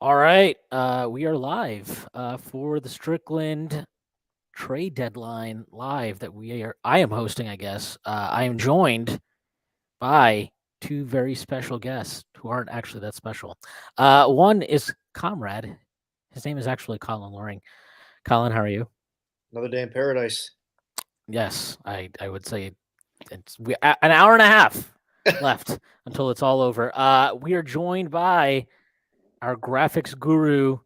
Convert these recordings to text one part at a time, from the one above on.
All right, we are live for the Strickland trade deadline live that I am hosting, I guess. I am joined by two very special guests who aren't actually that special. One is Comrade. His name is actually Colin Loring. Colin, how are you? Another day in paradise. Yes, I would say an hour and a half left until it's all over. We are joined by our graphics guru.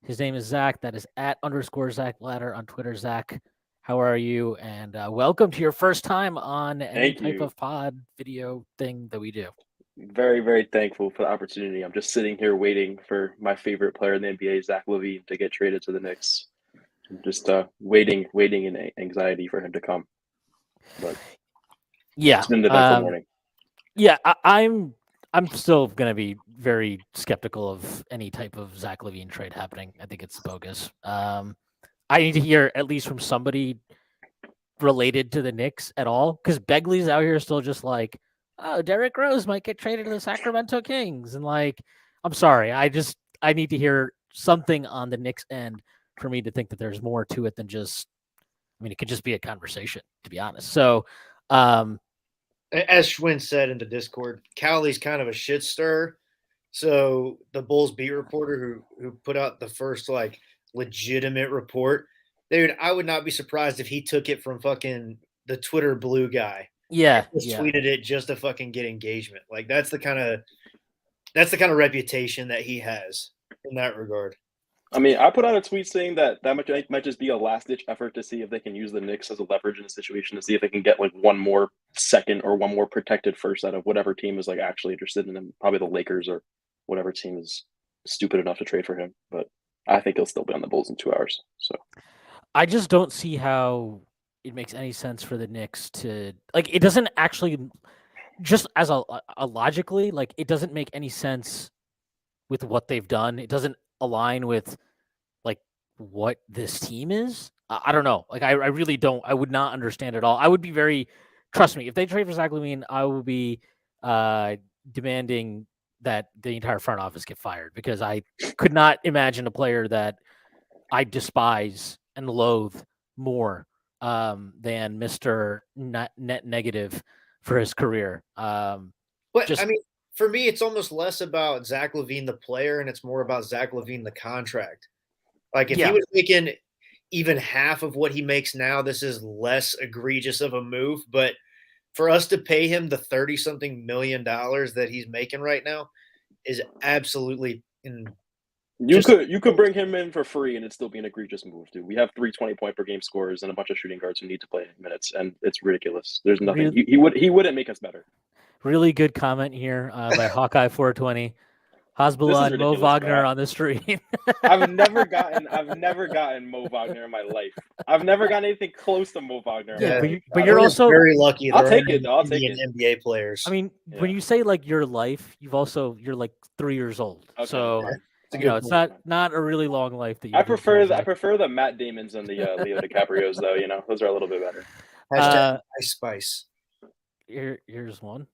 His name is Zach. That is @_Zach Ladder on Twitter. Zach, how are you? And welcome to your first time on any Thank type you. of pod video thing that we do. Very, very thankful for the opportunity. I'm just sitting here waiting for my favorite player in the NBA, Zach LaVine, to get traded to the Knicks. I'm just waiting in anxiety for him to come. But Yeah, it's been an eventful morning. yeah. I'm still gonna be very skeptical of any type of Zach LaVine trade happening. I think it's bogus. I need to hear at least from somebody related to the Knicks at all, because Begley's out here still just like, oh, Derrick Rose might get traded to the Sacramento Kings, and like, I'm sorry, I need to hear something on the Knicks end for me to think that there's more to it than just. I mean, it could just be a conversation, to be honest. So, As Schwinn said in the Discord, Cowley's kind of a shit stir. So the Bulls beat reporter who put out the first like legitimate report, dude, I would not be surprised if he took it from fucking the Twitter blue guy. yeah, Just yeah. tweeted it just to fucking get engagement. Like that's the kind of reputation that he has in that regard. I mean, I put out a tweet saying that might just be a last-ditch effort to see if they can use the Knicks as a leverage in a situation to see if they can get like one more second or one more protected first out of whatever team is like actually interested in him. Probably the Lakers or whatever team is stupid enough to trade for him. But I think he'll still be on the Bulls in 2 hours. So I just don't see how it makes any sense for the Knicks to like. It doesn't actually, just as a logically, like it doesn't make any sense with what they've done. It doesn't align with like what this team is. I don't know. Like I really don't. I would not understand at all. I would be very. Trust me, if they trade for Zach LaVine, I will be demanding that the entire front office get fired, because I could not imagine a player that I despise and loathe more than Mr. Net Negative for his career. But I Just mean, for me, it's almost less about Zach LaVine the player, and it's more about Zach LaVine the contract. Like if he yeah, was making even half of what he makes now, this is less egregious of a move. But for us to pay him the 30 something $million that he's making right now is absolutely you just could bring him in for free and it'd still be an egregious move, dude. We have 3 20-point per game scorers and a bunch of shooting guards who need to play minutes, and it's ridiculous. There's nothing really, he wouldn't make us better. really good comment here by Hawkeye 420. This Hasbullah is and Mo ridiculous, Wagner bro. on the stream. I've never gotten Mo Wagner in my life. I've never gotten anything close to Mo Wagner in Yeah, my yeah. life. but Ever. you're We're also. very lucky I'll there take aren't it, any though. I'll take Indian it. NBA players. I mean, Yeah. when you say like your life, you're like 3 years old. Okay, So fine. It's a you know good it's point. not a really long life that I you've enjoyed. prefer the Matt Damons and the Leo DiCaprios, though. You know, those are a little bit better. Hashtag Ice Spice. Here's one.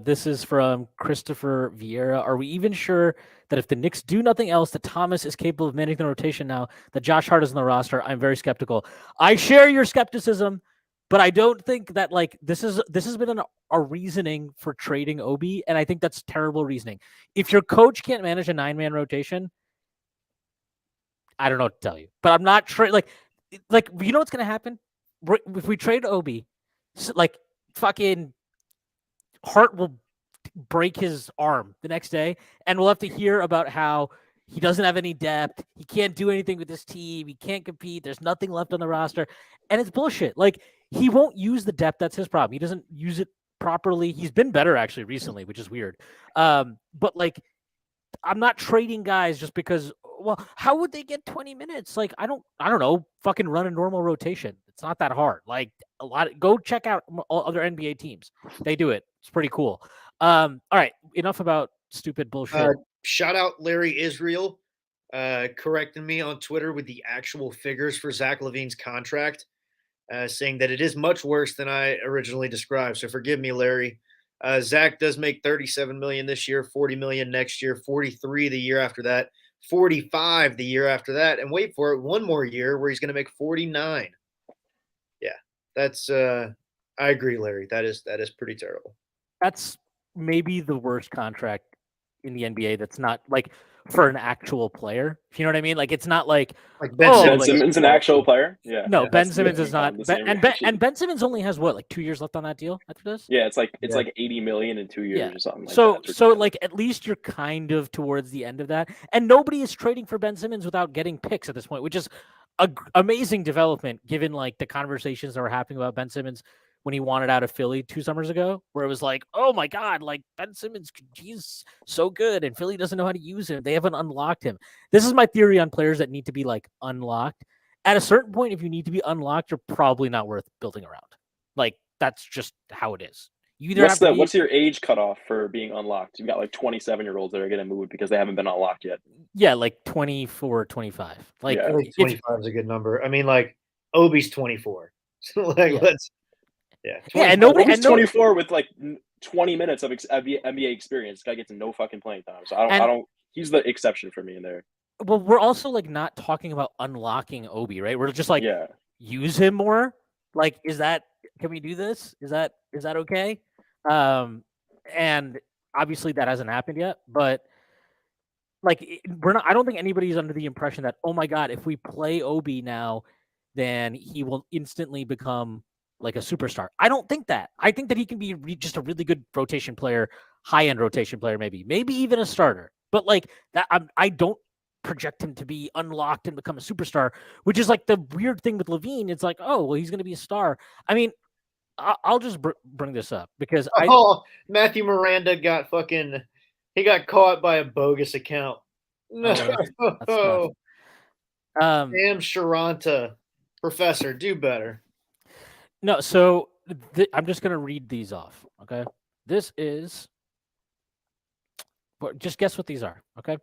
This is from Christopher Vieira. Are we even sure that if the Knicks do nothing else, that Thomas is capable of managing the rotation now that Josh Hart is in the roster? I'm very skeptical. I share your skepticism, but I don't think that like this has been a reasoning for trading Obi, and I think that's terrible reasoning. If your coach can't manage a 9-man rotation, I don't know what to tell you. But I'm not like you know what's gonna happen if we trade Obi, like fucking Hart will break his arm the next day, and we'll have to hear about how he doesn't have any depth. He can't do anything with this team. He can't compete. There's nothing left on the roster, and it's bullshit. Like he won't use the depth. That's his problem. He doesn't use it properly. He's been better actually recently, which is weird. But like, I'm not trading guys just because. Well, how would they get 20 minutes? Like, I don't know. Fucking run a normal rotation. It's not that hard. Like go check out all other NBA teams. They do it. It's pretty cool. All right, enough about stupid bullshit. Shout out Larry Israel, correcting me on Twitter with the actual figures for Zach LaVine's contract, saying that it is much worse than I originally described. So forgive me, Larry. Zach does make 37 million this year, 40 million next year, 43 the year after that, 45 the year after that, and wait for it, one more year where he's going to make 49. Yeah, that's I agree, Larry. That is pretty terrible. That's maybe the worst contract in the NBA. That's not like for an actual player. You know what I mean? Like it's not like Like Ben Ben like, Simmons, an actual player. Yeah. no, yeah, Ben that's Simmons is not. the same And reaction. Ben Simmons only has what, like 2 years left on that deal after this. Yeah, it's like 80 million in 2 years or something like so that. It's so ridiculous. like at least you're kind of towards the end of that, and nobody is trading for Ben Simmons without getting picks at this point, which is amazing development given like the conversations that were happening about Ben Simmons when he wanted out of Philly 2 summers ago, where it was like, oh my God, like Ben Simmons, he's so good, and Philly doesn't know how to use him. They haven't unlocked him. This is my theory on players that need to be like unlocked. At a certain point, if you need to be unlocked, you're probably not worth building around. Like that's just how it is. You either have to be, What's your age cutoff for being unlocked? You've got like 27-year-olds that are getting moved because they haven't been unlocked yet. yeah, like 24, 25. Like Yeah. I think 25 is a good number. I mean, like Obi's 24. So like let's yeah, and nobody He's and 24 with like 20 minutes of NBA experience. This guy gets no fucking playing time. So I don't. He's the exception for me in there. Well, we're also like not talking about unlocking Obi, right? We're just like use him more. Like, can we do this? Is that okay? And obviously that hasn't happened yet, but like we're not. I don't think anybody's under the impression that, oh my God, if we play Obi now, then he will instantly become like a superstar. I don't think that. I think that he can be just a really good rotation player, high-end rotation player, maybe even a starter. But like that, I don't project him to be unlocked and become a superstar, which is like the weird thing with Levine. It's like, oh, well, he's going to be a star. I mean, I'll just bring this up because Matthew Miranda got he got caught by a bogus account. No, that's Sam Sharanta, professor, do better. No, so I'm just going to read these off, okay? This is, just guess what these are, okay?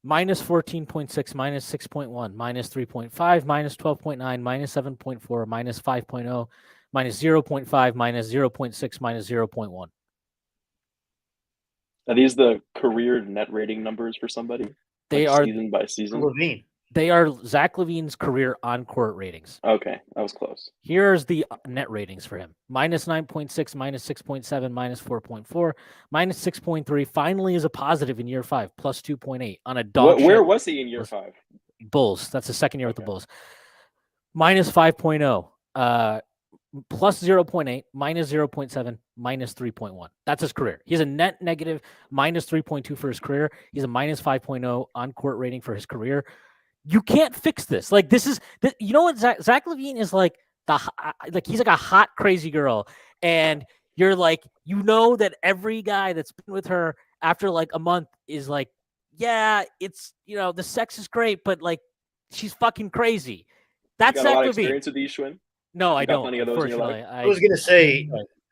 Minus 14.6, minus 6.1, minus 3.5, minus 12.9, minus 7.4, minus 5.0, minus 0.5, minus 0.6, minus 0.1. Are these the career net rating numbers for somebody? They are season by season. Levine. They are Zach LaVine's career on-court ratings. Okay, that was close. Here's the net ratings for him. Minus 9.6, minus 6.7, minus 4.4, minus 6.3. Finally is a positive in year 5, plus 2.8 on a dog shit. Where was he in year 5? Bulls. That's the second year with the Bulls. Minus 5.0, plus 0.8, minus 0.7, minus 3.1. That's his career. He has a net negative minus 3.2 for his career. He's a minus 5.0 on-court rating for his career. You can't fix this. Like this is, you know what? Zach LaVine is like he's like a hot crazy girl, and you're like, you know that every guy that's been with her after like a month is like, yeah, it's the sex is great, but like she's fucking crazy. That's you got Zach a lot of LaVine. experience with these, Schwinn? No, I don't. Plenty of those in your life? I was gonna say.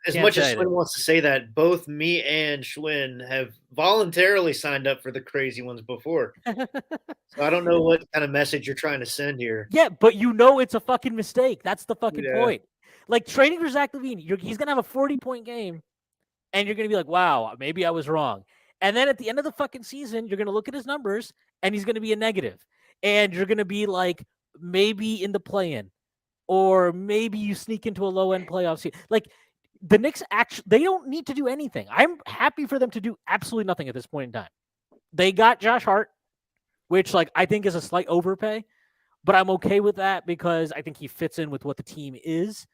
As much as Schwinn wants to say that, both me and Schwinn have voluntarily signed up for the crazy ones before. So I don't know what kind of message you're trying to send here. Yeah, but it's a fucking mistake. That's the fucking point. Like trading for Zach LaVine, he's going to have a 40-point game, and you're going to be like, wow, maybe I was wrong. And then at the end of the fucking season, you're going to look at his numbers, and he's going to be a negative. And you're going to be like, maybe in the play-in, or maybe you sneak into a low-end playoff season. Like, the Knicks they don't need to do anything. I'm happy for them to do absolutely nothing at this point in time. They got Josh Hart, which like I think is a slight overpay, but I'm okay with that because I think he fits in with what the team is.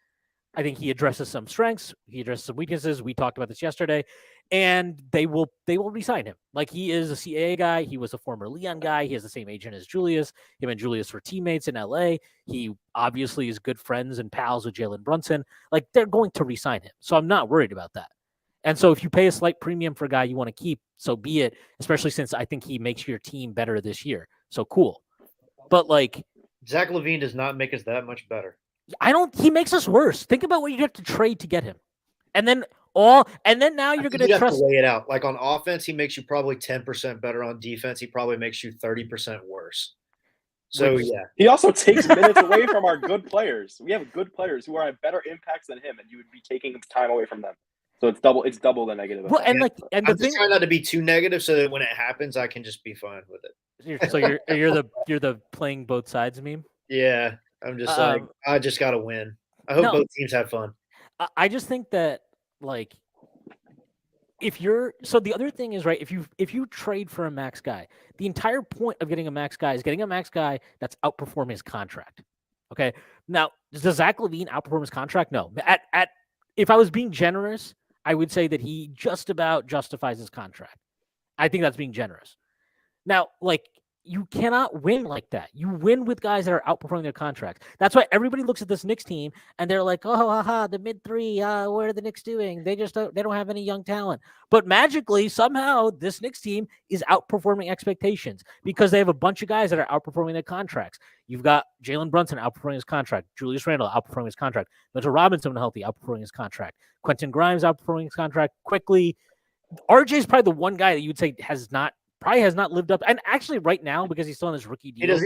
I think he addresses some strengths, he addresses some weaknesses. We talked about this yesterday, and they will re-sign him. Like he is a CAA guy. He was a former Leon guy. He has the same agent as Julius. Him and Julius were teammates in LA. He obviously is good friends and pals with Jalen Brunson. Like they're going to re-sign him. So I'm not worried about that. And so if you pay a slight premium for a guy you want to keep, so be it, especially since I think he makes your team better this year. So cool. But like Zach LaVine does not make us that much better. He makes us worse. Think about what you have to trade to get him. And then now you're going to trust. To lay it out. Like on offense, he makes you probably 10% better. On defense, he probably makes you 30% worse. So yeah, he also takes minutes away from our good players. We have good players who are at better impacts than him, and you would be taking time away from them. So it's double the negative. Well, effect. and like, and the I'm just thing, trying not to be too negative, so that when it happens, I can just be fine with it. so you're the playing both sides meme. Yeah, I'm just like, I just got to win. I hope No. both teams have fun. I just think that like if you're so the other thing is right if you trade for a max guy, the entire point of getting a max guy is getting a max guy that's outperforming his contract. Okay, now does Zach LaVine outperform his contract? No. At if I was being generous, I would say that he just about justifies his contract. I think that's being generous. Now, like, you cannot win like that. You win with guys that are outperforming their contracts. That's why everybody looks at this Knicks team and they're like, "Oh, haha, the mid three. What are the Knicks doing? They don't have any young talent." But magically, somehow, this Knicks team is outperforming expectations because they have a bunch of guys that are outperforming their contracts. You've got Jalen Brunson outperforming his contract, Julius Randle outperforming his contract, Mitchell Robinson when healthy outperforming his contract, Quentin Grimes outperforming his contract quickly. RJ is probably the one guy that you would say has not lived up. And actually, right now, because he's still on his rookie deal, He's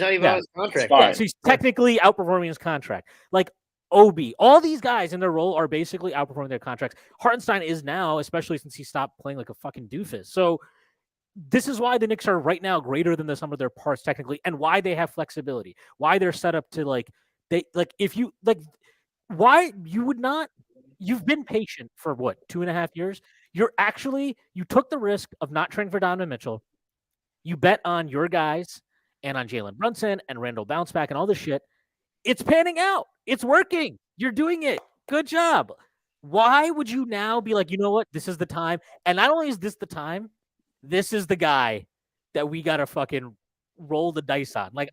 not even on his contract. Yeah, so he's technically outperforming his contract. Like Obi, all these guys in their role are basically outperforming their contracts. Hartenstein is now, especially since he stopped playing like a fucking doofus. So this is why the Knicks are right now greater than the sum of their parts technically, and why they have flexibility. Why they're set up to if you why you would not. You've been patient for what 2.5 years. You took the risk of not trading for Donovan Mitchell. You bet on your guys and on Jalen Brunson and Randall bounce back and all this shit. It's panning out. It's working. You're doing it. Good job. Why would you now be like, you know what? This is the time. And not only is this the time, this is the guy that we got to fucking roll the dice on. Like,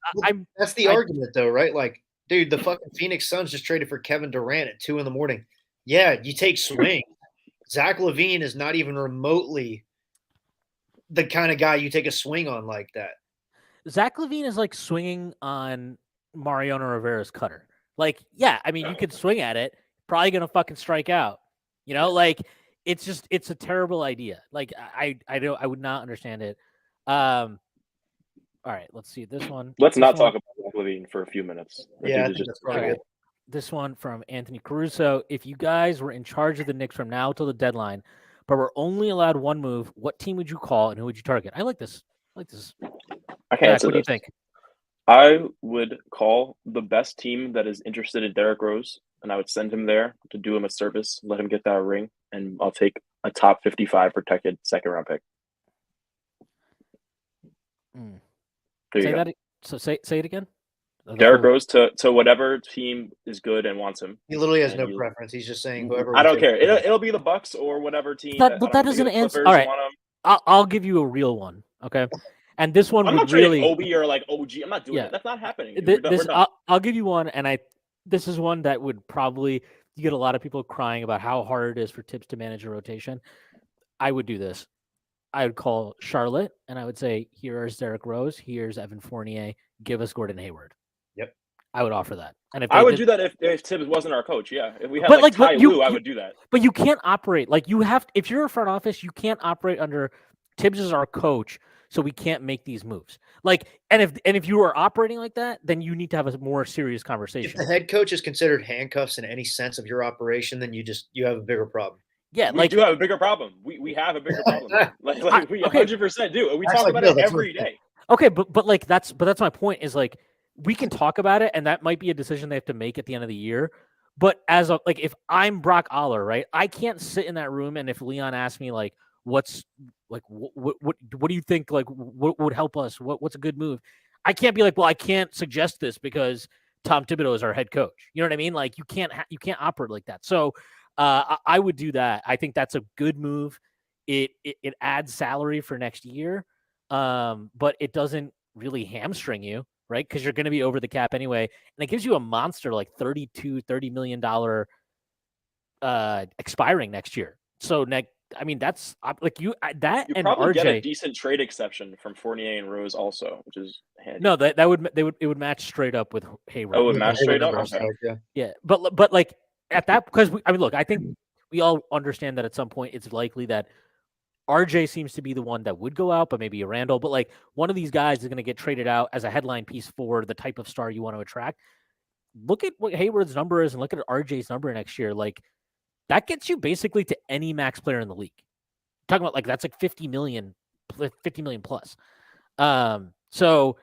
that's the argument though, right? Like, dude, the fucking Phoenix Suns just traded for Kevin Durant at 2 a.m. Yeah, you take swing. Zach LaVine is not even remotely the kind of guy you take a swing on like that. Zach LaVine is like swinging on Mariano Rivera's cutter. Like, yeah, I mean, you could swing at it, probably gonna fucking strike out. You know, like it's a terrible idea. Like I would not understand it. All right, let's see this one. Let's not talk about Zach LaVine for a few minutes. Yeah, I think that's probably good. This one from Anthony Caruso. If you guys were in charge of the Knicks from now till the deadline, but were only allowed one move, what team would you call and who would you target? I like this. I can't Zach, answer what do you this. think? I would call the best team that is interested in Derrick Rose, and I would send him there to do him a service, let him get that ring, and I'll take a top 55 protected second-round pick. There you go. Say it again. Derrick Rose to whatever team is good and wants him. He literally has no preference. He's just saying whoever. I don't care. It'll be the Bucks or whatever team. But that doesn't answer. All right, I'll give you a real one. Okay, and this one I'm would not trading really Obi or like OG. I'm not doing that. That's not happening. I'll give you one, and this is one that would probably you get a lot of people crying about how hard it is for Tibbs to manage a rotation. I would do this. I would call Charlotte, and I would say, here's Derrick Rose, here's Evan Fournier, give us Gordon Hayward. Yep. I would offer that. And if I would do that if Tibbs wasn't our coach, yeah. If we had Ty Lue, I would do that. But you can't operate if you're a front office, you can't operate under Tibbs is our coach, so we can't make these moves. And if you are operating like that, then you need to have a more serious conversation. If the head coach is considered handcuffs in any sense of your operation, then you have a bigger problem. Yeah, we do have a bigger problem. We have a bigger problem. We 100% do. We talk about it every day. Okay, but that's my point is like we can talk about it, and that might be a decision they have to make at the end of the year. But if I'm Brock Aller, right, I can't sit in that room, and if Leon asks me what do you think, what would help us, what's a good move, I can't be like, well, I can't suggest this because Tom Thibodeau is our head coach. You know what I mean? Like you can't operate like that. So I would do that. I think that's a good move. It adds salary for next year, but it doesn't really hamstring you, right? Because you're going to be over the cap anyway, and it gives you a monster like $30 million expiring next year. So that's like you and probably RJ get a decent trade exception from Fournier and Rose also, which is handy. No, it would match straight up with Hayward. Oh, it would match straight up. Okay. Yeah, but like at that because look, I think we all understand that at some point it's likely that RJ seems to be the one that would go out, but maybe a Randall. But like one of these guys is going to get traded out as a headline piece for the type of star you want to attract. Look at what Hayward's number is and look at RJ's number next year. Like that gets you basically to any max player in the league. Talking about like that's like 50 million plus. So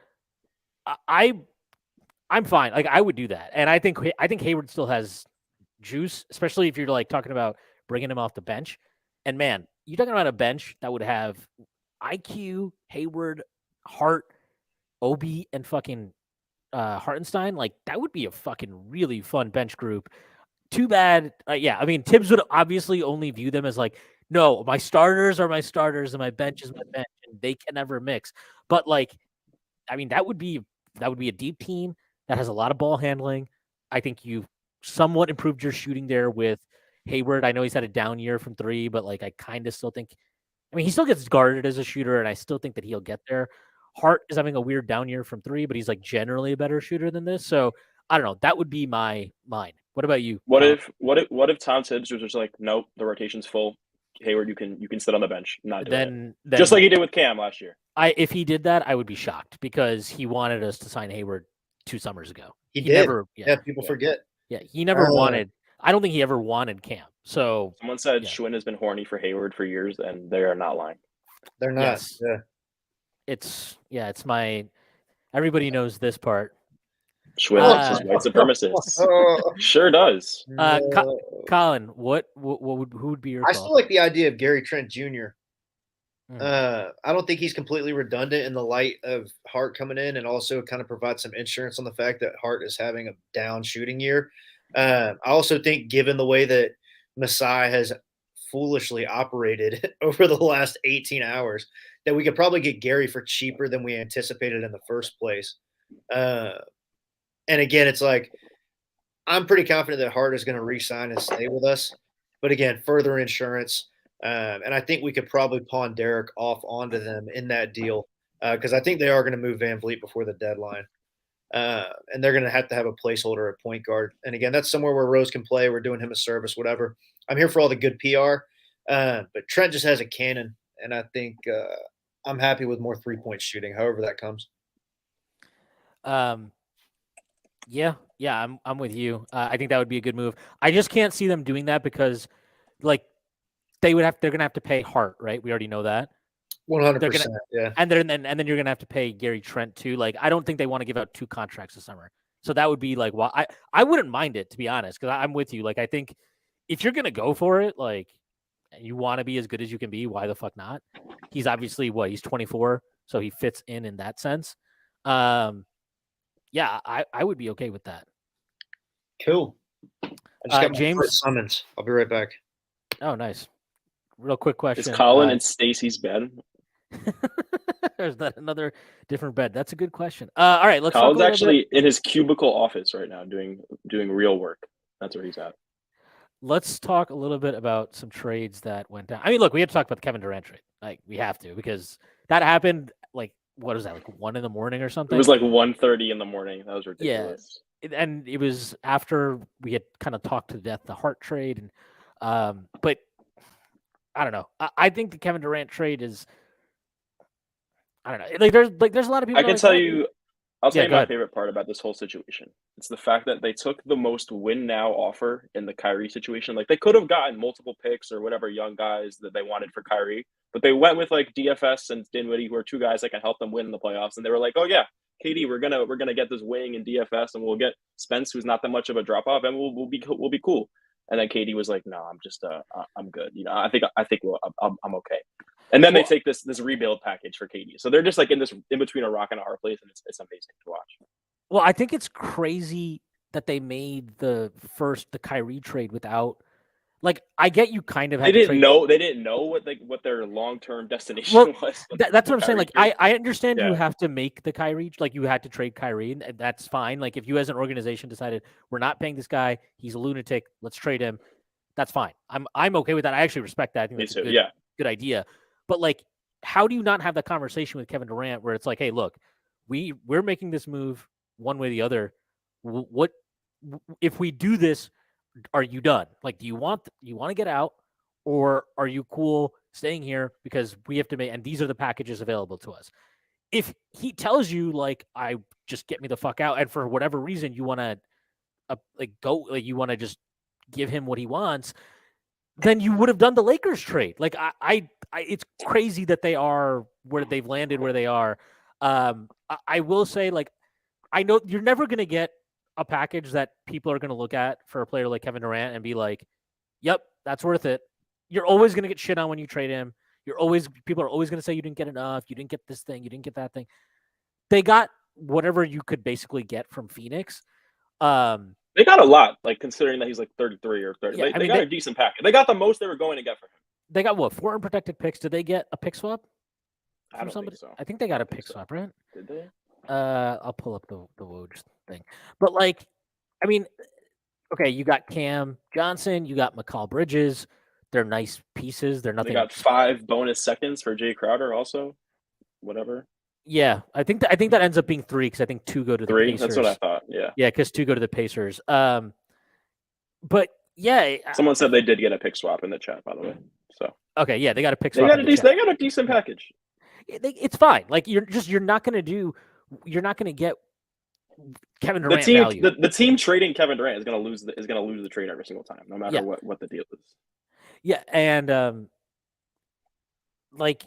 I'm fine. Like I would do that, and I think Hayward still has juice, especially if you're like talking about bringing him off the bench. And man, you're talking about a bench that would have IQ, Hayward, Hart, Obi, and fucking Hartenstein. Like that would be a fucking really fun bench group. Too bad. Yeah, I mean Tibbs would obviously only view them as like, no, my starters are my starters and my bench is my bench, and they can never mix. But like, I mean, that would be a deep team that has a lot of ball handling. I think you've somewhat improved your shooting there with Hayward. I know he's had a down year from three, but like I kind of still think, I mean, he still gets guarded as a shooter, and I still think that he'll get there. Hart is having a weird down year from three, but he's like generally a better shooter than this. So I don't know. That would be mine. What about you? What if Tom Tibbs was just like, nope, the rotation's full. Hayward, you can sit on the bench, not do then just like he did with Cam last year. If he did that, I would be shocked because he wanted us to sign Hayward 2 summers ago. He did. Never, people forget. Yeah, he never wanted. I don't think he ever wanted Cam. So someone said Schwinn has been horny for Hayward for years, and they are not lying. They're not. Yes. Yeah. It's my. Everybody knows this part. Schwinn loves his white supremacists. Sure does. Colin, who would be your call? I still like the idea of Gary Trent Jr. I don't think he's completely redundant in the light of Hart coming in, and also kind of provides some insurance on the fact that Hart is having a down shooting year. I also think, given the way that Masai has foolishly operated over the last 18 hours, that we could probably get Gary for cheaper than we anticipated in the first place. And again, it's like, I'm pretty confident that Hart is going to re-sign and stay with us. But again, further insurance. And I think we could probably pawn Derek off onto them in that deal because I think they are going to move Van Vliet before the deadline. And they're going to have a placeholder at point guard. And again, that's somewhere where Rose can play. We're doing him a service, whatever. I'm here for all the good PR. But Trent just has a cannon. And I think I'm happy with more 3-point shooting, however that comes. Yeah, I'm with you. I think that would be a good move. I just can't see them doing that because, like, they're gonna have to pay Hart, right? We already know that. 100%. Yeah. And then you're gonna have to pay Gary Trent too. Like, I don't think they want to give out 2 contracts this summer. So that would be like, well, I wouldn't mind it, to be honest, because I'm with you. Like, I think if you're gonna go for it, like, and you want to be as good as you can be, why the fuck not? He's obviously he's 24, so he fits in that sense. Yeah, I would be okay with that. Cool. I just got my James first summons. I'll be right back. Oh, nice. Real quick question. Is Colin in Stacy's bed? There's that another different bed. That's a good question. All right, let's. Colin's actually in his cubicle office right now, doing real work. That's where he's at. Let's talk a little bit about some trades that went down. I mean, look, we have to talk about the Kevin Durant trade. Like, we have to, because that happened. Like, what was that? Like 1 a.m. or something? It was like 1:30 in the morning. That was ridiculous. Yeah, and it was after we had kind of talked to death the Hart trade, and but I don't know. I think the Kevin Durant trade is. I don't know. There's a lot of people. I can tell you. I'll tell you my ahead. favorite part about this whole situation. It's the fact that they took the most win now offer in the Kyrie situation. Like, they could have gotten multiple picks or whatever young guys that they wanted for Kyrie, but they went with like DFS and Dinwiddie, who are 2 guys that can help them win in the playoffs. And they were like, oh yeah, KD, we're gonna get this wing in DFS, and we'll get Spence, who's not that much of a drop off, and we'll be cool. And then KD was like, no, I'm just I'm good. You know, I think I'm okay. And then they take this rebuild package for KD. So they're just like in between a rock and a hard place, and it's amazing to watch. Well, I think it's crazy that they made the Kyrie trade without, like, I get you kind of had they didn't know what their long-term destination was. That's what I'm saying. Like, I understand you have to make the Kyrie, like, you had to trade Kyrie, and that's fine. Like, if you as an organization decided we're not paying this guy, he's a lunatic, let's trade him, that's fine. I'm okay with that. I actually respect that. I think that's a good idea. But, like, how do you not have that conversation with Kevin Durant where it's like, hey, look, we're making this move one way or the other. What if we do this? Are you done? Like, do you want to get out, or are you cool staying here because we have to make, and these are the packages available to us? If he tells you, like, I just get me the fuck out, and for whatever reason you want to you want to just give him what he wants, then you would have done the Lakers trade. Like it's crazy that they are where they've landed where they are. I will say, like, I know you're never going to get a package that people are going to look at for a player like Kevin Durant and be like, "Yep, that's worth it." You're always going to get shit on when you trade him. People are always going to say you didn't get enough, you didn't get this thing, you didn't get that thing. They got whatever you could basically get from Phoenix. They got a lot, like considering that he's like 33 or 30. Yeah, They got a decent package. They got the most they were going to get for him. They got what? 4 unprotected picks. Did they get a pick swap? I don't think so. I think they got a pick swap, right? Did they? I'll pull up the Woj thing. But like, I mean, okay, you got Cam Johnson, you got McCall Bridges. They're nice pieces. They're nothing. They got 5 bonus seconds for Jay Crowder also. Whatever. Yeah, I think that ends up being 3 because I think 2 go to the 3. Pacers. That's what I thought. Yeah. Yeah, because 2 go to the Pacers. But yeah, someone said they did get a pick swap in the chat, by the way. So okay, yeah, they got a pick swap. They got a decent package. It's fine. Like you're not going to get Kevin Durant value. The team trading Kevin Durant is going to lose the trade every single time, no matter what the deal is. Yeah, and like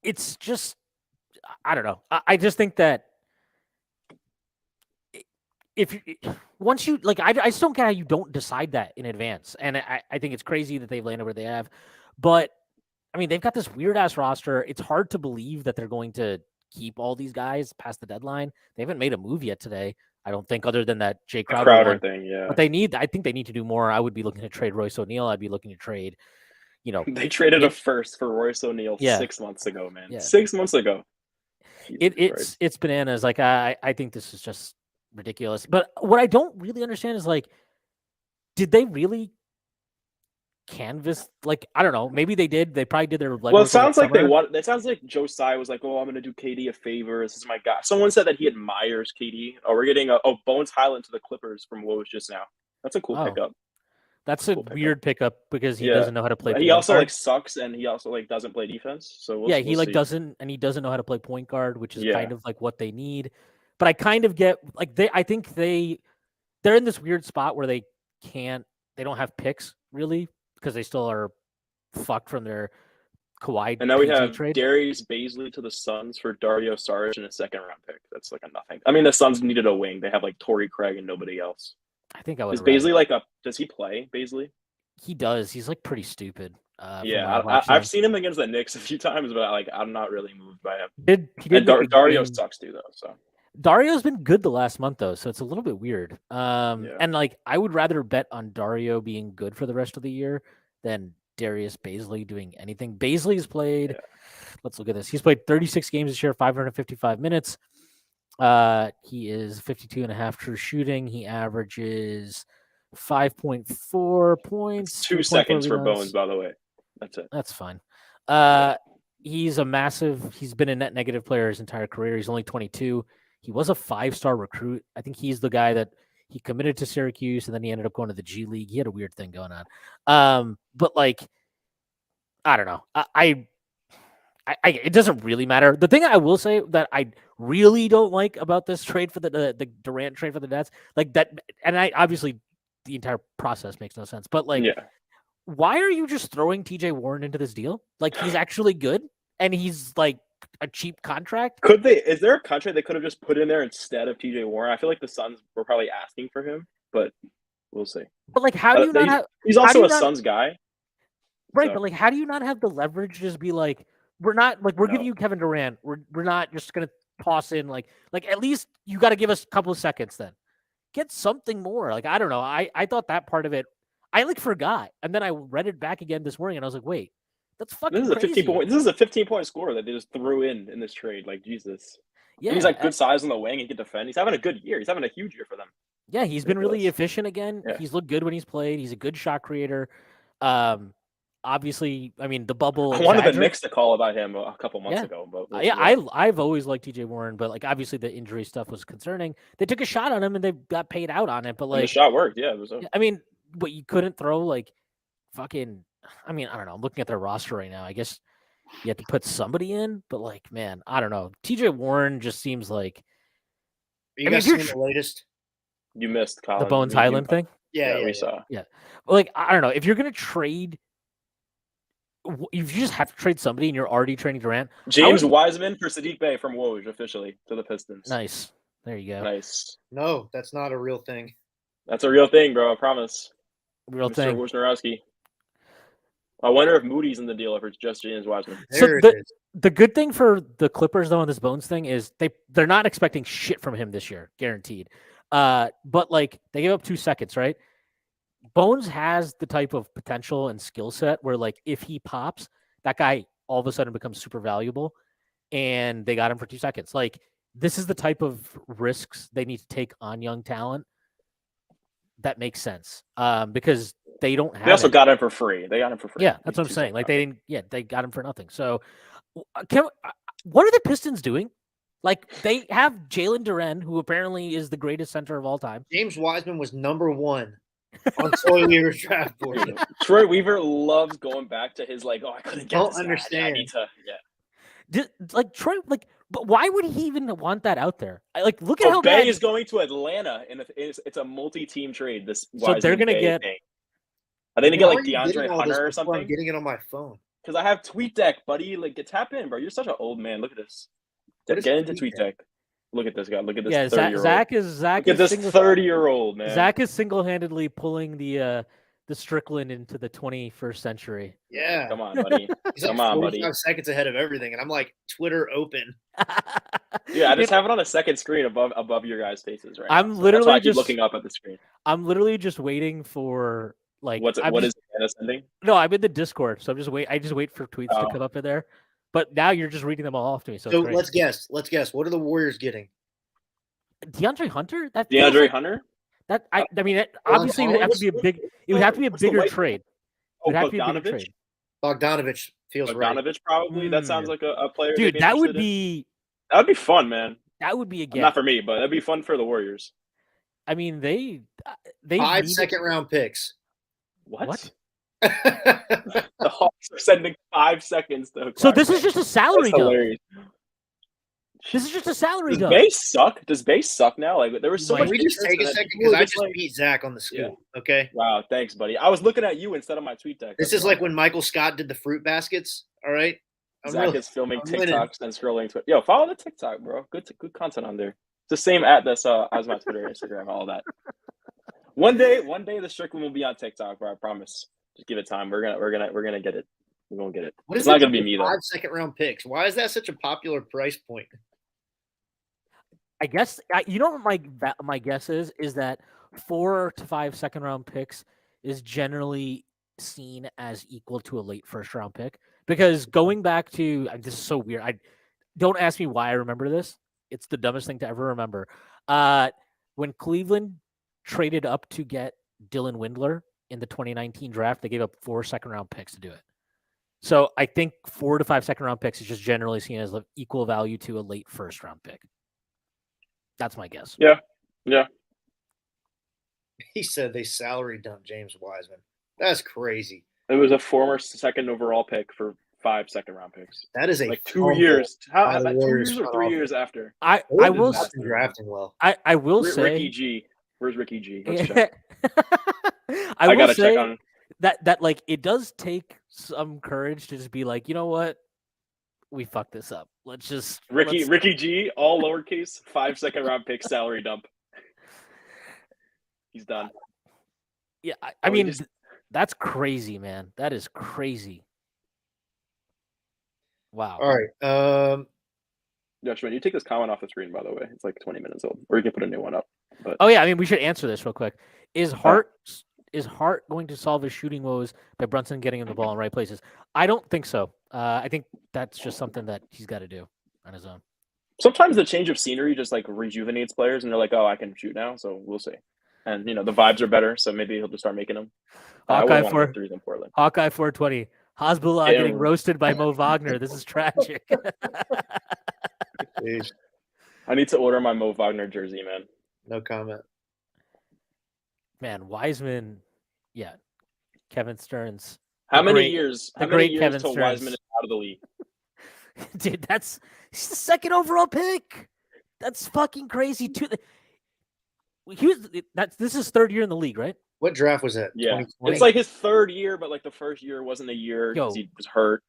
it's just I don't know. I just think that once you like, I just don't get how you don't decide that in advance, and I think it's crazy that they've landed where they have, but I mean they've got this weird ass roster. It's hard to believe that they're going to keep all these guys past the deadline. They haven't made a move yet today, I don't think, other than that Jay Crowder thing. Yeah, but I think they need to do more. I would be looking to trade Royce O'Neal. I'd be looking to trade, they traded a first for Royce O'Neal 6 months ago, man. Yeah. 6 months ago. It's bananas. Like I think this is just ridiculous. But what I don't really understand is like, did they really canvas? Like, I don't know. Maybe they did. They probably did their. Well, it sounds like they want. It sounds like Josiah was like, "Oh, I'm going to do KD a favor. This is my guy." Someone said that he admires KD. Oh, we're getting Bones Highland to the Clippers from Woj just now. That's a cool pickup. That's a weird pickup because he doesn't know how to play. He also like sucks, and he also like doesn't play defense. So he doesn't know how to play point guard, which is kind of like what they need. But I kind of get like I think they're in this weird spot where they don't have picks really because they still are fucked from their Kawhi. And now we have trade. Darius Baisley to the Suns for Dario Saric and a 2nd-round pick. That's like a nothing. I mean, the Suns needed a wing. They have like Torrey Craig and nobody else. I think I would. Is Baisley like a? Does he play Baisley? He does. He's like pretty stupid. I've seen him against the Knicks a few times, but like I'm not really moved by him. He did Dario sucks too, though. So Dario's been good the last month though, so it's a little bit weird. And like I would rather bet on Dario being good for the rest of the year than Darius Baisley doing anything. Baisley's played. Let's look at this. He's played 36 games this year, 555 minutes. He is 52.5 true shooting. He averages 5.4 points. 2 seconds for Bones, by the way. That's it. That's fine. He's been a net negative player his entire career. He's only 22. He was a 5-star recruit. I think he's the guy that he committed to Syracuse and then he ended up going to the G League. He had a weird thing going on. But like, I don't know. It doesn't really matter. The thing I will say that I really don't like about this trade for the Durant trade for the Nets, like that, and I obviously the entire process makes no sense. But like, why are you just throwing TJ Warren into this deal? Like he's actually good, and he's like a cheap contract. Is there a contract they could have just put in there instead of TJ Warren? I feel like the Suns were probably asking for him, but we'll see. But like, how do you not have? He's also a Suns guy, right? So. But like, how do you not have the leverage to just be like? We're giving you Kevin Durant. We're not just gonna toss in like at least you got to give us a couple of seconds then. Get something more. Like I don't know. I thought that part of it I like forgot, and then I read it back again this morning, and I was like, wait, that's fucking. This is crazy. This is a 15-point score that they just threw in this trade. Like Jesus. Yeah, and he's like good size on the wing and can defend. He's having a good year. He's having a huge year for them. Yeah, he's been really efficient again. Yeah. He's looked good when he's played. He's a good shot creator. Obviously, I mean the bubble. I wanted the Knicks to call about him a couple months ago, but I've always liked TJ Warren, but like obviously the injury stuff was concerning. They took a shot on him and they got paid out on it, but like and the shot worked. Yeah, I mean, but you couldn't throw like fucking. I mean, I don't know. I'm looking at their roster right now. I guess you have to put somebody in, but like, man, I don't know. TJ Warren just seems like. You guys seen the latest? You missed Colin. The Bones Highland thing. Yeah, we saw. Like, I don't know. If you're going to trade, if you just have to trade somebody and you're already trading Durant. James Wiseman for Sadiq Bey from Woj officially to the Pistons. Nice. There you go. Nice. No, that's not a real thing. That's a real thing, bro. I promise. Real Mr. thing. Wojnarowski. I wonder if Moody's in the deal if it's just James Wiseman. There it is. The good thing for the Clippers, though, on this Bones thing is they're not expecting shit from him this year, guaranteed. But like they gave up 2 seconds, right? Bones has the type of potential and skill set where, like, if he pops, that guy all of a sudden becomes super valuable, and they got him for 2 seconds. Like, this is the type of risks they need to take on young talent that makes sense, because they don't have. They also got him for free. They got him for free. Yeah, that's what I'm saying. Like, they didn't. Yeah, they got him for nothing. So, what are the Pistons doing? Like, they have Jalen Duren, who apparently is the greatest center of all time. James Wiseman was number 1 on Troy Weaver's draft board. Troy Weaver loves going back to his like, oh, I couldn't get Don't this guy. understand. I need to, Like Troy, like, but why would he even want that out there? Look at So how Bay bad. is going to Atlanta, and it's a multi-team trade. This So they're gonna Bay get. thing. Are they gonna get Why like are you getting DeAndre all this Hunter or before something? I'm getting it on my phone. Because I have TweetDeck, buddy. Like, tap in, bro. You're such an old man. Look at this. What is Get into TweetDeck? TweetDeck. Look at this guy. Look at this Yeah, 30-year-old. Zach Look at this 30-year-old man. Zach is single-handedly pulling the Strickland into the 21st century. Yeah. Come on, buddy. He's like Come on, 45 buddy. seconds ahead of everything, and I'm like, Twitter open. Yeah, I just have it on a second screen above your guys' faces right I'm now. So literally that's why I keep just looking up at the screen. I'm literally just waiting for like What is it sending? No, I'm in the Discord, so I just wait for tweets to Oh. come up in there. But now you're just reading them all off to me. So, So it's great. let's guess. What are the Warriors getting? DeAndre Hunter? That feels DeAndre like, Hunter? that I mean, obviously it would have to be a big. It would have to be a What's the bigger white- trade. It Oh, would have to be a bigger Bogdanovich? trade. Bogdanovich feels right. Bogdanovich probably. That sounds like a player. Dude, they'd be that would interested in. be That would be fun, man. that would be a get. Not for me, but that'd be fun for the Warriors. I mean, they 5 need- second-round picks. What? The Hawks are sending 5 seconds to. So this is just a salary That's dump. hilarious. This is just a salary Does dump. Bay suck? Does Bay suck now? Like there was so Like, much. Can we just interest take a and then second people because were I just like, beat Zach on the scoop. Okay. Wow, thanks, buddy. I was looking at you instead of my tweet deck. This is like when Michael Scott did the fruit baskets. All right. Zach is filming I'm winning. TikToks and scrolling Twitter. Yo, follow the TikTok, bro. Good content on there. It's the same at that's as my Twitter, Instagram, all that. One day, the Strickland will be on TikTok, bro. I promise. Just give it time. We're gonna get it. We're gonna get it. What It's is not it gonna be with me though. 5 second-round picks? Why is that such a popular price point? I guess you know what my guess is that 4 to 5 second round picks is generally seen as equal to a late first round pick, because going back to this is so weird. I don't ask me why I remember this. It's the dumbest thing to ever remember. When Cleveland traded up to get Dylan Windler in the 2019 draft, they gave up 4 second round picks to do it. So I think 4 to 5 second round picks is just generally seen as equal value to a late first round pick. That's my guess. Yeah. He said they salary dumped James Wiseman. That's crazy. It was a former second overall pick for 5 second round picks. That is a Like 2 fumble years. How by the 2 Warriors years or front 3 office. years after? I They will have been drafting well. I will say Ricky G. Where's Ricky G? Let's check. I will gotta say check on. that like it does take some courage to just be like, you know what, we fucked this up. Let's just Ricky G, all lowercase, 5 second round pick salary dump. He's done. Yeah, I Oh, mean, just- that's crazy, man. That is crazy. Wow. All right. Josh, when you take this comment off the screen, by the way, it's like 20 minutes old, or you can put a new one up. But Oh yeah, I mean, we should answer this real quick. Is Hart going to solve his shooting woes by Brunson getting him the ball in right places? I don't think so. I think that's just something that he's got to do on his own. sometimes the change of scenery just like rejuvenates players, and they're like, "Oh, I can shoot now," so we'll see. And the vibes are better, so maybe he'll just start making them. I Hawkeye wouldn't want to go threes in Portland. Hawkeye 420. Hezbollah Yeah. getting roasted by Mo Wagner. This is tragic. Jeez, I need to order my Mo Wagner jersey, man. no comment. Man, Wiseman, yeah. Kevin Stearns. How The many great- years? the How many great years Kevin till Stearns. Wiseman is out of the league? Dude, he's the second overall pick. That's fucking crazy too. This is third year in the league, right? What draft was that? Yeah, 2020? it's like his third year, but like the first year wasn't a year because Yo. he was hurt.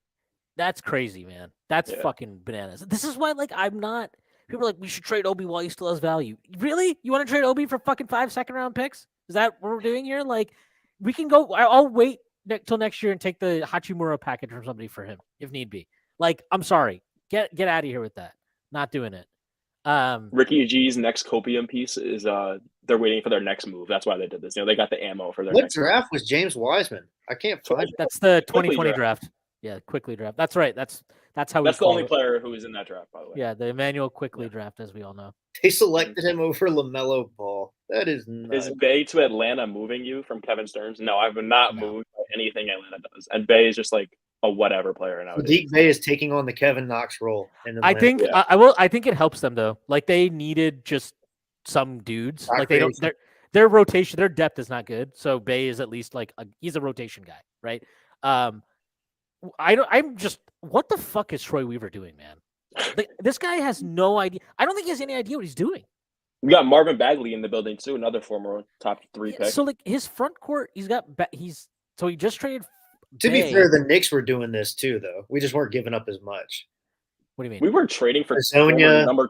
That's crazy, man. That's Yeah. fucking bananas. This is why, like, I'm not. People are like, we should trade Obi while he still has value. Really? You want to trade Obi for fucking 5 second-round picks? Is that what we're doing here? Like, we can go. I'll wait till next year and take the Hachimura package from somebody for him if need be. Like, I'm sorry. Get out of here with that. Not doing it. Ricky G's next copium piece is they're waiting for their next move. That's why they did this. They got the ammo for their What next draft was James Wiseman? I can't find it. That's the Quickly 2020 draft. Yeah, quickly draft. That's right. That's how That's we the only call it. player who is in that draft, by the way. Yeah, the Emmanuel Quickly draft, as we all know. They selected him over LaMelo Ball. That is nuts. Is Bay to Atlanta moving you from Kevin Stearns? No, I've not moved by anything Atlanta does. And Bay is just like a whatever player now. Sadiq Bey is taking on the Kevin Knox role. I think I think it helps them though. Like they needed just some dudes. Not like they don't their rotation, their depth is not good. So Bay is at least like he's a rotation guy, right? I'm just what the fuck is Troy Weaver doing, man? Like this guy has no idea. I don't think he has any idea what he's doing. We got Marvin Bagley in the building too, another former top 3 pick. So like his front court, he just traded. To be fair, the Knicks were doing this too, though. We just weren't giving up as much. What do you mean? We were trading for Sonia, number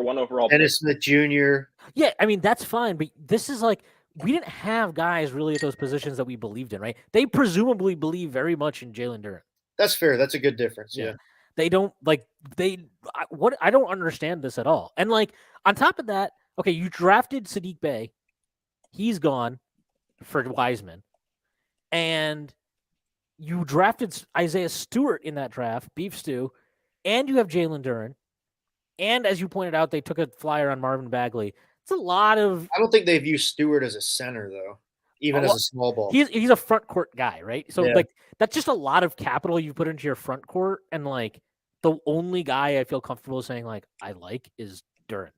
1 overall. Dennis Smith Jr. Yeah, I mean that's fine, but this is like we didn't have guys really at those positions that we believed in, right? They presumably believe very much in Jalen Duren. That's fair. That's a good difference. Yeah. They don't I don't understand this at all. And like on top of that, okay, you drafted Sadiq Bey. He's gone for Wiseman. And you drafted Isaiah Stewart in that draft, Beef Stew, and you have Jalen Duren. And as you pointed out, they took a flyer on Marvin Bagley. It's a lot of. I don't think they view Stewart as a center though, even as a small ball. He's a front court guy, right? So like that's just a lot of capital you put into your front court, and like the only guy I feel comfortable saying like I like is Duren.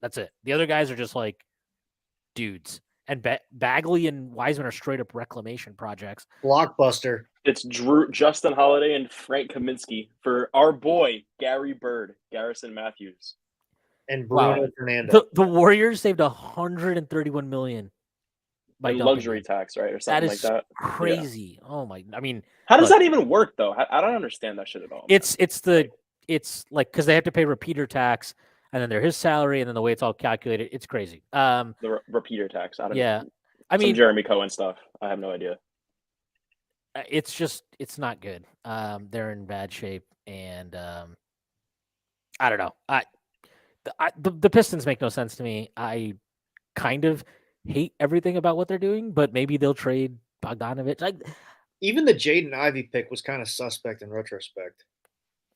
That's it. The other guys are just like dudes. And Bagley and Wiseman are straight up reclamation projects. Blockbuster. It's Justin Holiday and Frank Kaminsky for our boy Gary Bird, Garrison Matthews, and Bruno Fernando. The Warriors saved $131 million by luxury tax, right, or something like that. Crazy. Yeah. Oh my! I mean, how does that even work though? I don't understand that shit at all. It's like because they have to pay repeater tax. And then they're his salary, and then the way it's all calculated, it's crazy. The repeater tax. I don't know. I mean, Jeremy Cohen stuff. I have no idea. It's not good. They're in bad shape, and I don't know. The Pistons make no sense to me. I kind of hate everything about what they're doing, but maybe they'll trade Bogdanovich. Even the Jaden Ivey pick was kind of suspect in retrospect.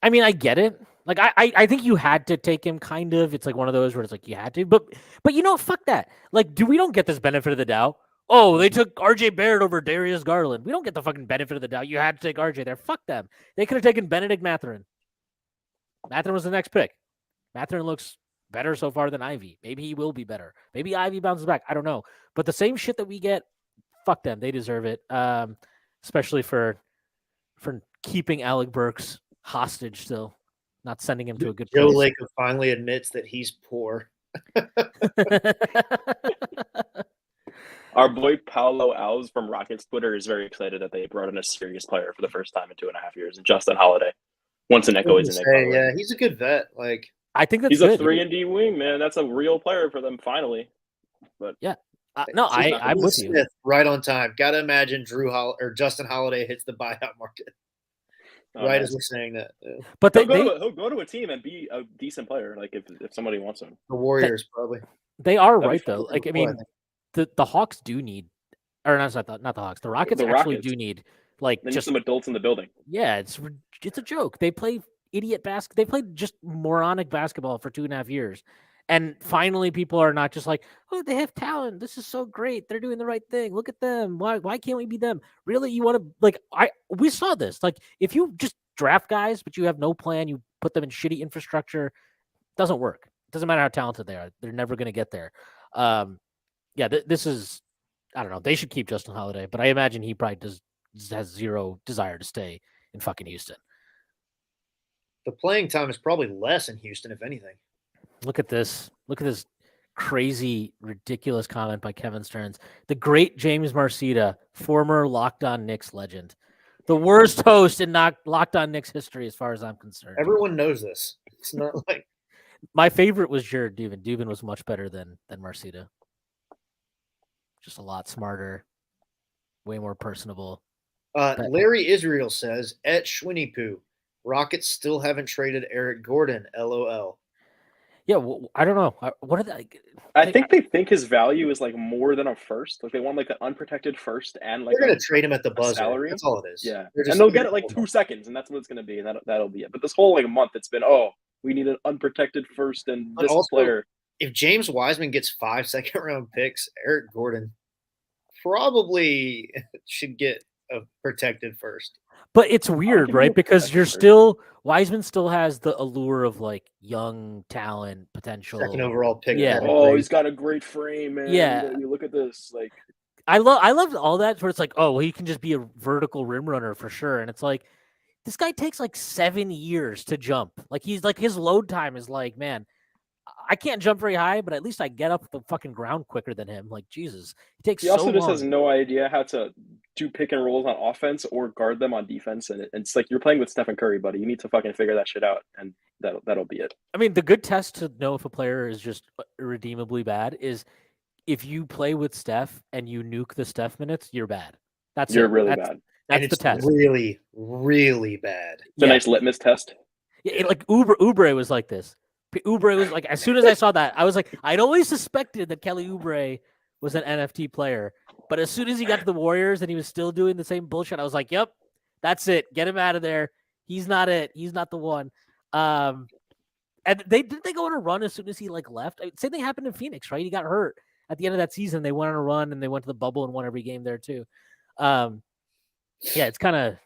I mean, I get it. Like, I think you had to take him, kind of. It's like one of those where it's like you had to. But you know, fuck that. Like, we don't get this benefit of the doubt. Oh, they took R.J. Barrett over Darius Garland. We don't get the fucking benefit of the doubt. You had to take R.J. there. Fuck them. They could have taken Benedict Mathurin. Mathurin was the next pick. Mathurin looks better so far than Ivy. Maybe he will be better. Maybe Ivy bounces back. I don't know. But the same shit that we get, fuck them. They deserve it. Especially for keeping Alec Burks hostage still, not sending him to a good place. Joe Lacob finally admits that he's poor. Our boy Paolo Alves from Rockets Twitter is very excited that they brought in a serious player for the first time in 2.5 years, and Justin Holiday. Once an echo is an echo. Yeah, he's a good vet. Like I think he's a 3-and-D wing, man. That's a real player for them finally. But yeah, no, I'm with you. Smith, right on time. Got to imagine Justin Holiday hits the buyout market. Right as we're saying that, but he'll go to a team and be a decent player. Like if somebody wants him, the Warriors probably. They are right though. Like I mean, the Hawks do need, or not the Hawks. The Rockets actually do need like just some adults in the building. Yeah, it's a joke. They play idiot basketball. They played just moronic basketball for 2.5 years, and finally people are not just like, oh, they have talent. This is so great. They're doing the right thing. Look at them. Why can't we be them? Really, you want to like? We saw this. Like if you just draft guys, but you have no plan, you put them in shitty infrastructure, it doesn't work. It doesn't matter how talented they are. They're never going to get there. This is, I don't know. They should keep Justin Holiday, but I imagine he probably has zero desire to stay in fucking Houston. The playing time is probably less in Houston, if anything. Look at this crazy, ridiculous comment by Kevin Stearns. The great James Marcita, former Locked On Knicks legend. The worst host in Locked On Knicks history, as far as I'm concerned. Everyone knows this. It's not like My favorite was Jared Dubin. Dubin was much better than Marcita. Just a lot smarter, way more personable. Larry Israel says, at Schwinnipoo, Rockets still haven't traded Eric Gordon, LOL. Yeah, well, I don't know. What are they? I think they think his value is like more than a first. Like they want like an unprotected first and like They're going to trade him at the buzzer. salary. That's all it is. Yeah, They're and they'll get it like 2 seconds, and that's what it's going to be, and that'll be it. But this whole like month, it's been we need an unprotected first and But this also, player. If James Wiseman gets 5 second-round picks, Eric Gordon probably should get a protected first. But it's weird, right? Because Wiseman still has the allure of like young talent potential. Second overall pick. Yeah. He's got a great frame, man. Yeah. You look at this, like I love all that where it's like, oh, well, he can just be a vertical rim runner for sure. And it's like, this guy takes like 7 years to jump. Like he's like his load time is like, man, I can't jump very high, but at least I get up the fucking ground quicker than him. Like Jesus, he also just has no idea how to do pick and rolls on offense or guard them on defense. And it's like you're playing with Stephen Curry, buddy. You need to fucking figure that shit out, and that'll be it. I mean, the good test to know if a player is just irredeemably bad is if you play with Steph and you nuke the Steph minutes, you're bad. You're really bad. That's the test. Really, really bad. It's a nice litmus test. Yeah, like Oubre was like this. Oubre was like, as soon as I saw that, I was like, I'd always suspected that Kelly Oubre was an NFT player. But as soon as he got to the Warriors and he was still doing the same bullshit, I was like, yep, that's it. Get him out of there. He's not it. He's not the one. And they go on a run as soon as he like left. Same thing happened in Phoenix, right? He got hurt at the end of that season. They went on a run and they went to the bubble and won every game there too. Yeah, it's kind of,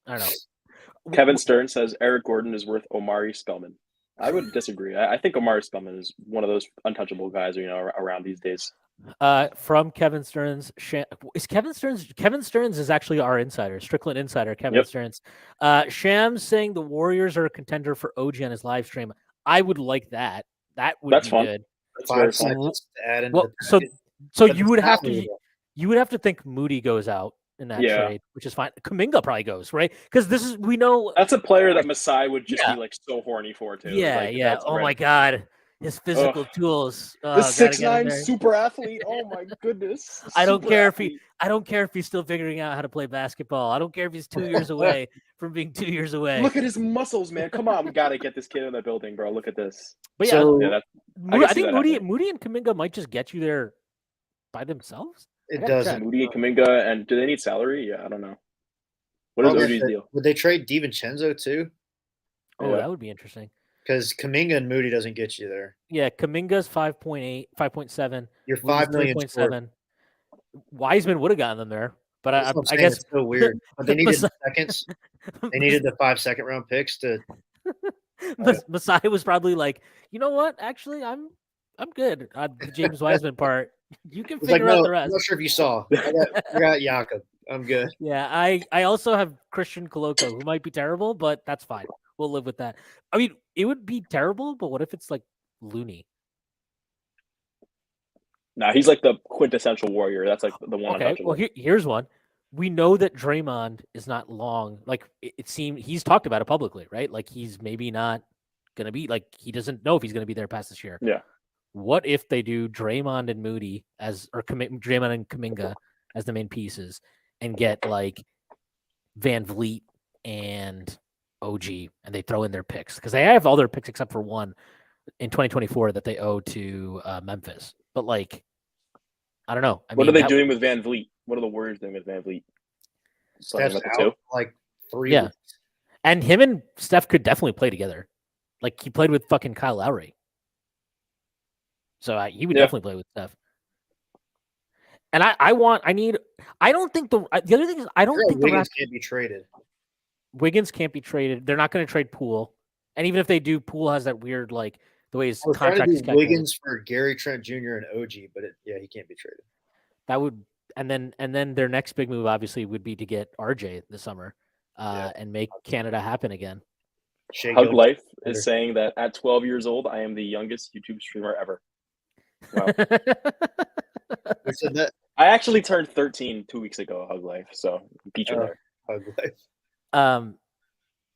I don't know. Kevin Stern says Eric Gordon is worth Omari Spellman. I would disagree. I think Omari Spellman is one of those untouchable guys, around these days. From Kevin Stearns, Kevin Stearns is actually our insider, Strickland insider, Kevin Stearns. Shams saying the Warriors are a contender for OG on his live stream. I would like that. That's be fun. Good. That's add into so you would have to think Moody goes out in that trade, which is fine. Kuminga probably goes, right? Because we know that's a player that Masai would just be like so horny for too. Yeah. Oh my god. His physical tools. The 6'9" super athlete. Oh my goodness. I don't care if he's still figuring out how to play basketball. I don't care if he's 2 years away from being 2 years away. Look at his muscles, man. Come on, we gotta get this kid in the building, bro. Look at this. But I think Moody and Kuminga might just get you there by themselves. It does. Moody and Kuminga, and do they need salary? Yeah, I don't know. What is OG's deal? Would they trade DiVincenzo too? Oh, that would be interesting. Because Kuminga and Moody doesn't get you there. Yeah, Kuminga's 5.8, 5.7. You're 5 million. 3.7. Wiseman would have gotten them there, but I guess it's so weird. But they needed the seconds. They needed the 5 second-round picks to. Masai was probably like, you know what? Actually, I'm good on the James Wiseman part. You can figure out the rest. I'm not sure if you saw. I got Jakob. I'm good. Yeah, I also have Christian Koloko, who might be terrible, but that's fine. We'll live with that. I mean, it would be terrible, but what if it's like Looney? Nah, he's like the quintessential Warrior. That's like the one. Okay, well, here's one. We know that Draymond is not long. Like it seemed he's talked about it publicly, right? Like he's maybe not going to be like he doesn't know if he's going to be there past this year. Yeah. What if they do Draymond and Moody Draymond and Kuminga as the main pieces and get like Van Vliet and OG and they throw in their picks because they have all their picks except for one in 2024 that they owe to Memphis. But like, I don't know. What are they doing with Van Vliet? What are the Warriors doing with Van Vliet? Steph's out like 3 weeks. And him and Steph could definitely play together. Like he played with fucking Kyle Lowry. So he would definitely play with Steph. And I don't think the other thing is I don't think Wiggins can't be traded. Wiggins can't be traded. They're not going to trade Poole. And even if they do, Poole has that weird like the way his contract is calculated. Wiggins for Gary Trent Jr. and OG, but he can't be traded. That would and then their next big move obviously would be to get RJ this summer and make Canada happen again. Hug Life is saying that at 12 years old, I am the youngest YouTube streamer ever. Wow. We said that. I actually turned 13 2 weeks ago, Hug Life. So beat you there. Hug Life.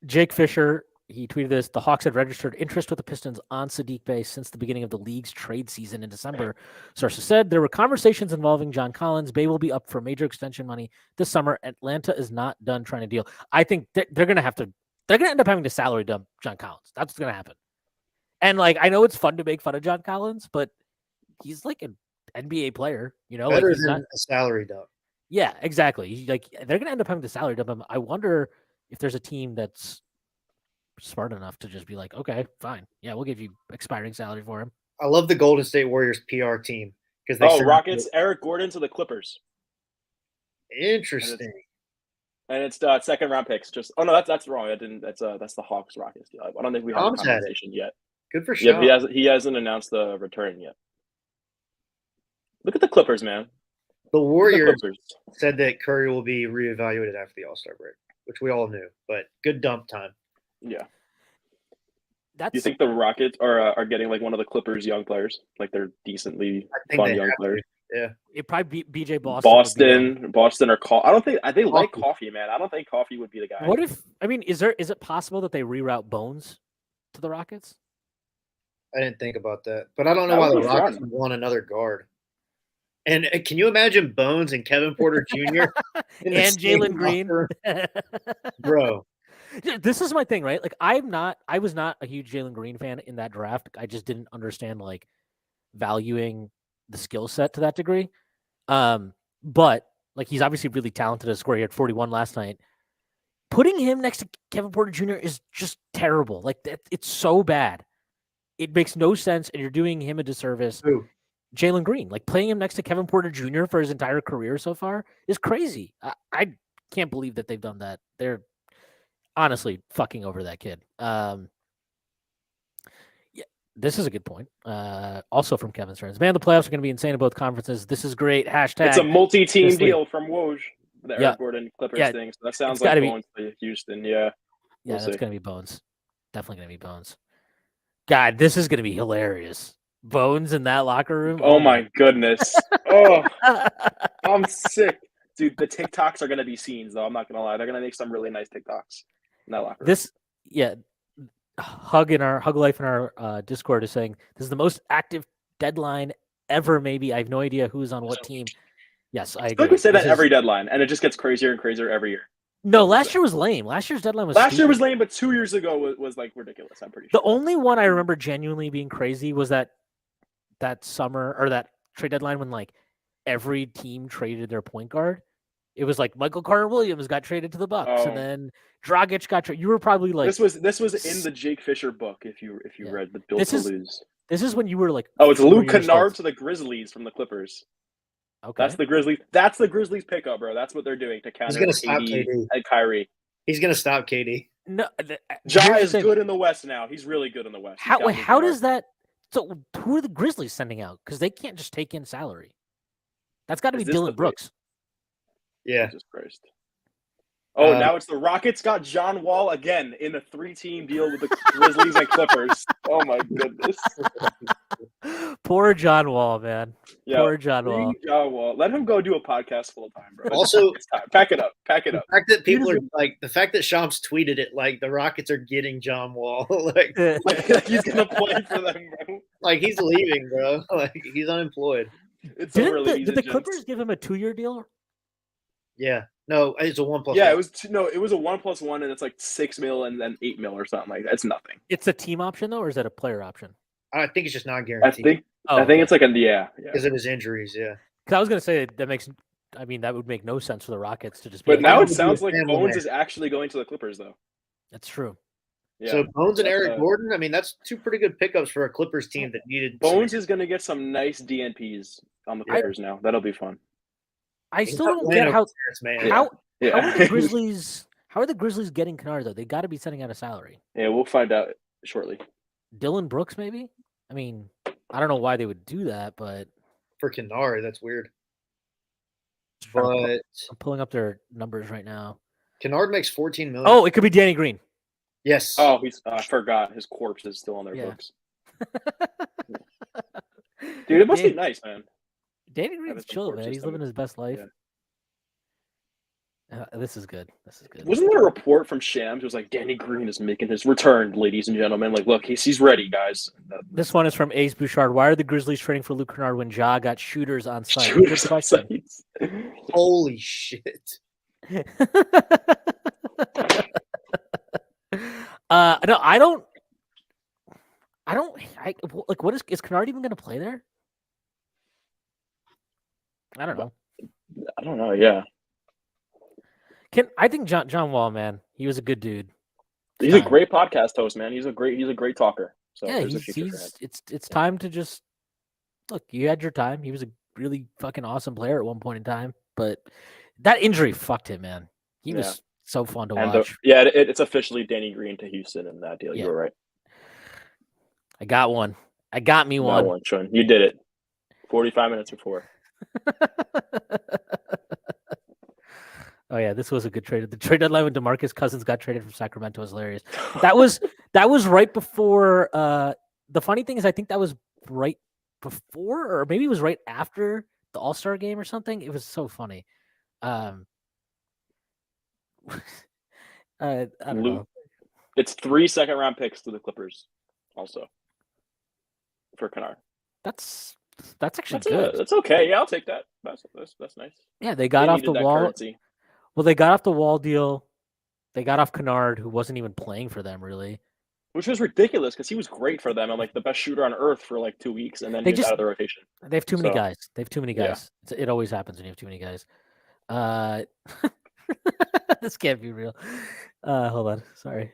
Jake Fisher, he tweeted this. The Hawks had registered interest with the Pistons on Sadiq Bey since the beginning of the league's trade season in December. Sources said there were conversations involving John Collins. Bey will be up for major extension money this summer. Atlanta is not done trying to deal. I think they're going to have to. They're going to end up having to salary dump John Collins. That's what's going to happen. And like, I know it's fun to make fun of John Collins, but he's like an NBA player. You know, Better like he's than not a salary dump. Yeah, exactly. Like they're going to end up having to salary dump him. I wonder if there's a team that's smart enough to just be like, okay, fine, yeah, we'll give you expiring salary for him. I love the Golden State Warriors PR team because they Rockets, Eric Gordon to the Clippers. Interesting. And it's second round picks. Just that's wrong. That's the Hawks Rockets deal. I don't think we have a conversation yet. Good for sure. Yeah, he hasn't announced the return yet. Look at the Clippers, man. The Warriors said that Curry will be reevaluated after the All-Star break, which we all knew, but good dump time. Yeah. Do you think the Rockets are getting like one of the Clippers' young players? Like they're decently fun young players. Yeah. It probably be BJ Boston. Boston or Coffee. I don't think they like Coffee, man. I don't think Coffee would be the guy. What if is it possible that they reroute Bones to the Rockets? I didn't think about that, but I don't know why the Rockets would want another guard. And can you imagine Bones and Kevin Porter Jr. and Jalen Green, bro? This is my thing, right? Like I was not a huge Jalen Green fan in that draft. I just didn't understand like valuing the skill set to that degree. But like he's obviously really talented as a scorer. He had 41 last night. Putting him next to Kevin Porter Jr. is just terrible. Like it's so bad. It makes no sense, and you're doing him a disservice. Ooh. Jalen Green, like playing him next to Kevin Porter Jr. for his entire career so far is crazy. I can't believe that they've done that. They're honestly fucking over that kid. Yeah, this is a good point. Also from Kevin's friends. Man, the playoffs are going to be insane in both conferences. This is great. Hashtag. It's a multi-team deal from Woj. The Eric Gordon Clippers thing. So that sounds like going to Houston. Yeah. Yeah, that's going to be Bones. Definitely going to be Bones. God, this is going to be hilarious. Bones in that locker room. Oh my goodness. Oh, I'm sick. Dude, the TikToks are going to be scenes, though. I'm not going to lie. They're going to make some really nice TikToks in that locker room. Hug Life in our Discord is saying this is the most active deadline ever. Maybe I have no idea who's on what team. Yes, I agree. Like we say that every deadline, and it just gets crazier and crazier every year. No, last year was lame. Last year's deadline was year was lame, but 2 years ago was like ridiculous. I'm pretty sure. The only one I remember genuinely being crazy was that summer or that trade deadline when like every team traded their point guard. It was like Michael Carter-Williams got traded to the Bucks, and then Dragic got traded. You were probably like this was in the Jake Fisher book. If you read the Built to Lose, this is when you were like it's Luke Kennard to the Grizzlies from the Clippers. Okay, that's the Grizzlies. That's the Grizzlies pickup, bro. That's what they're doing to counter KD and Kyrie. He's gonna stop KD. No, Ja is good in the West now. He's really good in the West. How does that? So who are the Grizzlies sending out? Because they can't just take in salary. That's got to be Dylan Brooks. Yeah. Jesus Christ. Oh, now it's the Rockets got John Wall again in a 3-team deal with the Grizzlies and Clippers. Oh my goodness. Poor John Wall, man. Yeah, poor John Wall. John Wall. Let him go do a podcast full time, bro. Also, it's time. Pack it up. The fact that people are like the fact that Shams tweeted it like the Rockets are getting John Wall. like he's gonna play for them, bro. Like he's leaving, bro. Like he's unemployed. It's did the Clippers give him a 2-year deal? Yeah. No, it's a 1+1. Yeah, it was it was a 1+1, and it's like $6 million and then $8 million or something like that. It's nothing. It's a team option though, or is that a player option? I think it's just not guaranteed. I think it's like because of his injuries. Yeah. Because I was gonna say that makes. I mean, that would make no sense for the Rockets to just. But now it sounds like Bones is actually going to the Clippers, though. That's true. Yeah. So Bones and Eric Gordon. I mean, that's 2 pretty good pickups for a Clippers team that needed. Bones is going to get some nice DNPs on the Clippers now. That'll be fun. I still don't get how are the Grizzlies? How are the Grizzlies getting Kennard though? They got to be sending out a salary. Yeah, we'll find out shortly. Dylan Brooks, maybe. I mean, I don't know why they would do that, but for Kennard, that's weird. But I'm pulling up their numbers right now. Kennard makes $14 million. Oh, it could be Danny Green. Yes. Oh, I forgot his corpse is still on their books. Dude, it must be nice, man. Danny Having Green's some chill, court man. He's system. living his best life. Yeah. This is good. This is good. Wasn't there a report from Shams? It was like Danny Green is making his return, ladies and gentlemen. Like, look, he's ready, guys. This one is from Ace Bouchard. Why are the Grizzlies trading for Luke Kennard when Ja got shooters on site? Shooters Good on question. sites. Holy shit. No, I don't. Like. What is Kennard even going to play there? I don't know. I don't know. Yeah, I think John Wall, man, he was a good dude. he's a great podcast host, man. He's a great talker. So Yeah, there's a future for him. it's time to just look. You had your time. He was a really fucking awesome player at one point in time, but that injury fucked him, man. He was so fun to watch. It's officially Danny Green to Houston in that deal. Yeah. You were right. I got one. I got me one. That one, Sean. You did it. 45 minutes before. Oh yeah, this was a good trade. The trade deadline when DeMarcus Cousins got traded from Sacramento was hilarious. That was right before. The funny thing is, I think that was right before, or maybe it was right after the All-Star game or something. It was so funny. I don't know. It's 3 second-round picks to the Clippers, also for Kennard. That's actually good. That's okay. Yeah, I'll take that. That's nice. Yeah, they got off the wall. Currency. Well, they got off the Wall deal. They got off Kennard, who wasn't even playing for them really. Which was ridiculous because he was great for them and like the best shooter on earth for like 2 weeks, and then he was out of the rotation. They have too many guys. They have too many guys. Yeah. It always happens when you have too many guys. This can't be real. Hold on. Sorry.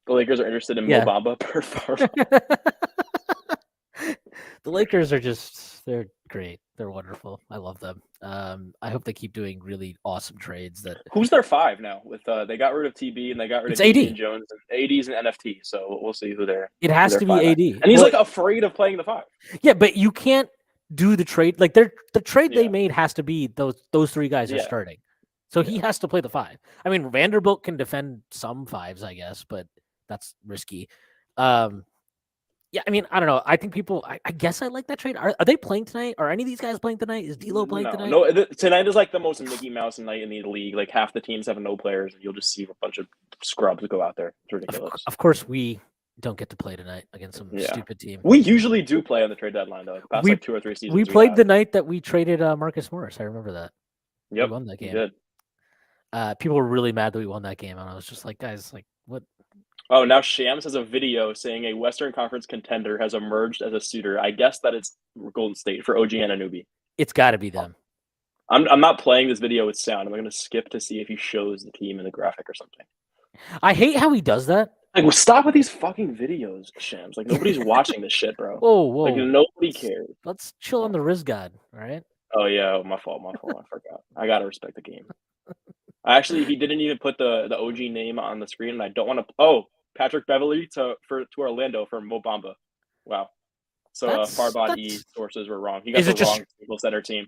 The Lakers are interested in Mo Bamba per far. The Lakers are they're great. They're wonderful. I love them. I hope they keep doing really awesome trades. Who's their 5 now? With they got rid of TB and they got rid of AD Jones and AD's and NFT. So we'll see who they're. It has to be AD, and he's like afraid of playing the 5. Yeah, but you can't do the trade. Like the trade they made has to be those 3 guys are starting. So he has to play the 5. I mean, Vanderbilt can defend some 5s, I guess, but that's risky. Yeah, I mean, I don't know. I think people. I guess I like that trade. Are they playing tonight? Are any of these guys playing tonight? Is D'Lo playing tonight? No. Tonight is like the most Mickey Mouse night in the league. Like half the teams have no players, and you'll just see a bunch of scrubs go out there. It's ridiculous. Of course, we don't get to play tonight against some stupid team. We usually do play on the trade deadline though. Past like 2 or 3 seasons. We played the night that we traded Marcus Morris. I remember that. Yep, we won that game. We did. People were really mad that we won that game, and I was just like, guys, like what? Oh, now Shams has a video saying a Western Conference contender has emerged as a suitor. I guess that it's Golden State for OG Anunoby. It's got to be them. I'm not playing this video with sound. I'm going to skip to see if he shows the team in the graphic or something. I hate how he does that. Like, well, stop with these fucking videos, Shams. Like, nobody's watching this shit, bro. Whoa. Like, nobody cares. Let's chill on the Riz God, all right? Oh, yeah. My fault. I forgot. I got to respect the game. Actually, he didn't even put the OG name on the screen, and I don't want to. Oh, Patrick Beverly to Orlando for Mo Bamba. Wow. So Farbod sources were wrong. He got the wrong single center team.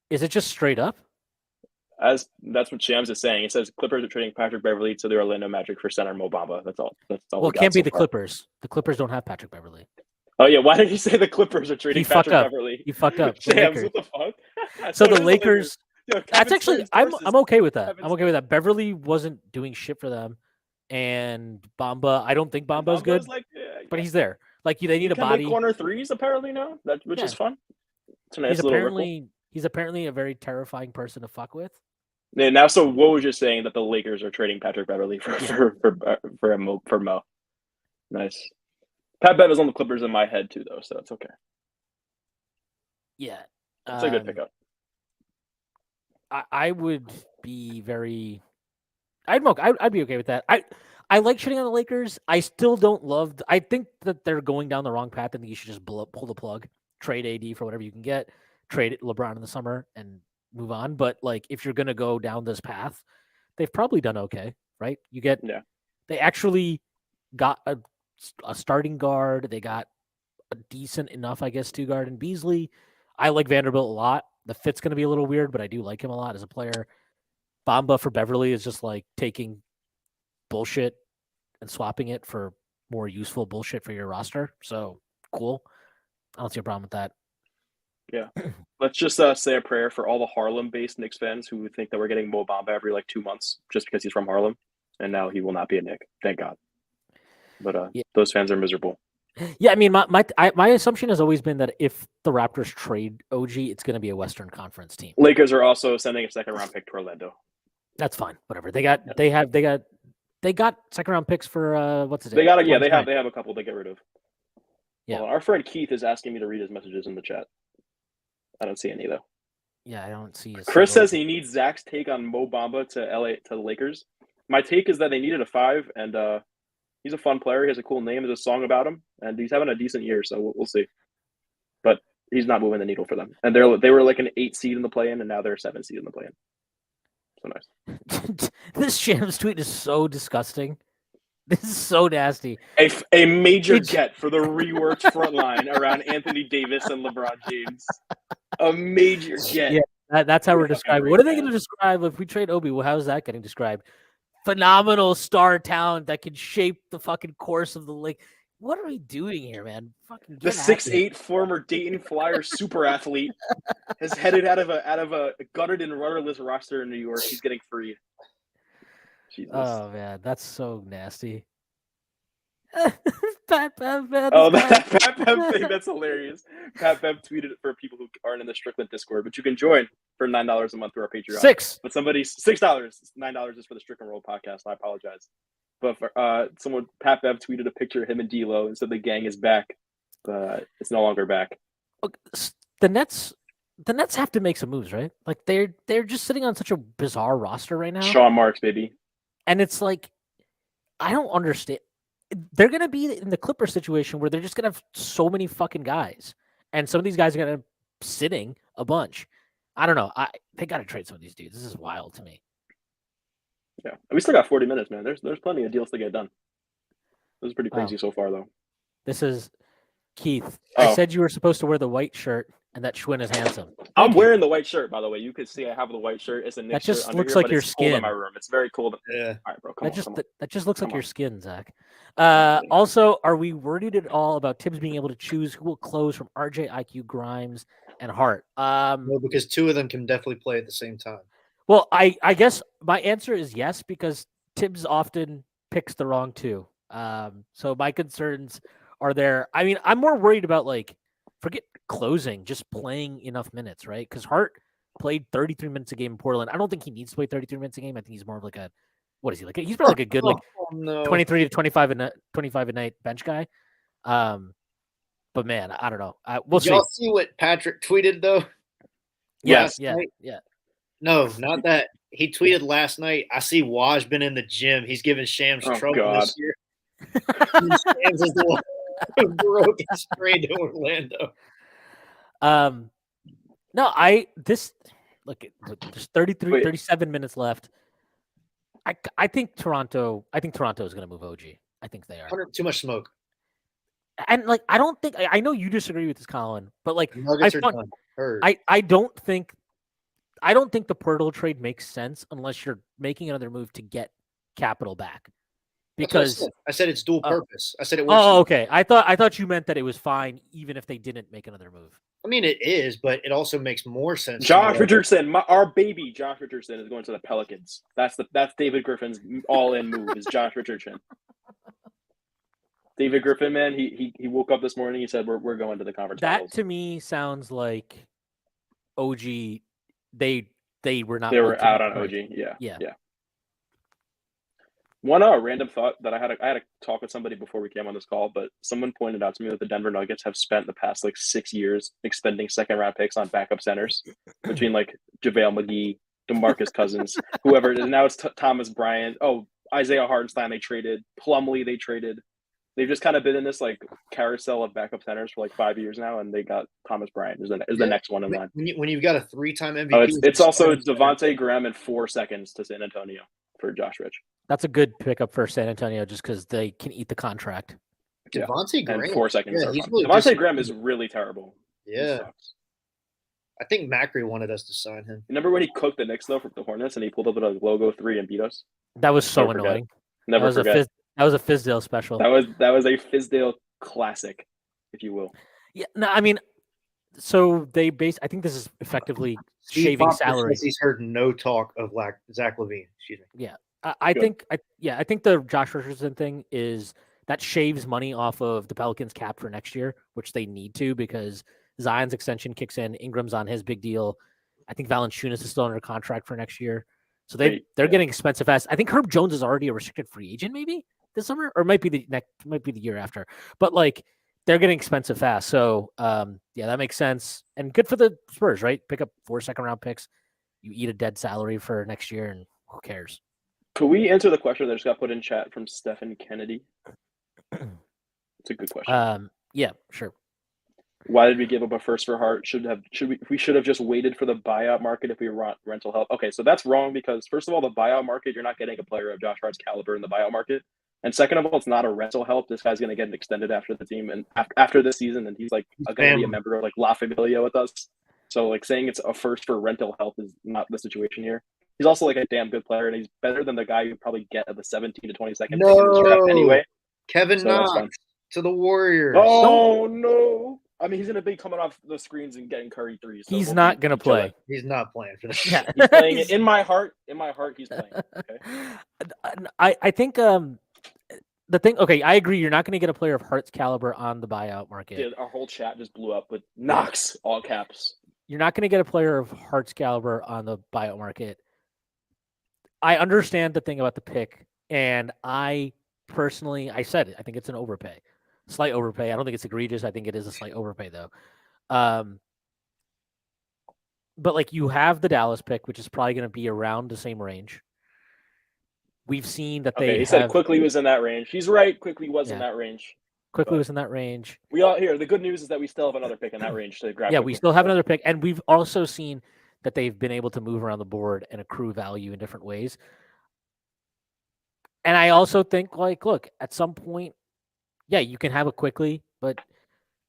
Is it just straight up? That's what Shams is saying. It says Clippers are trading Patrick Beverly to the Orlando Magic for center Mo Bamba. That's all. Well, it can't be the Clippers. The Clippers don't have Patrick Beverly. Oh yeah, why did you say the Clippers are trading Patrick Beverly? You fucked up. Shams, what the fuck? So the Lakers. Yo, that's actually I'm okay with that. I'm okay with that. Beverly wasn't doing shit for them. And Bamba, I don't think Bamba's good, but he's there. Like they need a body. Make corner threes apparently now, which is fun. It's a nice he's apparently a very terrifying person to fuck with. And now, so what was you saying that the Lakers are trading Patrick Beverly for Mo? Nice. Pat Bev is on the Clippers in my head too, though, so it's okay. Yeah, it's a good pickup. I would be very. I'd be okay with that. I like shitting on the Lakers. I still don't love. I think that they're going down the wrong path. I think you should just pull the plug, trade AD for whatever you can get, trade LeBron in the summer, and move on. But like, if you're gonna go down this path, they've probably done okay, right? They actually got a starting guard. They got a decent enough, I guess, 2 guard in Beasley. I like Vanderbilt a lot. The fit's gonna be a little weird, but I do like him a lot as a player. Bamba for Beverly is just like taking bullshit and swapping it for more useful bullshit for your roster. So cool. I don't see a problem with that. Yeah. Let's just say a prayer for all the Harlem-based Knicks fans who think that we're getting Mo Bamba every like 2 months just because he's from Harlem, and now he will not be a Knick. Thank God. But Yeah. those fans are miserable. Yeah, I mean, my assumption has always been that if the Raptors trade OG, it's going to be a Western Conference team. Lakers are also sending a second-round pick to Orlando. That's fine. Whatever. They got second-round picks for what's it? They got they have a couple to get rid of. Yeah. Our friend Keith is asking me to read his messages in the chat. I don't see any though. Yeah, I don't see. Chris says he needs Zach's take on Mo Bamba to the Lakers. My take is that they needed a 5, and he's a fun player. He has a cool name. There's a song about him, and he's having a decent year. So we'll see. But he's not moving the needle for them. And they were like an 8 seed in the play-in, and now they're a 7 seed in the play-in. So nice. This Shams tweet is so disgusting. This is so nasty. A major get for the reworked front line around Anthony Davis and LeBron James. A major get. Yeah, that's how we're describing. What are they going to describe if we trade Obi? Well, how is that getting described? Phenomenal star talent that can shape the fucking course of the league. What are we doing here, man? Fucking the 6'8" former Dayton Flyers super athlete has headed out of a gutted and rudderless roster in New York. He's getting free. Jesus. Oh man, that's so nasty. Pat Bev thing, that's hilarious. Pat Bev tweeted it for people who aren't in the Strickland Discord, but you can join for $9 a month through our Patreon. But $6, $9 is for the Strickland Roll podcast. I apologize. But for, Pat Bev tweeted a picture of him and D'Lo and said the gang is back, but it's no longer back. The Nets have to make some moves, right? Like they're just sitting on such a bizarre roster right now. Sean Marks, baby. And it's like, I don't understand. They're going to be in the Clipper situation where they're just going to have so many fucking guys. And some of these guys are going to be sitting a bunch. I don't know. They got to trade some of these dudes. This is wild to me. Yeah. We still got 40 minutes, man. There's plenty of deals to get done. This is pretty crazy so far, though. This is Keith. I said you were supposed to wear the white shirt and that Schwinn is handsome. I'm wearing the white shirt, by the way. You can see I have the white shirt. It's a Knicks shirt. That just looks like your skin. Cold in my room. It's very cold. Yeah. All right, bro. Come on. That just looks like your skin, Zach. Also, are we worried at all about Tibbs being able to choose who will close from RJ, IQ, Grimes, and Hart? No, because 2 of them can definitely play at the same time. Well, I guess my answer is yes, because Tibbs often picks the wrong 2. So my concerns are there. I mean, I'm more worried about forget closing, just playing enough minutes, right? Because Hart played 33 minutes a game in Portland. I don't think he needs to play 33 minutes a game. I think he's more of what is he like? He's probably a good 23 to 25 a night bench guy. But man, I don't know. We'll see. Y'all see what Patrick tweeted though? Yes. Yeah. No, not that. He tweeted last night, I see Waj been in the gym. He's giving Shams trouble this year. Shams is the one who broke and straight to Orlando. No, there's 37 minutes left. I think Toronto is going to move OG. I think they are. Too much smoke. And I don't think I know you disagree with this, Colin, but I don't think the Poeltl trade makes sense unless you're making another move to get capital back. Because I said it's dual purpose. I said it. Oh, okay. I thought you meant that it was fine even if they didn't make another move. I mean, it is, but it also makes more sense. Josh Richardson, our baby Josh Richardson is going to the Pelicans. That's David Griffin's all-in move. Is Josh Richardson. David Griffin, man, he woke up this morning. He said, "We're going to the conference." That finals. To me sounds like OG. They were not. They were out on OG. Yeah. One random thought that I had to talk with somebody before we came on this call, but someone pointed out to me that the Denver Nuggets have spent the past 6 years expending second-round picks on backup centers between JaVale McGee, DeMarcus Cousins, whoever. And now it's Thomas Bryant. Oh, Isaiah Hartenstein they traded. Plumlee they traded. They've just kind of been in this carousel of backup centers for 5 years now, and they got Thomas Bryant is the next one in line. When you've got a 3-time MVP, it's also Devontae Graham in 4 seconds to San Antonio for Josh Rich. That's a good pickup for San Antonio just because they can eat the contract. Devontae Graham, and 4 seconds. Yeah, really Devontae Graham is really terrible. Yeah, I think Macri wanted us to sign him. Remember when he cooked the Knicks though for the Hornets and he pulled up a logo 3 and beat us? That was so annoying. Never forget. That was a Fizdale special. That was a Fizdale classic, if you will. Yeah, no, I mean, So I think this is effectively Steve shaving Bostic salary. says he's heard no talk of Shaving salary. Zach LaVine. Excuse me. Yeah. I Good. think I think the Josh Richardson thing is that shaves money off of the Pelicans cap for next year, which they need to because Zion's extension kicks in, Ingram's on his big deal. I think Valanciunas is still under contract for next year. So they're Yeah. getting expensive fast. I think Herb Jones is already a restricted free agent maybe this summer or might be the year after. But like they're getting expensive fast. So yeah, that makes sense. And good for the Spurs, right? Pick up 4 second-round picks. You eat a dead salary for next year and who cares? Could we answer the question that just got put in chat from Stephen Kennedy? It's a good question. Yeah, sure. Why did we give up a first for Hart? We should have just waited for the buyout market if we want rental help. Okay, so that's wrong because first of all, the buyout market, you're not getting a player of Josh Hart's caliber in the buyout market. And second of all, it's not a rental help. This guy's going to get extended after the team and after this season, and he's like going to be a member of like La Familia with us. So like saying it's a first for rental help is not the situation here. He's also like a damn good player, and he's better than the guy you probably get at the 17 to 22nd pick in this draft anyway. Kevin So that's Knox fine. to the Warriors. Oh no! I mean, he's going to be coming off the screens and getting Curry threes. So He's not going to play. He's not playing for this. Yeah, He's playing it in my heart. In my heart, he's playing. Okay. I think the thing. Okay, I agree. You're not going to get a player of Hart's caliber on the buyout market. Dude, our whole chat just blew up with Knox, all caps. You're not going to get a player of Hart's caliber on the buyout market. I understand the thing about the pick, and I personally, I said it. I think it's an overpay, slight overpay. I don't think it's egregious. I think it is a slight overpay though. But like you have the Dallas pick, which is probably going to be around the same range. We've seen that He said Quickly was in that range. He's right. Quickly was in that range. Quickly was in that range. We all here. The good news is that we still have another pick in that range to grab. Yeah, we still have another pick, and we've also seen that they've been able to move around the board and accrue value in different ways. And I also think, like, look, at some point, yeah, you can have it Quickly, but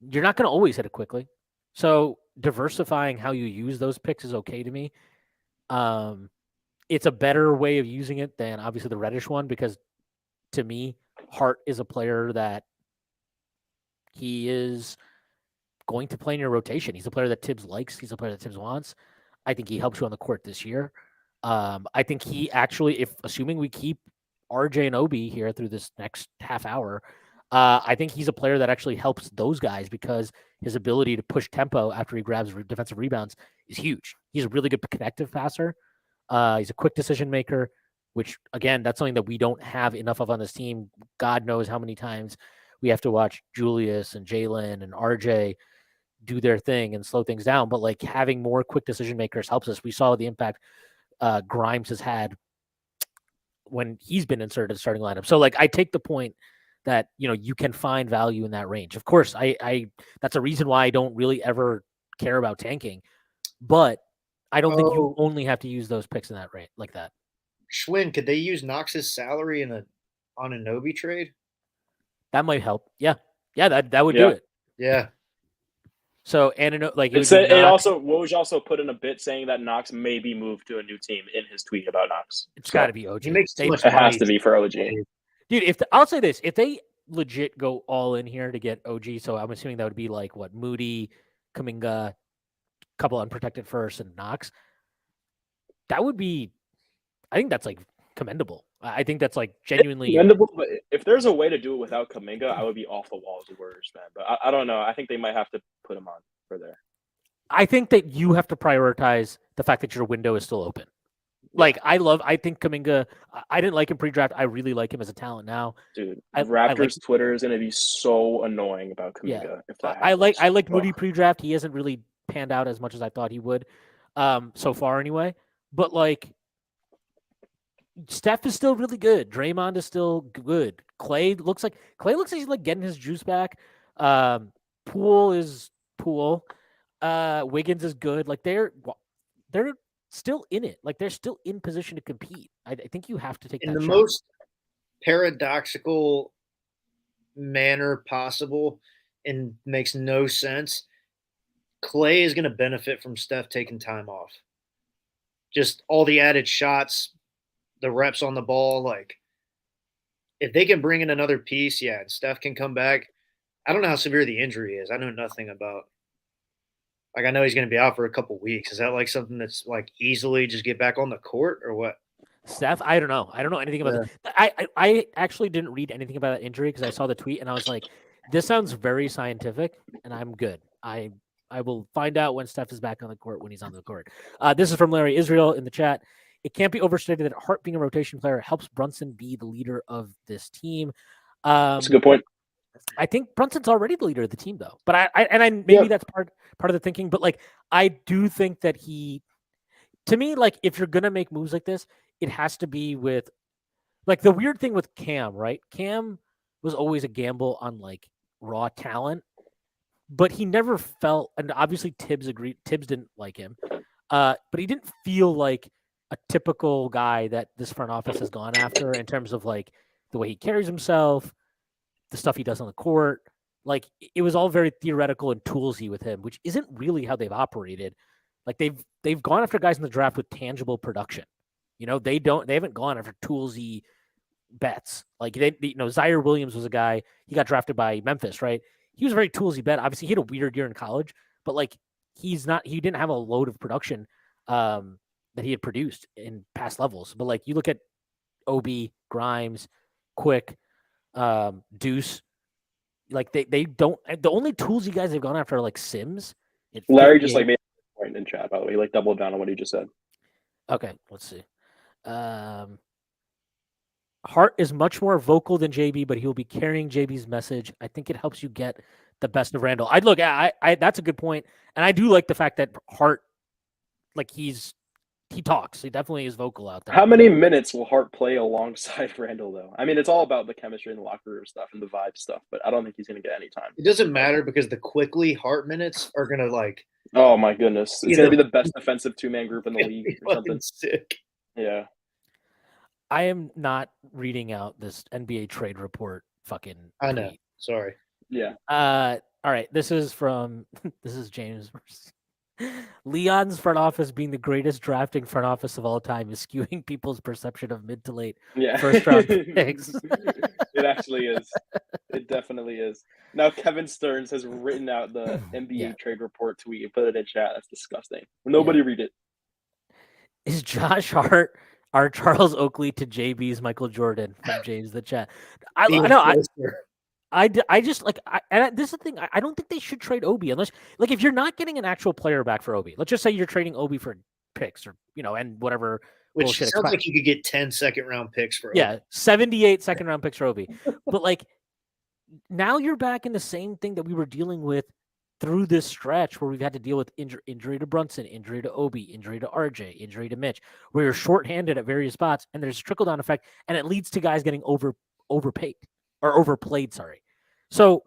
you're not going to always hit it Quickly. So diversifying how you use those picks is okay to me. It's a better way of using it than obviously the Reddish one because to me, Hart is a player that he is going to play in your rotation. He's a player that Tibbs likes. He's a player that Tibbs wants. I think he helps you on the court this year. I think he actually, if assuming we keep RJ and Obi here through this next half hour, I think he's a player that actually helps those guys because his ability to push tempo after he grabs defensive rebounds is huge. He's a really good connective passer. He's a quick decision maker, which, again, that's something that we don't have enough of on this team. God knows how many times we have to watch Julius and Jalen and RJ do their thing and slow things down. But, like, having more quick decision makers helps us. We saw the impact Grimes has had when he's been inserted in the starting lineup. So, like, I take the point that, you know, you can find value in that range. Of course, I that's a reason why I don't really ever care about tanking. But I don't think you only have to use those picks in that rate like that. Schwinn, could they use Knox's salary on a Nobi trade? That might help. Yeah, that would do it. Yeah. So like Woj also put in a bit saying that Knox may be moved to a new team in his tweet about Knox. It's got to be OG. He makes too much it money. has to be for OG. Dude, I'll say this, if they legit go all in here to get OG, so I'm assuming that would be like what, Moody, Kuminga, couple unprotected first, and Knox. That would be, I think that's like commendable. I think that's like genuinely commendable. But if there's a way to do it without Kuminga, I would be off the walls of Warriors fan. But I don't know. I think they might have to put him on for there. I think that you have to prioritize the fact that your window is still open. Like, I think Kuminga, I didn't like him pre-draft. I really like him as a talent now. Dude, Raptors Twitter is going to be so annoying about Kuminga. Yeah. If that I liked Moody pre-draft. He hasn't really panned out as much as I thought he would so far anyway. But, like, Steph is still really good. Draymond is still good. Clay looks like he's, like, getting his juice back. Poole is Poole. Wiggins is good. Like, they're still in it. Like, they're still in position to compete. I think you have to take that shot. In the most paradoxical manner possible and makes no sense, Clay is going to benefit from Steph taking time off. Just all the added shots, the reps on the ball. Like, if they can bring in another piece, and Steph can come back. I don't know how severe the injury is. I know nothing about Like I know he's going to be out for a couple weeks. Is that like something that's like easily just get back on the court or what? Steph, I don't know. I don't know anything about it. I actually didn't read anything about that injury because I saw the tweet and I was like, this sounds very scientific, and I'm good. I will find out when Steph is back on the court when he's on the court. This is from Larry Israel in the chat. It can't be overstated that Hart being a rotation player helps Brunson be the leader of this team. That's a good point. I think Brunson's already the leader of the team, though. But maybe that's part of the thinking. But like, I do think that to me, like, if you're gonna make moves like this, it has to be with, like, the weird thing with Cam, right? Cam was always a gamble on like raw talent, but he never felt, and obviously Tibbs agreed. Tibbs didn't like him, but he didn't feel like a typical guy that this front office has gone after in terms of like the way he carries himself, the stuff he does on the court. Like, it was all very theoretical and toolsy with him, which isn't really how they've operated. Like, they've gone after guys in the draft with tangible production. You know, they haven't gone after toolsy bets. Like, Zaire Williams was a guy, he got drafted by Memphis, right? He was a very toolsy bet. Obviously, he had a weird year in college, but like, he didn't have a load of production that he had produced in past levels. But like, you look at Obi, Grimes, Quick, Deuce, like they don't. The only tools you guys have gone after are like Sims. Larry just like made a point in chat, by the way. He like doubled down on what he just said. Okay, let's see. Hart is much more vocal than JB, but he will be carrying JB's message. I think it helps you get the best of Randall. I that's a good point, and I do like the fact that Hart, like, he talks. He definitely is vocal out there. How many minutes will Hart play alongside Randall, though? I mean, it's all about the chemistry in the locker room stuff and the vibe stuff, but I don't think he's going to get any time. It doesn't matter because the quickly Hart minutes are going to like. Oh my goodness, it's going to be the best defensive two-man group in the league or something. Sick. Yeah. I am not reading out this NBA trade report fucking I know. tweet. Sorry. Yeah. All right. This is James. Leon's front office being the greatest drafting front office of all time is skewing people's perception of mid to late first round picks. It actually is. It definitely is. Now Kevin Stearns has written out the NBA trade report tweet and put it in chat. That's disgusting. Nobody read it. Is Josh Hart our Charles Oakley to JB's Michael Jordan from James the chat? I just like, and this is the thing. I don't think they should trade Obi unless, like, if you're not getting an actual player back for Obi. Let's just say you're trading Obi for picks or and whatever. Which sounds like you could get 10 second-round picks for Obi. Yeah, 78 second-round picks for Obi. But like, now you're back in the same thing that we were dealing with through this stretch where we've had to deal with injury to Brunson, injury to Obi, injury to RJ, injury to Mitch, where you're shorthanded at various spots, and there's a trickle-down effect, and it leads to guys getting overpaid or overplayed. Sorry. So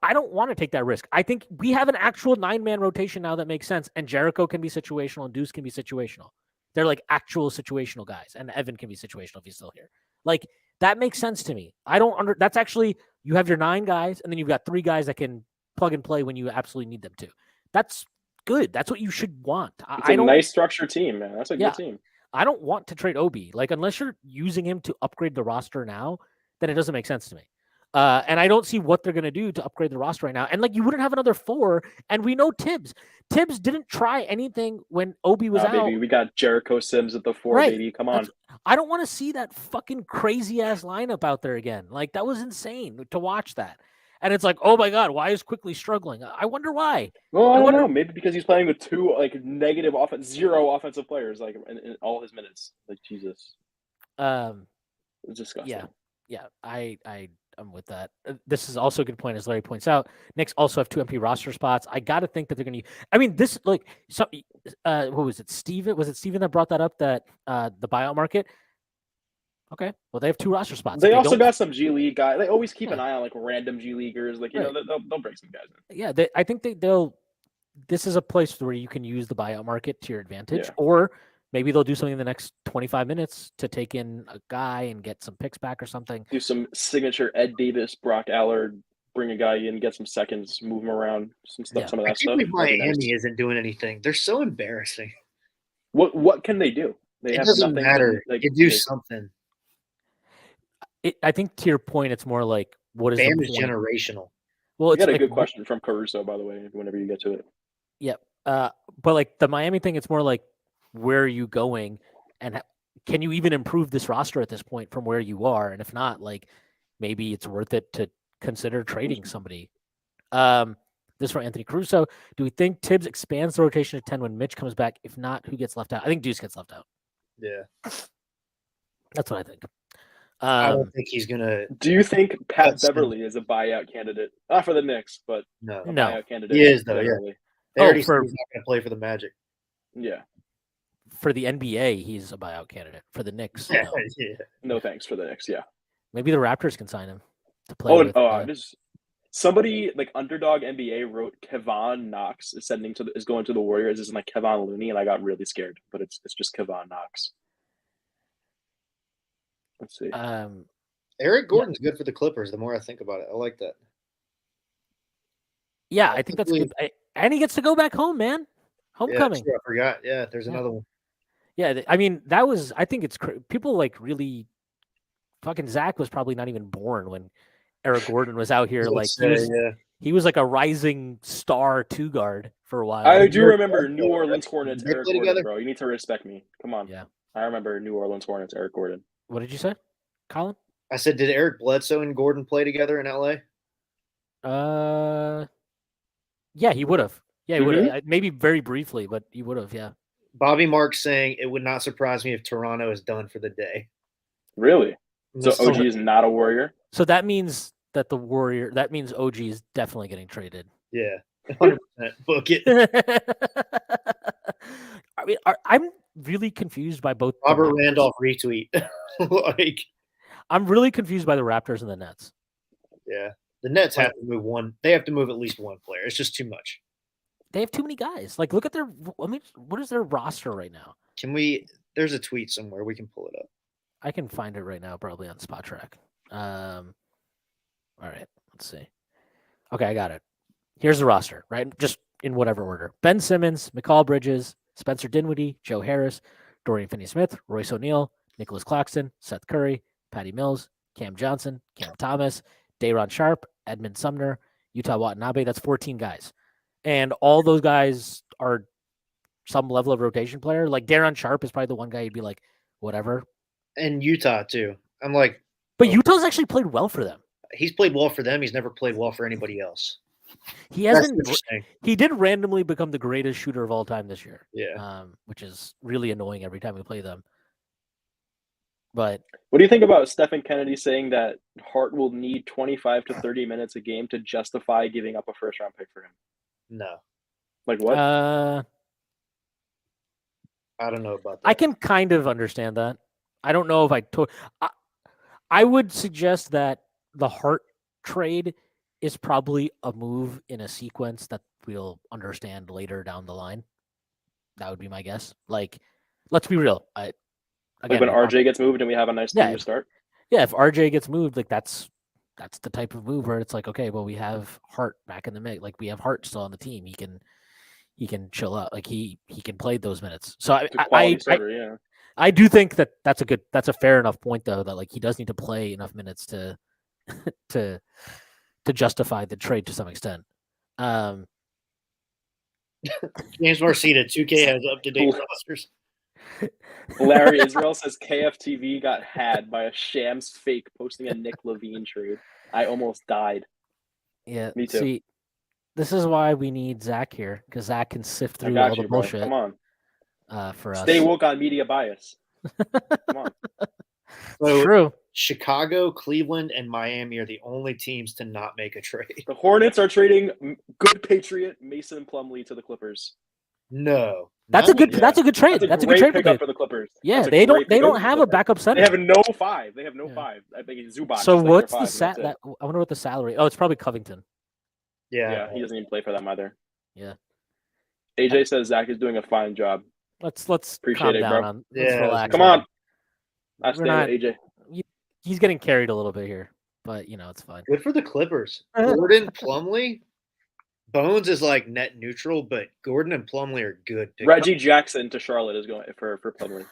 I don't want to take that risk. I think we have an actual 9-man rotation now that makes sense, and Jericho can be situational, and Deuce can be situational. They're like actual situational guys, and Evan can be situational if he's still here. Like, that makes sense to me. That's actually, you have your 9 guys, and then you've got 3 guys that can plug and play when you absolutely need them to. That's good. That's what you should want. It's a nice structured team, man. That's a good team. I don't want to trade Obi. Like, unless you're using him to upgrade the roster now, then it doesn't make sense to me. And I don't see what they're going to do to upgrade the roster right now. And like, you wouldn't have another 4. And we know Tibbs didn't try anything when Obi was out. Baby, we got Jericho Sims at the 4, right. Baby. Come on. I don't want to see that fucking crazy ass lineup out there again. Like, that was insane to watch that. And it's like, oh my God, why is Quickly struggling? I wonder why. Well, I don't know. Maybe because he's playing with 2 like negative zero offensive players, like in all his minutes. Like, Jesus. It's disgusting. Yeah. I'm with that. This is also a good point, as Larry points out. Knicks also have 2 empty roster spots. I got to think that they're going to. I mean, this like what was it? Steven? Was it Steven that brought that up? That the buyout market. Okay, well, they have 2 roster spots. They also got some G League guys. They always keep an eye on like random G Leaguers. Like, you know, they'll bring some guys in. Yeah, I think they'll. This is a place where you can use the buyout market to your advantage, or maybe they'll do something in the next 25 minutes to take in a guy and get some picks back or something. Do some signature Ed Davis, Brock Allard, bring a guy in, get some seconds, move him around, some stuff, some of that stuff. Miami isn't doing anything. They're so embarrassing. What can they do? It doesn't matter. They do something. I think to your point, it's more like, what is Bam the is point? generational. Well, it's got a good question from Caruso, by the way, whenever you get to it. Yeah. But like the Miami thing, it's more like where are you going, and can you even improve this roster at this point from where you are? And if not, like maybe it's worth it to consider trading somebody. This from Anthony Caruso. Do we think Tibbs expands the rotation to 10 when Mitch comes back? If not, who gets left out? I think Deuce gets left out. Yeah. That's what I think. I don't think he's gonna. Do you think Pat That's- Beverly is a buyout candidate? Not for the Knicks, but No, a No. buyout candidate. He is, though, yeah. generally. they already for- said he's not gonna play for the Magic. Yeah. For the NBA, he's a buyout candidate. For the Knicks, Yeah, no. yeah. No thanks for the Knicks. Yeah. Maybe the Raptors can sign him to play with. Somebody like Underdog NBA wrote Kevon Knox is going to the Warriors. Isn't like Kevon Looney, and I got really scared. But it's just Kevon Knox. Let's see. Eric Gordon's good for the Clippers. The more I think about it, I like that. Yeah, I think that's good. And he gets to go back home, man. Homecoming. Yeah, I forgot. Yeah, there's another one. Yeah, I mean, that was, I think it's, people like really, fucking Zach was probably not even born when Eric Gordon was out here. Like, he was like a rising star 2-guard for a while. I do remember New Orleans Hornets, They Eric play Gordon, together? bro. You need to respect me. Come on. Yeah. I remember New Orleans Hornets, Eric Gordon. What did you say, Colin? I said, did Eric Bledsoe and Gordon play together in LA? Yeah, he would have. Yeah, he would have. Maybe very briefly, but he would have. Yeah. Bobby Marks saying it would not surprise me if Toronto is done for the day. Really? So Listen, OG is not a Warrior? So that means that that means OG is definitely getting traded. Yeah, 100%. Book it. I mean, I'm really confused by both. Robert Randolph retweet. Like, I'm really confused by the Raptors and the Nets. yeah, the Nets have to move one. They have to move at least one player. It's just too much. They have too many guys. Like, look at their. I mean, what is their roster right now? Can we? There's a tweet somewhere. We can pull it up. I can find it right now, probably on Spot Track. All right, let's see. Okay, I got it. Here's the roster, right? Just in whatever order: Ben Simmons, McCall Bridges, Spencer Dinwiddie, Joe Harris, Dorian Finney-Smith, Royce O'Neal, Nicholas Claxton, Seth Curry, Patty Mills, Cam Johnson, Cam Thomas, Day'Ron Sharp, Edmund Sumner, Utah Watanabe. That's 14 guys. And all those guys are some level of rotation player. Like Day'Ron Sharp is probably the one guy you'd be like, whatever. And Utah too. I'm like, but Utah's actually played well for them. He's played well for them. He's never played well for anybody else. He hasn't. He did randomly become the greatest shooter of all time this year. Yeah. Which is really annoying every time we play them. But what do you think about Stephen Kennedy saying that Hart will need 25 to 30 minutes a game to justify giving up a first-round pick for him? No. Like what? I don't know about that. I can kind of understand that. I don't know if I would suggest that the Hart trade is probably a move in a sequence that we'll understand later down the line. That would be my guess. Like, let's be real. Again, like when RJ gets moved and we have a nice team to start? Yeah, if RJ gets moved, like that's the type of move where it's like, okay, well, we have Hart back in the mix. Like we have Hart still on the team. He can chill out. Like he can play those minutes. So I do think that's a fair enough point though, that like he does need to play enough minutes to justify the trade to some extent. James Marcita, 2K has up-to-date rosters. Larry Israel says KFTV got had by a Shams fake posting a Nick Levine trade. I almost died. Yeah, me too. See, this is why we need Zach here, because Zach can sift through all the bullshit. Come on, for us. Stay woke on media bias. Come on. So true. Chicago, Cleveland, and Miami are the only teams to not make a trade. The Hornets are trading good Patriot Mason Plumlee to the Clippers. No. That's a good trade. That's a good trade pickup for the Clippers. Yeah, they don't have a backup center. They have no 5. They have no 5. I think it's Zubac. So what's the I wonder what the salary. Oh, it's probably Covington. Yeah, he doesn't even play for them either. Yeah. AJ says Zach is doing a fine job. Let's appreciate it, bro. Let's relax. Come on. I stay with AJ. He's getting carried a little bit here, but it's fine. Good for the Clippers. Gordon, Plumlee. Bones is like net neutral, but Gordon and Plumlee are good. Reggie Jackson to Charlotte is going for Plumlee.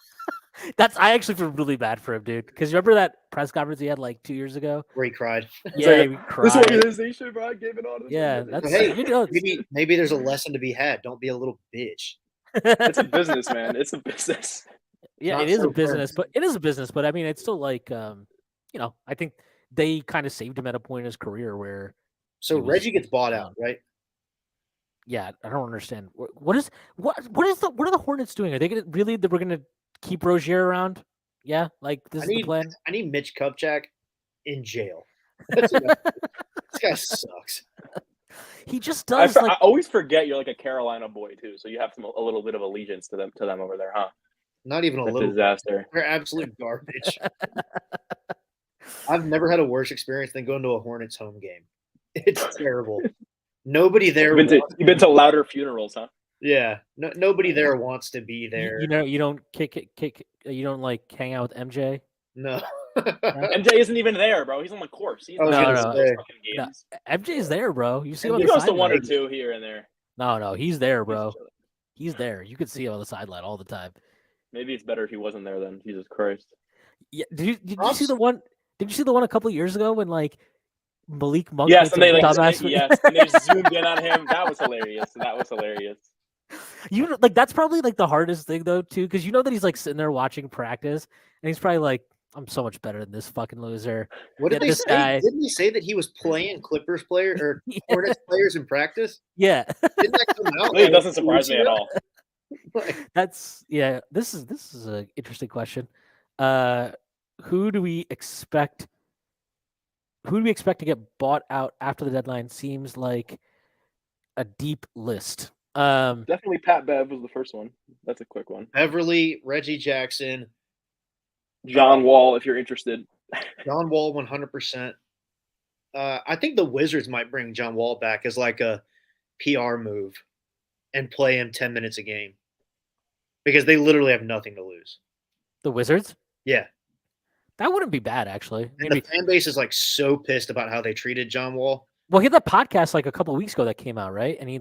I actually feel really bad for him, dude. Because remember that press conference he had like 2 years ago? Where he cried. Yeah, we This cried. organization, bro, I gave it all to this Yeah, organization. that's Hey, you know, maybe there's a lesson to be had. Don't be a little bitch. It's a business, man. It's a business. yeah, not it is so a business, fun. but it is a business. But I mean, it's still like, I think they kind of saved him at a point in his career where, So he was Reggie gets bought down. out, right? Yeah, I don't understand what are the Hornets doing? Are they gonna really? We're gonna keep Rozier around? Yeah, like this is the plan. I need Mitch Kupchak in jail. That's what this guy sucks. He just I, does I like always forget you're like a Carolina boy too, so you have a little bit of allegiance to them over there, huh? Not even a That little. disaster. They're absolute garbage. I've never had a worse experience than going to a Hornets home game. It's terrible. Nobody there. You've been to louder funerals, huh? Yeah, nobody there wants to be there. you don't you don't like hang out with MJ. No. MJ isn't even there, bro. He's on the course. He's I was not gonna in those say. fucking No, games. MJ's there, bro. You see him on He the goes to one or sideline. two here and there. No, he's there, bro. He's there. You could see him on the sideline all the time. Maybe it's better if he wasn't there then. Jesus Christ. Yeah, did you see the one? Did you see the one a couple of years ago when like Malik Monk? Yes, and they and they zoomed in on him. That was hilarious. You know, like that's probably like the hardest thing though too, because you know that he's like sitting there watching practice, and he's probably like, "I'm so much better than this fucking loser." What did Yeah, they this say? guy- Didn't he say that he was playing Clippers player or Yeah. Hornets players in practice? Yeah, Didn't that come out? It doesn't surprise me at all. this is an interesting question. Who do we expect? Who do we expect to get bought out after the deadline? Seems like a deep list. Definitely Pat Bev was the first one. That's a quick one. Beverly, Reggie Jackson, John Wall, if you're interested. John Wall, 100%. I think the Wizards might bring John Wall back as like a PR move and play him 10 minutes a game because they literally have nothing to lose. The Wizards? Yeah. That wouldn't be bad, actually. And the fan base is like so pissed about how they treated John Wall. Well, he had that podcast like a couple of weeks ago that came out, right? And he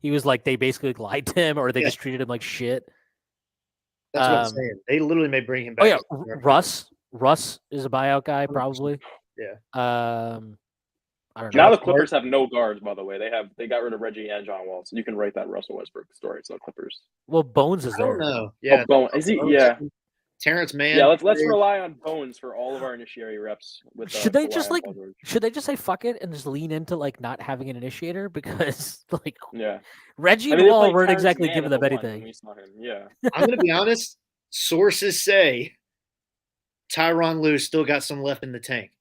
he was like, they basically lied to him or they just treated him like shit. That's what I'm saying. They literally may bring him back. Oh yeah, Russ is a buyout guy, probably. Yeah. I don't know. Now the Clippers have no guards, by the way. They got rid of Reggie and John Wall, so you can write that Russell Westbrook story. It's not Clippers. Well, Bones is I there. don't know. Yeah. Bones. Is he? Yeah. Terrence Mann. Yeah, let's rely on Bones for all of our initiatory reps. With should they just say fuck it and just lean into like not having an initiator because like Reggie and Wall weren't exactly giving them anything. Yeah, I'm gonna be honest. Sources say Tyronn Lue still got some left in the tank.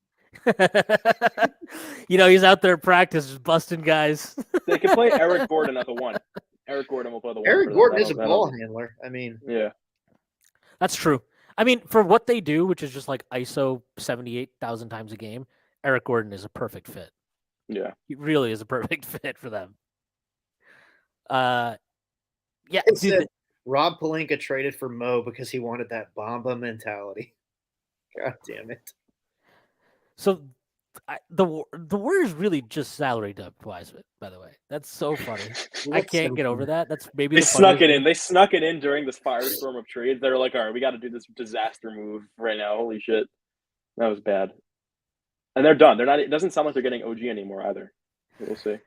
He's out there practice just busting guys. They can play Eric Gordon at the one. Eric Gordon will play the one. Eric Gordon is a ball handler. I mean, yeah. That's true. I mean, for what they do, which is just like ISO 78,000 times a game, Eric Gordon is a perfect fit. Yeah. He really is a perfect fit for them. Yeah. It said Rob Pelinka traded for Mo because he wanted that Bamba mentality. God damn it. So the Warriors really just salary dumped Wiseman, by the way. That's so funny. I can't get over that. That's maybe they snuck it in. They snuck it in during this firestorm of trades. They're like, all right, we got to do this disaster move right now. Holy shit, that was bad. And they're done. They're not. It doesn't sound like they're getting OG anymore either. We'll see.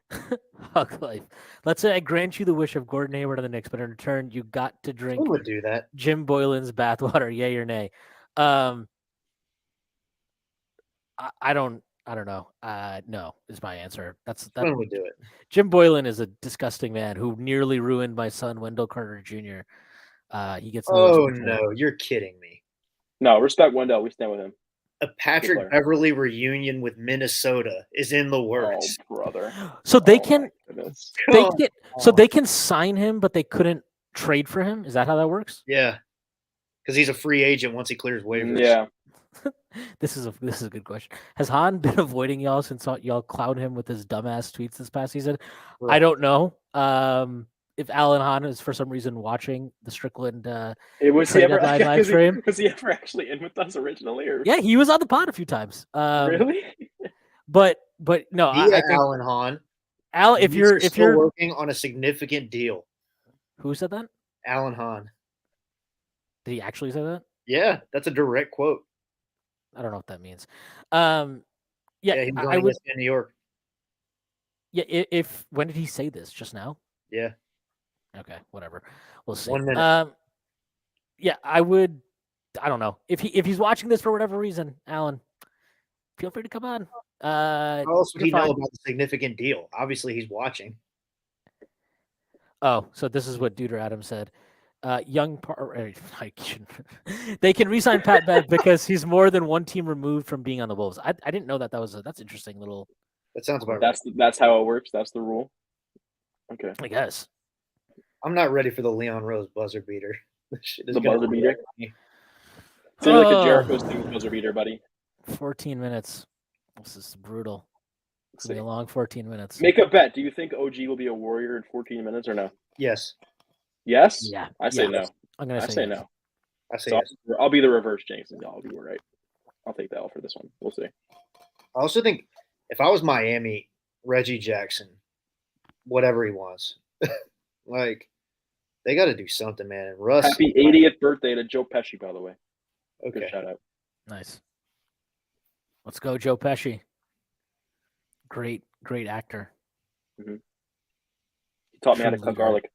Hug life. Let's say I grant you the wish of Gordon Hayward on the Knicks, but in return, you got to drink. Who would do that? Jim Boylan's bathwater, yay or nay? I don't know. No is my answer. That would do it. Jim Boylan is a disgusting man who nearly ruined my son Wendell Carter Jr. He gets. No, you're kidding me. No, respect Wendell. We stand with him. A Patrick Beverly reunion with Minnesota is in the works. Oh, brother. So they can sign him, but they couldn't trade for him. Is that how that works? Yeah, because he's a free agent once he clears waivers. Yeah. This is a good question. Has Han been avoiding y'all since y'all clowned him with his dumbass tweets this past season? Right. I don't know. If Alan Hahn is for some reason watching the Strickland was he ever live stream. Was he ever actually in with us originally? Or? Yeah, he was on the pod a few times. Really? But no, I think Alan Hahn. If you're working on a significant deal. Who said that? Alan Hahn. Did he actually say that? Yeah, that's a direct quote. I don't know what that means. Yeah, Yeah, he was I on would. ESPN New York. Yeah, if when did he say this? Just now? Yeah, Okay, whatever. We'll see. 1 minute. Yeah, I would. I don't know if he's watching this for whatever reason, Alan. Feel free to come on. How else would You're he know fine. about the significant deal? Obviously, he's watching. Oh, so this is what Duder Adams said. They can re-sign Pat Bev because he's more than one team removed from being on the Wolves. I didn't know that that's interesting little. That sounds about right. That's how it works. That's the rule. Okay. I guess. I'm not ready for the Leon Rose buzzer beater. This shit is The gonna buzzer be beater? funny. Seems like a Jericho Stings buzzer beater, buddy. 14 minutes. This is brutal. It's gonna be a See. long 14 minutes. Make a bet. Do you think OG will be a Warrior in 14 minutes or no? Yes, Yes? Yeah. I say no. I'm gonna I say yes. no. I say So yes. I'll be the reverse jinx and y'all will be right. I'll take that L for this one. We'll see. I also think if I was Miami, Reggie Jackson, whatever he wants, like they got to do something, man. And Russ, Happy 80th birthday to Joe Pesci, by the way. Good okay, shout out. Nice. Let's go, Joe Pesci. Great actor. He taught me how to True cook leader. garlic.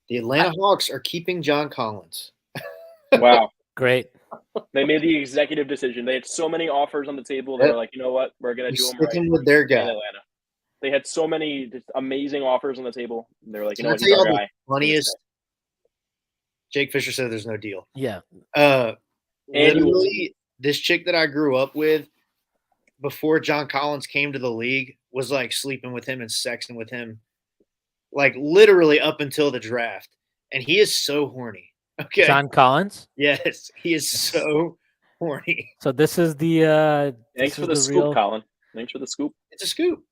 the Atlanta Hawks are keeping John Collins. Wow. Great. They made the executive decision. They had so many offers on the table. They were like, you know what? We're going to do them right. Sticking with their in guy. Atlanta. They had so many just amazing offers on the table. They were like, you know Can I what? tell He's our y'all the guy. funniest? Jake Fisher said there's no deal. Yeah. Literally, this chick that I grew up with before John Collins came to the league was like sleeping with him and sexting with him, like literally up until the draft. And he is so horny. Okay. John Collins. Yes, he is so horny. So this is the Thanks for the scoop, real Colin. Thanks for the scoop. It's a scoop.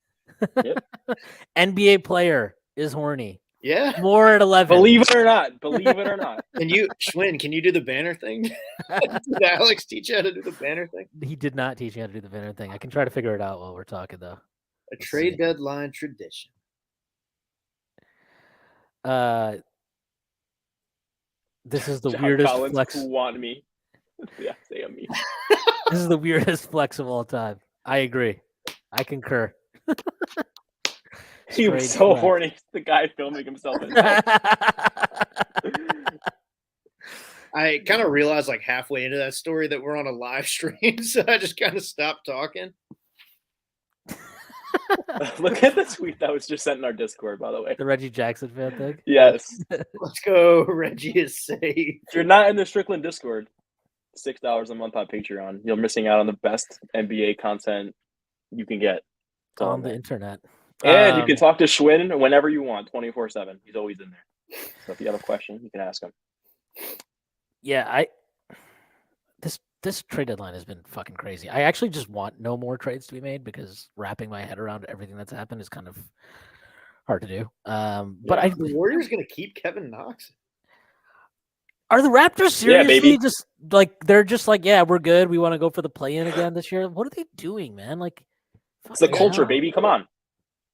NBA player is horny. Yeah. More at 11. Believe it or not. Believe it or not. Can you, Schwinn, can you do the banner thing? Did Alex teach you how to do the banner thing? He did not teach me how to do the banner thing. I can try to figure it out while we're talking though. A trade deadline tradition. This is the John weirdest Collins, flex. who want me? Yeah, say a me. This is the weirdest flex of all time. I agree. I concur. He was Straight so flex. horny. The guy filming himself. I kind of realized like halfway into that story that we're on a live stream, so I just kind of stopped talking. Look at the tweet that was just sent in our Discord, by the way. The Reggie Jackson fan thing. Yes. Let's go. Reggie is safe. If you're not in the Strickland Discord, $6 a month on Patreon. You're missing out on the best NBA content you can get. It's all On in the there. internet. And you can talk to Schwinn whenever you want, 24/7. He's always in there. So if you have a question, you can ask him. Yeah, this trade deadline has been fucking crazy. I actually just want no more trades to be made because wrapping my head around everything that's happened is kind of hard to do. But Yeah. The Warriors going to keep Kevin Knox? Are the Raptors Yeah, seriously baby. just like they're just like, yeah, we're good. We want to go for the play-in again this year. What are they doing, man? Like, It's the fucking culture, hell. baby. Come on.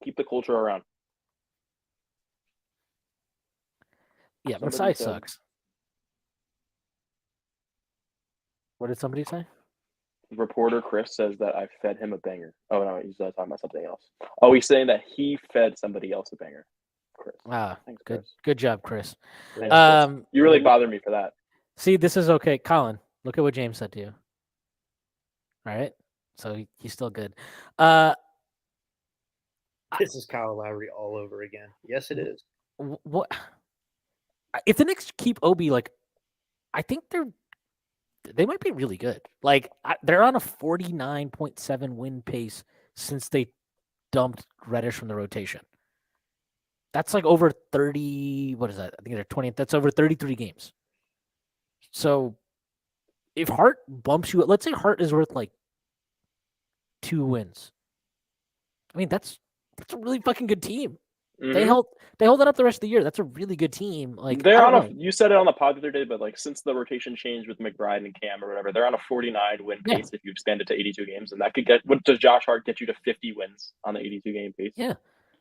Keep the culture around. Yeah, Somebody Masai said- sucks. What did somebody say? Reporter Chris says that I fed him a banger. Oh, no, he's talking about something else. Oh, he's saying that he fed somebody else a banger. Chris. Ah, Thanks, good, Chris. good job, Chris. Thanks, Chris. You really Um, bothered me for that. See, this is okay, Colin. Look at what James said to you. All right, so he's still good. This is Kyle Lowry all over again. Yes, it is. What if the Knicks keep Obi? Like, I think they might be really good. Like, they're on a 49.7 win pace since they dumped Reddish from the rotation. That's like over 30. What is that? I think they're 20. That's over 33 games. So, if Hart bumps you, let's say Hart is worth like 2 wins. I mean, that's a really fucking good team. They hold it up the rest of the year. That's a really good team. Like, they're I on don't know. you said it on the pod the other day, but like since the rotation changed with McBride and Cam or whatever, they're on a 49 win Yeah. pace if you expand it to 82 games, and that could get. What does Josh Hart get you to 50 wins on the 82 game pace? Yeah.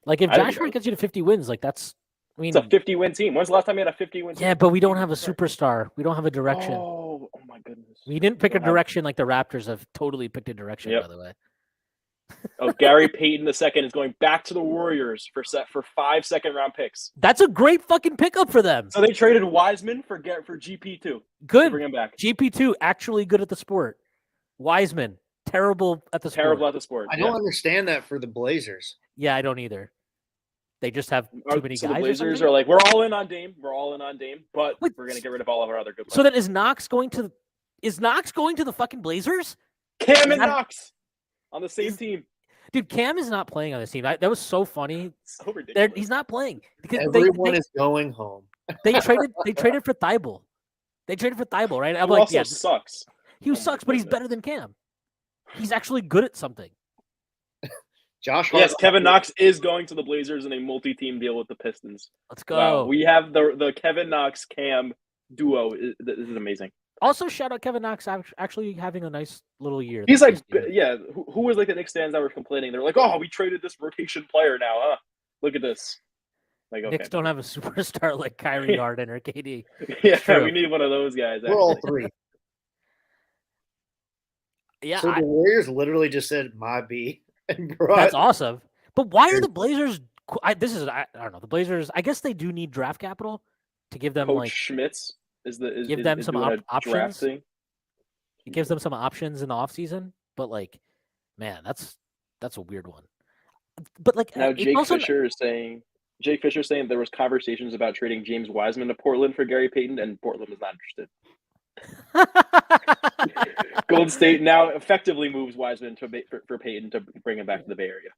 Like if I think Josh it Hart does. gets you to 50 wins, like that's I mean, It's a 50-win team. When's the last time you had a 50-win team? yeah, but we don't have a superstar. We don't have a direction. Oh my goodness. We didn't pick a don't have- direction like the Raptors have totally picked a direction, Yep. by the way. Oh, Gary Payton II is going back to the Warriors for 5 second-round picks. That's a great fucking pickup for them. So they traded Wiseman for GP2. Good. Bring him back. GP2 actually good at the sport. Wiseman terrible at the sport. Terrible at the sport. I don't understand that for the Blazers. Yeah, I don't either. They just have too many So guys. the or Blazers something? are like, we're all in on Dame. We're all in on Dame, but Wait, we're going to get rid of all of our other good players. So then is Knox going to the fucking Blazers? Cam and that- Knox on the same team. Dude, Cam is not playing on this team. That was so funny. So ridiculous. He's not playing because Everyone is going home. they traded for Thibault. They traded for Thibault, right? I'm Who like, also yeah, sucks. he my sucks, but he's goodness. better than Cam. He's actually good at something. Josh Hart. Yes, Kevin Knox is going to the Blazers in a multi-team deal with the Pistons. Let's go. Wow, we have the Kevin Knox Cam duo. This is amazing. Also, shout out Kevin Knox actually having a nice little year. He's this like, year. yeah. Who was like the Knicks fans that were complaining? They're like, oh, we traded this rotation player now, huh? Look at this. Like, okay, Knicks don't have a superstar like Kyrie Harden or KD. yeah, True. we need one of those guys. We're all actually. three. Yeah, So the Warriors literally just said my B and brought that's awesome. But why are the Blazers? I don't know. The Blazers. I guess they do need draft capital to give them Coach like Schmitz is give them is some doing a options. draft thing. it gives them some options in the offseason. But like, man, that's a weird one. But like Now it's Jake also- Fisher is saying there was conversations about trading James Wiseman to Portland for Gary Payton, and Portland was not interested. Golden State now effectively moves Wiseman for Payton to bring him back to the Bay Area.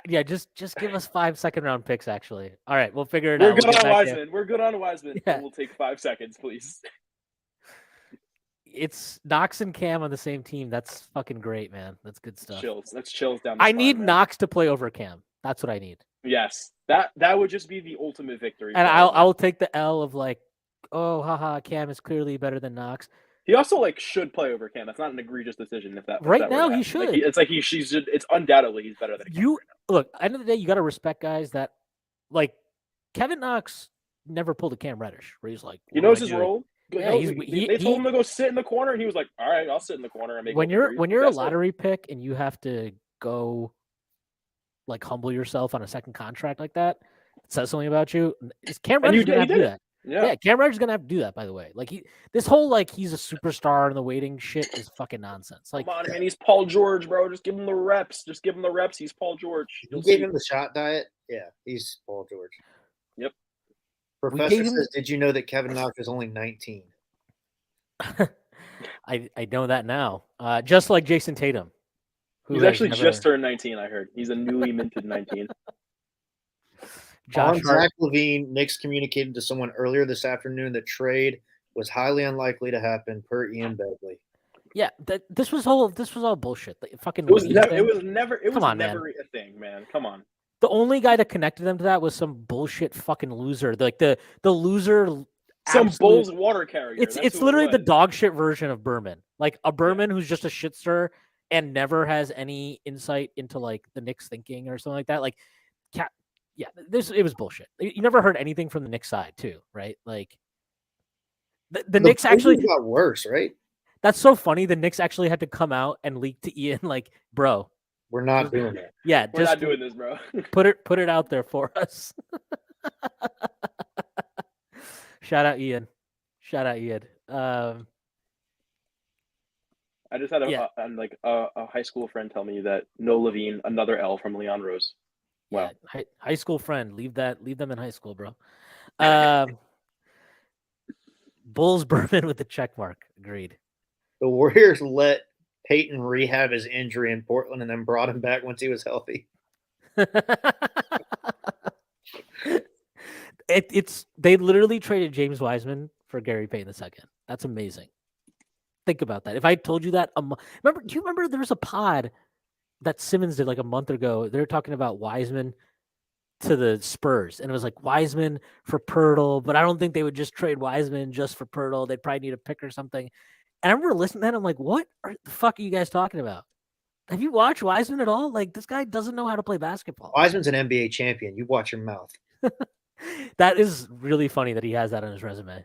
Yeah. Just give us 5 second-round picks. Actually, all right, we'll figure it We're out. good We'll get on back to you. Wiseman. We're good on Wiseman. Yeah. We'll take 5 seconds, please. It's Knox and Cam on the same team. That's fucking great, man. That's good stuff. Chills. That's chills down the I spine, need man. Knox to play over Cam. That's what I need. Yes. That would just be the ultimate victory. And for I'll everyone. take the L of like, oh, haha, Cam is clearly better than Knox. He also like should play over Cam. That's not an egregious decision. If that Right if that were now, to he happen. Like, should. it's like it's undoubtedly he's better than Cam You right now. look, end of the day, you got to respect guys that like Kevin Knox never pulled a Cam Reddish where he's like, He "What knows do I his do?" role. Yeah, No, he's- they told him to go sit in the corner, and he was like, "All right, I'll sit in the corner and make." When open threes." you're a That's it. lottery pick and you have to go like humble yourself on a second contract like that, it says something about you. Is Cam And Reddish you gonna have to do did it. that? Yeah. Yeah, Cam Reddish is gonna have to do that. By the way, like this whole like he's a superstar in the waiting shit is fucking nonsense. Like, Come on, man. He's Paul George, bro. Just give him the reps. Just give him the reps. He's Paul George. You You'll gave see. him the shot diet? Yeah, he's Paul George. Yep. Professor gave him- says, did you know that Kevin Knox is only 19? I know that now. Just like Jason Tatum, who He's has actually never- just turned 19. I heard he's a newly minted 19. Josh On Hart. Zach Levine, Knicks communicated to someone earlier this afternoon that trade was highly unlikely to happen per Ian Begley. Yeah, this was all bullshit. The fucking It was Levine never. thing. It was never. It was Come on, man. never a thing, man. Come on. The only guy that connected them to that was some bullshit fucking loser. Like the loser. Some absolute- Bulls water carrier. It's That's who it literally the was. dog shit version of Berman. Like a Berman who's just a shit stir and never has any insight into like the Knicks thinking or something like that. Like, yeah, it was bullshit. You never heard anything from the Knicks side too, right? Like the Knicks actually. Blazers got worse, right? That's so funny. The Knicks actually had to come out and leak to Ian, like, bro, We're not doing that. yeah, We're just not doing this, bro. put it out there for us. Shout out Ian. I just had Yeah. a high school friend tell me that no Levine, another L from Leon Rose. Wow. Yeah, high school friend. Leave them in high school, bro. Bulls Berman with the check mark. Agreed. The Warriors let Peyton rehab his injury in Portland and then brought him back once he was healthy. They literally traded James Wiseman for Gary Payton II. That's amazing. Think about that. If I told you that, do you remember there was a pod that Simmons did like a month ago? They were talking about Wiseman to the Spurs, and it was like Wiseman for Pirtle, but I don't think they would just trade Wiseman just for Pirtle. They'd probably need a pick or something. And I remember listening to that. I'm like, what the fuck are you guys talking about? Have you watched Wiseman at all? Like, this guy doesn't know how to play basketball. Wiseman's an NBA champion. You watch your mouth. That is really funny that he has that on his resume.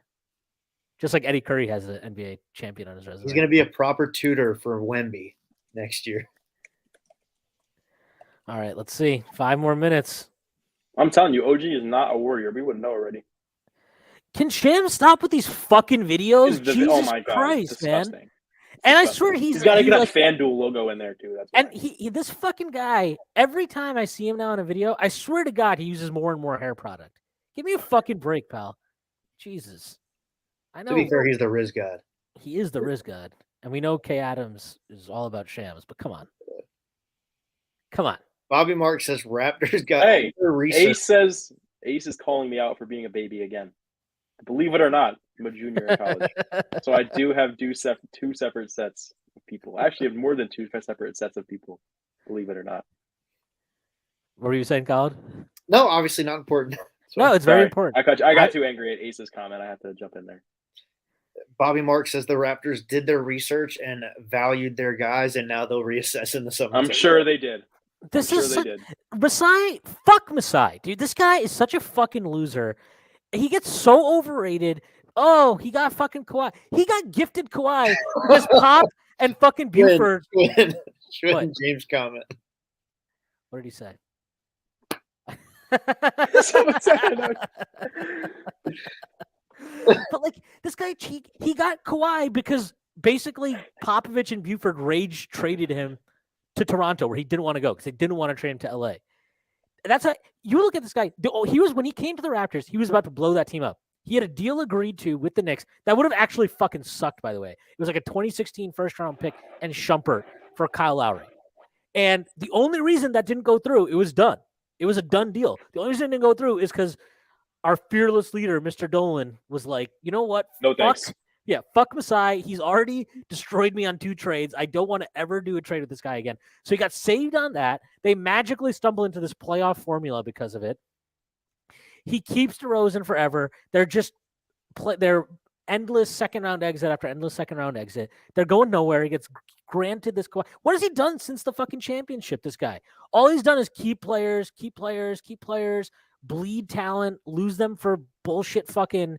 Just like Eddie Curry has an NBA champion on his resume. He's going to be a proper tutor for Wemby next year. All right, let's see. 5 more minutes. I'm telling you, OG is not a warrior. We wouldn't know already. Can Sham stop with these fucking videos? Jesus Oh my God, Christ, man! disgusting. And I swear he's got to get like, a FanDuel logo in there too. That's and he this fucking guy. Every time I see him now in a video, I swear to God, he uses more and more hair product. Give me a fucking break, pal. Jesus. I know. To be fair, he's the Riz God. He is the Riz God, and we know Kay Adams is all about shams. But come on, come on. Bobby Mark says Raptors got research. Ace is calling me out for being a baby again. Believe it or not, I'm a junior in college, so I do have two separate sets of people. I actually have more than 2 separate sets of people. Believe it or not. What were you saying, Colin? No, obviously not important. No, it's very important. I got too angry at Ace's comment. I have to jump in there. Bobby Mark says the Raptors did their research and valued their guys, and now they'll reassess in the summer. I'm sure they did. Masai. Fuck Masai, dude. This guy is such a fucking loser. He gets so overrated. Oh, he got fucking Kawhi. He got gifted Kawhi with Pop and fucking Buford. Shouldn't James comment? What did he say? But like this guy, he got Kawhi because basically Popovich and Buford rage traded him to Toronto, where he didn't want to go because they didn't want to trade him to LA. That's how you look at this guy. When he came to the Raptors, he was about to blow that team up. He had a deal agreed to with the Knicks that would have actually fucking sucked, by the way. It was like a 2016 first-round pick and Shumpert for Kyle Lowry. And the only reason that didn't go through, it was done. It was a done deal. The only reason it didn't go through is because our fearless leader, Mr. Dolan, was like, you know what? No thanks. Yeah, fuck Masai. He's already destroyed me on 2 trades. I don't want to ever do a trade with this guy again. So he got saved on that. They magically stumble into this playoff formula because of it. He keeps DeRozan forever. They're endless second-round exit after endless second-round exit. They're going nowhere. He gets granted this. What has he done since the fucking championship, this guy? All he's done is keep players, bleed talent, lose them for bullshit fucking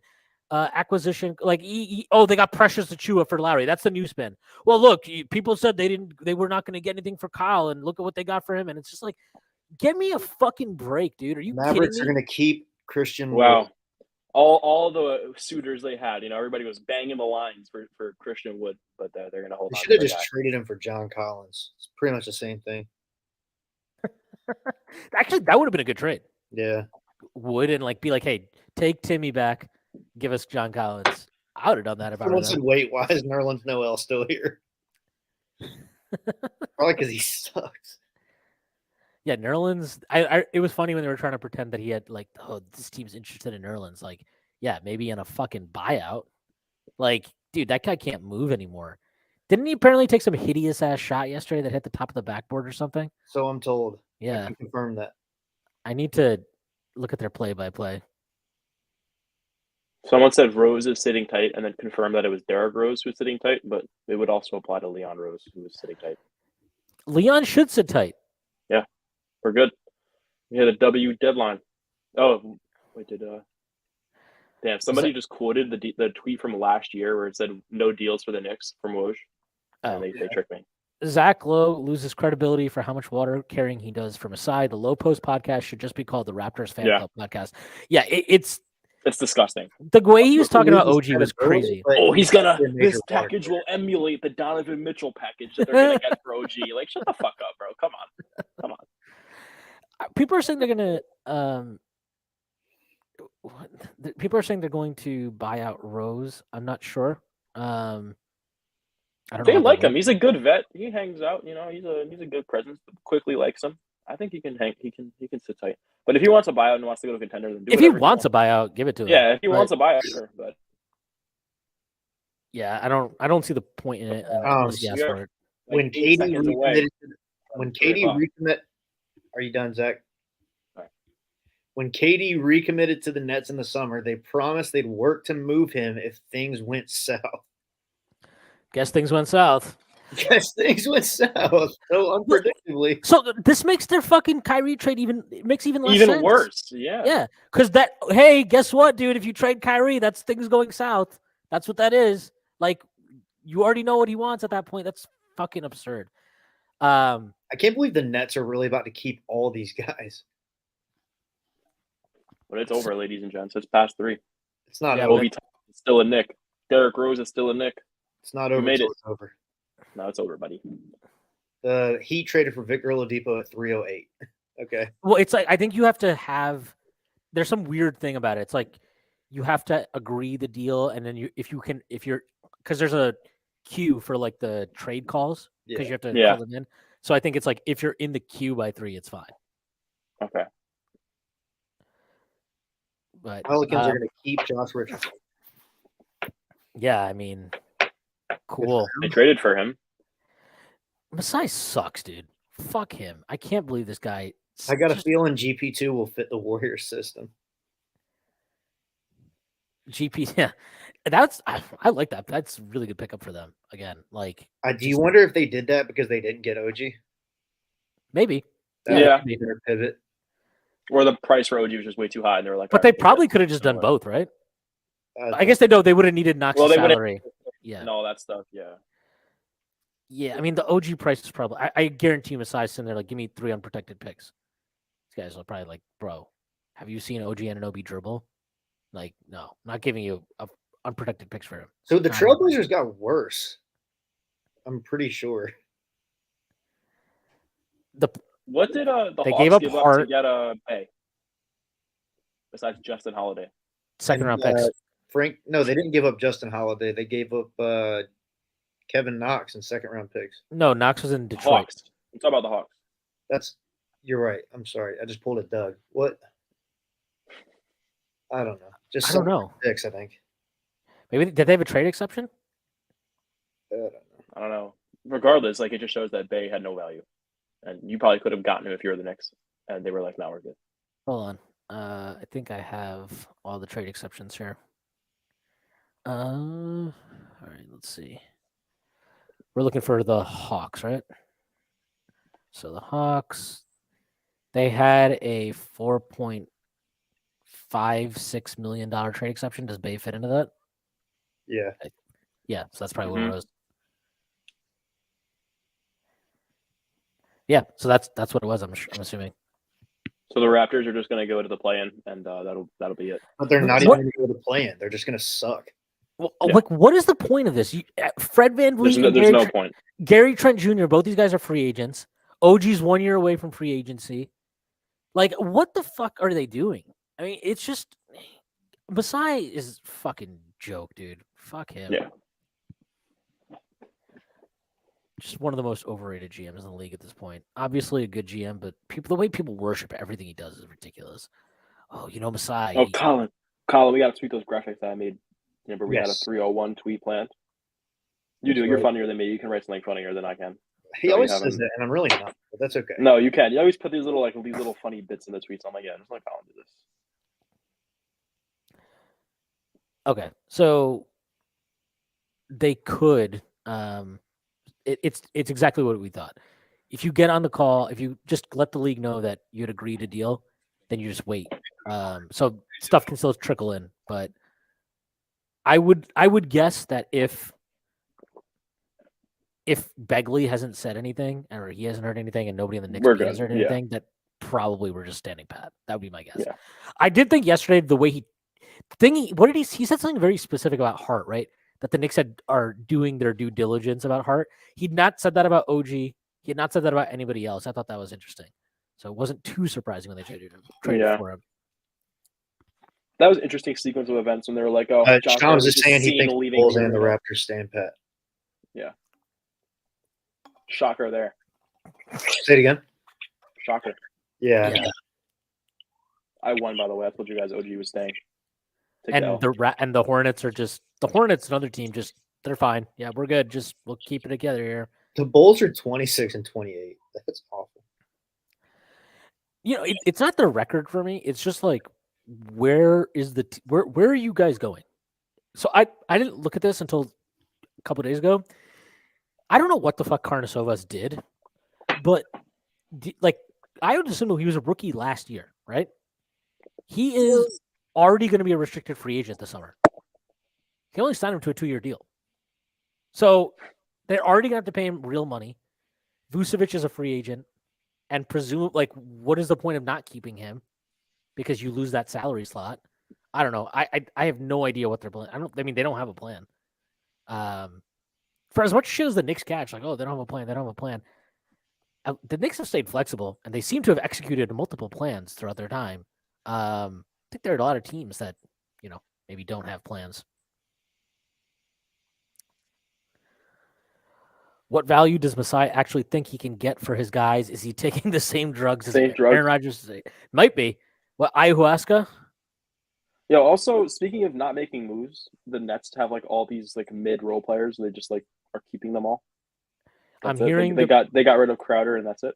acquisition. Like, they got Precious Achua for Lowry. That's the new spin. Well, look, people said they were not going to get anything for Kyle, and look at what they got for him. And it's just like, get me a fucking break, dude. Are you Mavericks kidding me? are going to keep Christian. Wow. Wood. All the suitors they had, everybody was banging the lines for Christian Wood, but they're going to hold on. They should have just traded him for John Collins. It's pretty much the same thing. Actually, that would have been a good trade. Yeah. Would and be like, hey, take Timmy back, give us John Collins. I would have done that if I were them. Wait, why is Nerlens Noel still here? Probably because he sucks. Yeah, Nerlens. It was funny when they were trying to pretend that he had this team's interested in Nerlens. Like, yeah, maybe in a fucking buyout. Like, dude, that guy can't move anymore. Didn't he apparently take some hideous ass shot yesterday that hit the top of the backboard or something? So I'm told. Yeah, I can confirm that. I need to look at their play-by-play. Someone said Rose is sitting tight and then confirmed that it was Derrick Rose who was sitting tight, but it would also apply to Leon Rose who was sitting tight. Leon should sit tight. Yeah, we're good. We had a W deadline. Oh, wait, damn, somebody just quoted the tweet from last year where it said no deals for the Knicks from Woj. And they tricked me. Zach Lowe loses credibility for how much water carrying he does from a side. The Low Post podcast should just be called the Raptors Fan Club podcast. Yeah, it's disgusting. The way he was talking about OG was crazy. Oh, this package will emulate the Donovan Mitchell package that they're gonna get for OG. Like, shut the fuck up, bro. Come on. People are saying they're gonna people are saying they're going to buy out Rose. I'm not sure. I don't know. They like him. He's a good vet. He hangs out. He's a good presence. Quickly likes him. I think he can hang. He can sit tight. But if he wants a buyout and wants to go to contender, then if he wants a buyout, give it to him. Yeah, if he wants a buyout, sure. But yeah, I don't see the point in it. Unless he asks for it. When KD recommit, are you done, Zach? When KD recommitted to the Nets in the summer, they promised they'd work to move him if things went south. Guess things went south. Because things went south so unpredictably. So this makes their fucking Kyrie trade even less Even sense. worse. Yeah. Yeah, because hey, guess what, dude? If you trade Kyrie, that's things going south. That's what that is. Like, you already know what he wants at that point. That's fucking absurd. I can't believe the Nets are really about to keep all these guys. But it's over, ladies and gents. It's past 3. It's not Yeah, over. Obi is still a Nick. Derrick Rose is still a Nick. It's not We over. made till it. It's over. No, it's over, buddy. The Heat traded for Victor Oladipo at 308. Okay. Well, it's like I think you have to have. There's some weird thing about it. It's like you have to agree the deal, and then because there's a queue for like the trade calls because you have to Yeah. call them in. So I think it's like if you're in the queue by 3, it's fine. Okay. But Pelicans are going to keep Josh Richardson. yeah, I mean, cool. They traded for him. Masai sucks, dude. Fuck him. I can't believe this guy. I got a feeling GP2 will fit the Warriors system. GP, yeah, I like that. That's a really good pickup for them. Again, like, Do you wonder if they did that because they didn't get OG? maybe, Yeah. Maybe their pivot. Or the price for OG was just way too high, and they were like, but all they right, probably could have just done both, right? I guess they would have needed Knox's Well, they would've- salary. Yeah, and all that stuff. Yeah. yeah. I mean, the OG price is probably. I guarantee you, Masai's sitting there like, give me 3 unprotected picks. These guys are probably like, bro, have you seen OG Anunoby dribble? Like, no, I'm not giving you unprotected picks for him. So the Not Trailblazers got worse. I'm pretty sure. What did the They Hawks gave up give up to Hart. get Bay? Besides Justin Holiday. second round picks. No, they didn't give up Justin Holiday. They gave up Kevin Knox in second round picks. No, Knox was in Detroit. Hawks. I'm talking about the Hawks. You're right. I'm sorry. I just pulled a Doug. What? I don't know. Just I don't know. picks, I think. Maybe did they have a trade exception? I don't know. I don't know. Regardless, like it just shows that Bay had no value, and you probably could have gotten him if you were the Knicks, and they were like, "Now we're good." Hold on. I think I have all the trade exceptions here. All right, let's see. We're looking for the Hawks, right? So the Hawks, they had a $4.56 million trade exception. Does Bay fit into that? Yeah. Yeah, so that's probably what it was. Yeah, so that's what it was. I'm assuming. So the Raptors are just going to go to the play-in, and that'll be it. But they're not even going to go to play in. They're just going to suck. Well, like, what is the point of this? Fred VanVleet, There's no point. Gary Trent Jr., both these guys are free agents. OG's 1 year away from free agency. Like, what the fuck are they doing? I mean, it's just Masai is fucking joke, dude. Fuck him. Yeah. Just one of the most overrated GMs in the league at this point. Obviously a good GM, but the way people worship everything he does is ridiculous. Oh, Masai. Oh, Colin, we got to tweet those graphics that I made. Remember, we had a 301 tweet planned. You do. You're funnier than me. You can write something funnier than I can. He always says that, and I'm really not. But that's okay. No, you can. You always put these little funny bits in the tweets. I'm like, yeah, just let Colin do this. Okay, so they could. It's exactly what we thought. If you get on the call, if you just let the league know that you'd agreed to deal, then you just wait. So stuff can still trickle in, but I would guess that if Begley hasn't said anything or he hasn't heard anything and nobody in the Knicks has heard anything, that probably we're just standing pat. That would be my guess. Yeah. I did think yesterday the way he said something very specific about Hart, right? That the Knicks are doing their due diligence about Hart. He'd not said that about OG. He had not said that about anybody else. I thought that was interesting. So it wasn't too surprising when they traded for him. That was an interesting sequence of events when they were like, "Oh, Sean was just saying he thinks the Bulls and the Raptors stand pat." Yeah. Shocker there. Say it again. Shocker. Yeah. I won, by the way. I told you guys OG was staying. And the Hornets are just another team. Just they're fine. Yeah, we're good. Just we'll keep it together here. The Bulls are 26 and 28. That's awful. It's not the record for me. It's just like where are you guys going? So I didn't look at this until a couple of days ago. I don't know what the fuck Karnisovas did, but like I would assume he was a rookie last year, right? He is already going to be a restricted free agent this summer. He only signed him to a 2-year deal. So they're already going to have to pay him real money. Vucevic is a free agent. And what is the point of not keeping him? Because you lose that salary slot. I don't know. I have no idea what their plan. They don't have a plan. For as much shit as the Knicks catch, like, oh, they don't have a plan. They don't have a plan. The Knicks have stayed flexible, and they seem to have executed multiple plans throughout their time. I think there are a lot of teams that, maybe don't have plans. What value does Masai actually think he can get for his guys? Is he taking the same drugs as Aaron Rodgers? Might be. What, ayahuasca? Yeah. Also, speaking of not making moves, the Nets have like all these like mid-role players, and they just like are keeping them all. I'm hearing they got rid of Crowder, and that's it.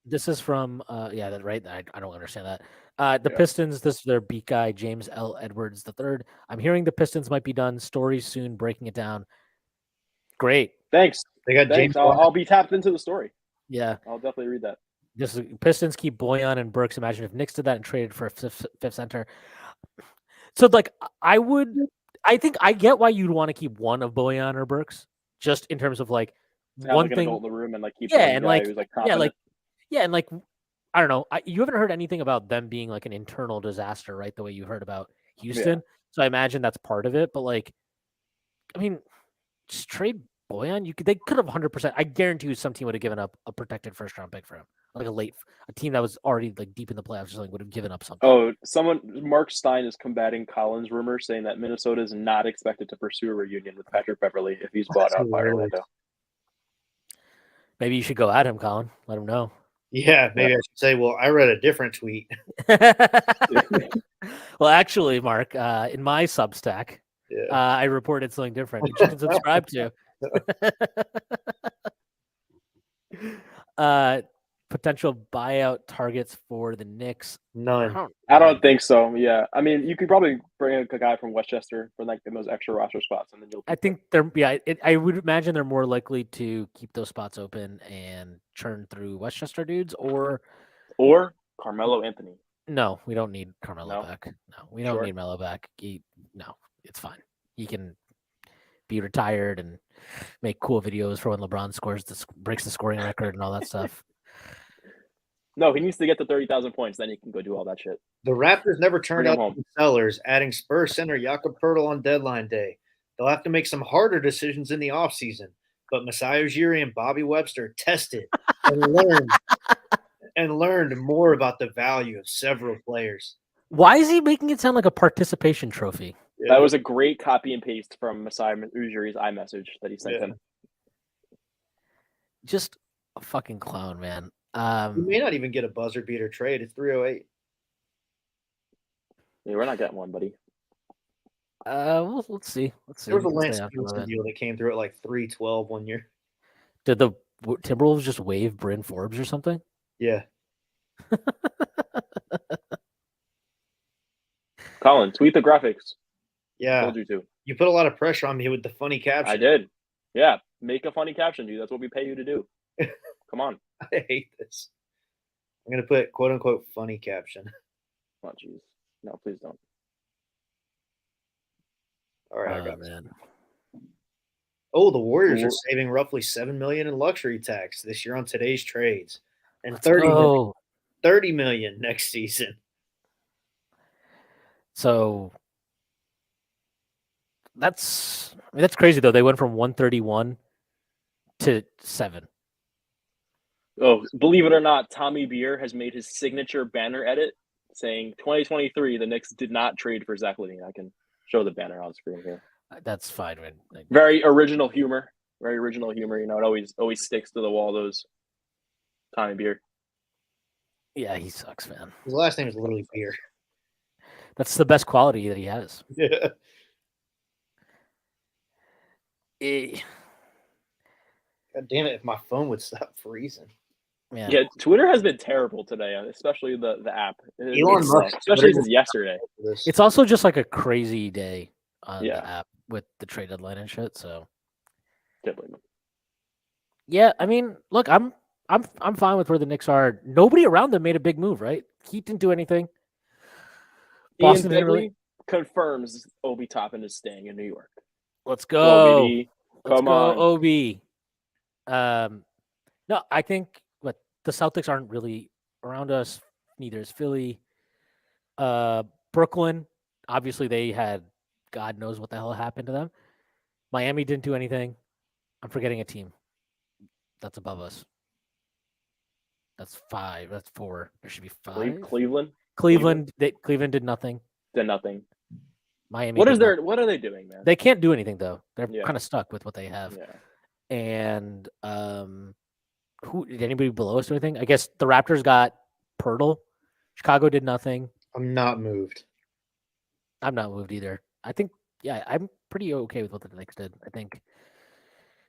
This is from that's right. I don't understand that. The Pistons, this is their beat guy, James L. Edwards III. I'm hearing the Pistons might be done. Stories soon, breaking it down. Great. Thanks. They got James. I'll be tapped into the story. Yeah. I'll definitely read that. Pistons keep Boyan and Burks. Imagine if Knicks did that and traded for a fifth center. So, like, I think I get why you'd want to keep one of Boyan or Burks, just in terms of like one thing in the room and like keep and like who's like confident. and like I don't know. You haven't heard anything about them being like an internal disaster, right? The way you heard about Houston. Yeah. So I imagine that's part of it. But like, I mean, just trade Boyan. They could have 100%. I guarantee you, some team would have given up a protected first-round pick for him, like a team that was already like deep in the playoffs or something would have given up something. Oh, Mark Stein is combating Collins' rumor, saying that Minnesota is not expected to pursue a reunion with Patrick Beverley if he's bought out by Orlando. Maybe you should go at him, Colin. Let him know. Yeah, maybe I should say, well, I read a different tweet. Well, actually, Mark, in my Substack, I reported something different, which you can subscribe to. Potential buyout targets for the Knicks. None. I don't think so. Yeah, I mean, you could probably bring a guy from Westchester for like those extra roster spots, and then you'll. I think they're. Yeah, I would imagine they're more likely to keep those spots open and churn through Westchester dudes, or Carmelo Anthony. No, we don't need Carmelo back. No, we don't need Melo back. No, it's fine. He can be retired and make cool videos for when LeBron breaks the scoring record and all that stuff. No, he needs to get to 30,000 points. Then he can go do all that shit. The Raptors never turned out to be sellers, adding Spurs center Jakob Poeltl on deadline day. They'll have to make some harder decisions in the offseason, but Masai Ujiri and Bobby Webster tested and learned more about the value of several players. Why is he making it sound like a participation trophy? Yeah. That was a great copy and paste from Masai Ujiri's iMessage that he sent him. Just a fucking clown, man. You may not even get a buzzer beater trade. It's 308. Yeah, we're not getting one, buddy. Well, let's see. There was a Lance Stevenson deal that came through at like 312 one year. Did the Timberwolves just waive Bryn Forbes or something? Yeah. Colin, tweet the graphics. Yeah. I told you to. You put a lot of pressure on me with the funny caption. I did. Yeah. Make a funny caption, dude. That's what we pay you to do. Come on. I hate this. I'm going to put quote unquote funny caption. Oh, jeez. No, please don't. All right. I got man. Oh, the Warriors are saving roughly $7 million in luxury tax this year on today's trades, and $30 million next season. So that's crazy though. They went from 131 to 7. Oh, believe it or not, Tommy Beer has made his signature banner edit saying 2023, the Knicks did not trade for Zach LaVine. I can show the banner on screen here. That's fine, man. Very original humor. Very original humor. You know, it always sticks to the wall, those Tommy Beer. Yeah, he sucks, man. His last name is literally Beer. That's the best quality that he has. Yeah. God damn it, if my phone would stop freezing. Man. Yeah, Twitter has been terrible today, especially the app. Elon Musk, especially since yesterday. It's also just like a crazy day on the app with the trade deadline and shit. So, can't blame him. Yeah, I mean, look, I'm fine with where the Knicks are. Nobody around them made a big move, right? Heat didn't do anything. Ian Boston didn't really. Begley confirms Obi Toppin is staying in New York. Let's Go, go. baby. Let's Come go, on. OB. No, I think the Celtics aren't really around us. Neither is Philly. Brooklyn, obviously they had God knows what the hell happened to them. Miami didn't do anything. I'm forgetting a team that's above us. That's 5. That's 4. There should be 5. Cleveland. Cleveland did nothing. Did nothing. Miami. What are they doing, man? They can't do anything though. They're Yeah. kind of stuck with what they have. Yeah. And who did anybody below us do anything? I guess the Raptors got Pirtle. Chicago did nothing. I'm not moved. I'm not moved either. I think I'm pretty okay with what the Knicks did. I think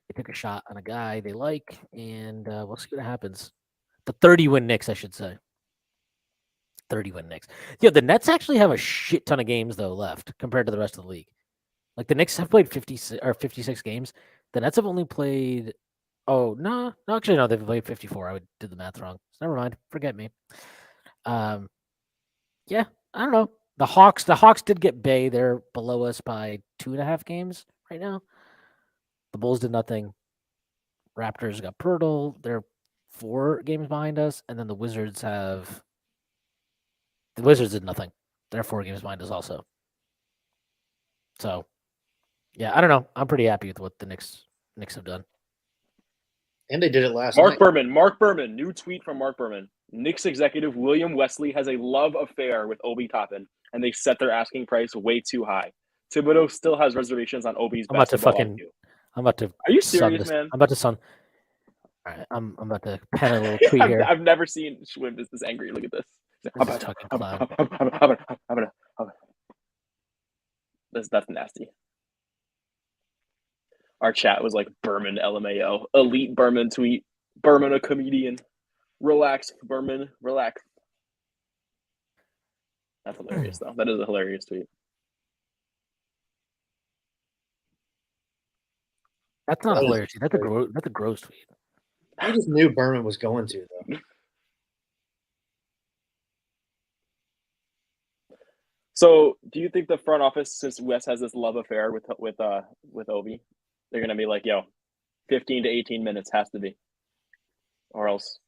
they took a shot on a guy they like, and we'll see what happens. The 30-win Knicks, I should say. 30-win Knicks. Yeah, the Nets actually have a shit ton of games though left compared to the rest of the league. Like the Knicks have played 56 games. The Nets have only played. Oh no, actually no, they've played 54. I did the math wrong. So never mind. Forget me. Yeah, I don't know. The Hawks did get Bay. They're below us by 2.5 games right now. The Bulls did nothing. Raptors got Pirtle. They're 4 games behind us, and then the Wizards did nothing. They're 4 games behind us also. So, yeah, I don't know. I'm pretty happy with what the Knicks have done. And they did it last Mark night. Mark Berman. New tweet from Mark Berman. Knicks executive William Wesley has a love affair with Obi Toppin, and they set their asking price way too high. Thibodeau still has reservations on Obi's basketball IQ. I'm about to. Are you serious, man? I'm about to All right, I'm about to pen a little tweet here. I've never seen Schwinn this angry. Look at this. That's nasty. Our chat was like Berman LMAO. Elite Berman tweet. Berman a comedian. Relax, Berman. Relax. That's hilarious, though. That is a hilarious tweet. That's not hilarious. That's a gross tweet. I just knew Berman was going to, though. So, do you think the front office, since Wes has this love affair with Obi, they're gonna be like, "Yo, 15 to 18 minutes has to be, or else."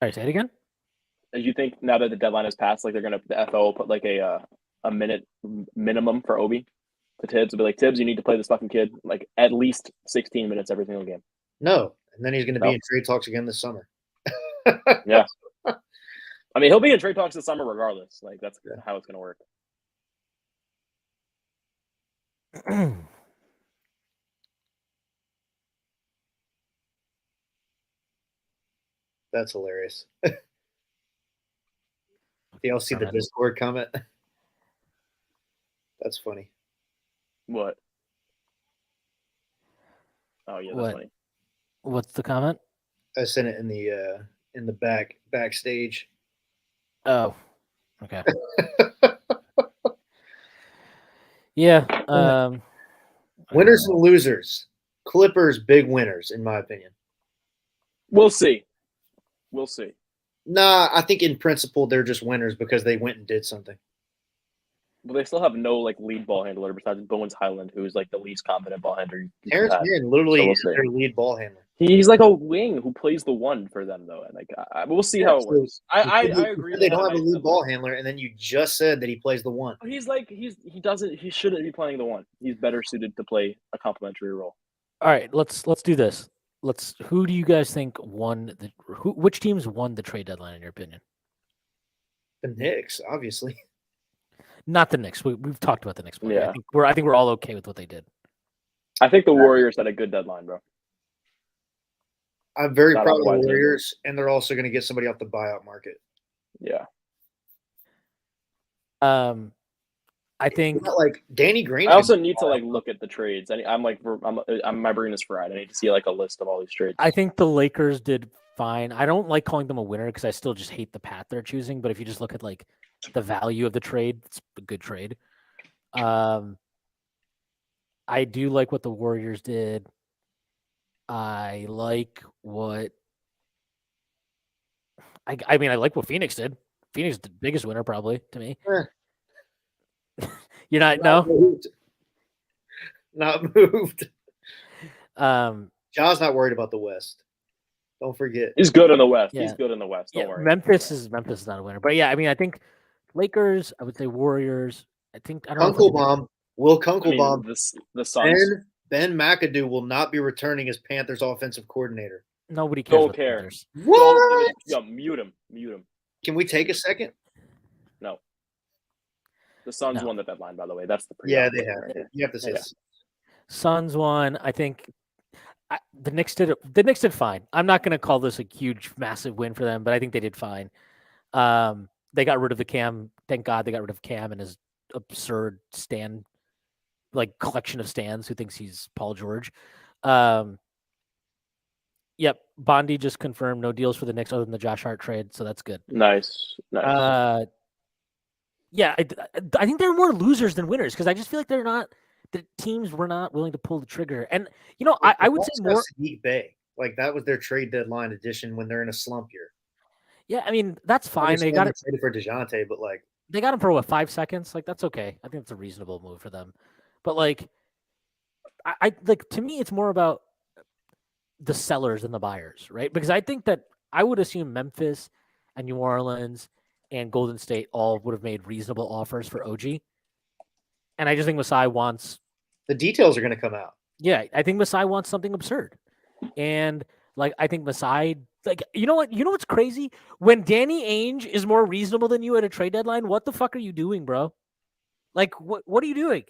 All right, say it again. Do you think now that the deadline has passed, like the FO will put like a minute minimum for Obi to Tibbs? Will be like, Tibbs, you need to play this fucking kid like at least 16 minutes every single game. No, and then he's going to be in trade talks again this summer. Yeah. I mean, he'll be in trade talks this summer regardless. Like, that's how it's going to work. That's hilarious. Do y'all see the Discord comment? That's funny. What? Oh, yeah, that's funny. What's the comment? I sent it in the backstage. Oh, okay. Yeah. Winners and losers. Clippers, big winners, in my opinion. We'll see. Nah, I think in principle they're just winners because they went and did something. Well, they still have no like lead ball handler besides Bowens Highland, who's like the least competent ball handler. Terrence Mann literally is their lead ball handler. He's like a wing who plays the 1 for them, though. And like, we'll see how it works. I agree. They don't have a lead ball handler, and then you just said that he plays the 1. He's like he shouldn't be playing the 1. He's better suited to play a complementary role. All right, let's do this. Who do you guys think won which teams won the trade deadline in your opinion? The Knicks, obviously. Not the Knicks. We've talked about the Knicks. Yeah. I think we're all okay with what they did. I think the Warriors had a good deadline, bro. I'm very proud of the Warriors, and they're also going to get somebody off the buyout market. Yeah. I think like Danny Green. I also need to like look at the trades. My brain is fried. I need to see like a list of all these trades. I think the Lakers did fine. I don't like calling them a winner because I still just hate the path they're choosing. But if you just look at like the value of the trade, it's a good trade. I do like what the Warriors did. I like what I mean. I like what Phoenix did. Phoenix the biggest winner probably to me. You're not no. Moved. Not moved. Um, Ja's not worried about the West. Don't forget. He's good in the West. Yeah. He's good in the West. Don't worry. Memphis is not a winner, but yeah, I mean, I think Lakers. I would say Warriors. I think I don't know. Kunkelbaum, Will Kunkelbaum, The Suns. Ben McAdoo will not be returning as Panthers offensive coordinator. Nobody cares. Don't care. Panthers. What? Yo, mute him. Can we take a second? No. The Suns No. won the deadline, by the way. That's the Yeah, they have. right here. You have to say Yeah. Suns won. I think the Knicks did fine. I'm not going to call this a huge, massive win for them, but I think they did fine. They got rid of the Cam. Thank God they got rid of Cam and his absurd stand, like collection of stands who thinks he's Paul George. Yep, Bondi just confirmed no deals for the Knicks other than the Josh Hart trade, so that's good. Nice. Yeah, I think they're more losers than winners because I just feel like the teams were not willing to pull the trigger. And I would say more. Sadiq Bey, like that was their trade deadline edition when they're in a slump year. Yeah, I mean that's fine. They got it for DeJounte, but like they got him for 5 seconds. Like that's okay. I think it's a reasonable move for them. But like, I like to me, it's more about the sellers and the buyers, right? Because I think that I would assume Memphis and New Orleans and Golden State all would have made reasonable offers for OG. And I just think Masai wants the details are going to come out. Yeah, I think Masai wants something absurd. And like I think Masai like you know what's crazy? When Danny Ainge is more reasonable than you at a trade deadline, what the fuck are you doing, bro? Like what are you doing?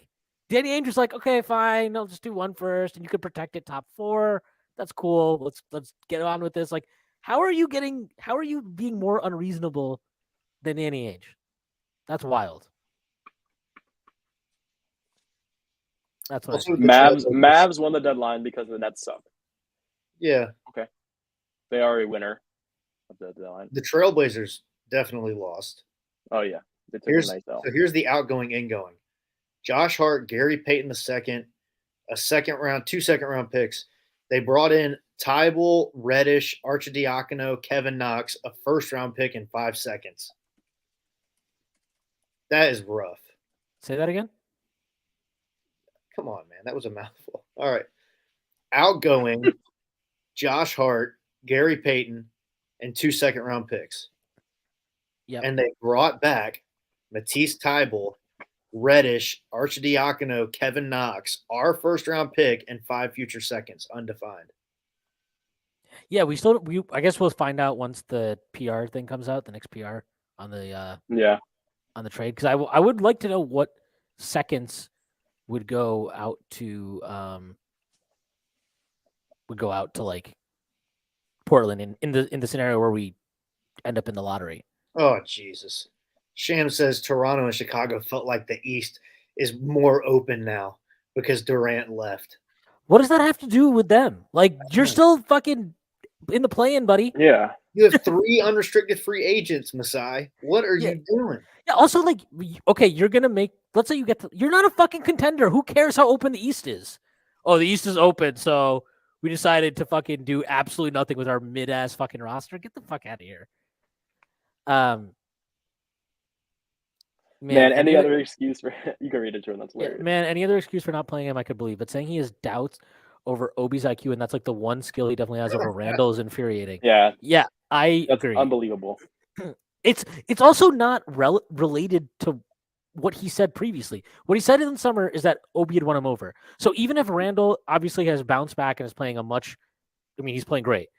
Danny Ainge was like, okay, fine, I'll just do one first, and you could protect it top 4. That's cool. Let's get on with this. Like, how are you being more unreasonable than Danny Ainge? That's wild. That's what Mavs won the deadline because the Nets suck. Yeah. Okay. They are a winner of the deadline. The Trailblazers definitely lost. Oh yeah. They took a nice L. So here's the outgoing ingoing. Josh Hart, Gary Payton II, two second round picks. They brought in Tybal, Reddish, Arcidiacono, Kevin Knox, a first round pick in 5 seconds. That is rough. Say that again? Come on, man. That was a mouthful. All right. Outgoing, Josh Hart, Gary Payton, and 2 second round picks. Yep. And they brought back Matisse Tybal, Reddish, Arcidiacono, Kevin Knox, our first round pick, and 5 future seconds, undefined. Yeah, I guess we'll find out once the PR thing comes out, the next PR on the on the trade. Because I would like to know what seconds would go out to like Portland in the scenario where we end up in the lottery. Oh Jesus. Sham says Toronto and Chicago felt like the East is more open now because Durant left. What does that have to do with them? Like, you're still fucking in the play-in, buddy. Yeah. You have 3 unrestricted free agents, Masai. What are you doing? Yeah, also, like, okay, you're going to make – let's say you get to – you're not a fucking contender. Who cares how open the East is? Oh, the East is open, so we decided to fucking do absolutely nothing with our mid-ass fucking roster. Get the fuck out of here. Man, any other excuse for you can read it, Jordan. That's hilarious. Man, any other excuse for not playing him, I could believe. But saying he has doubts over Obi's IQ, and that's like the one skill he definitely has over Randall is infuriating. Yeah, I that's agree. Unbelievable. It's also not related to what he said previously. What he said in the summer is that Obi had won him over. So even if Randall obviously has bounced back and is playing he's playing great.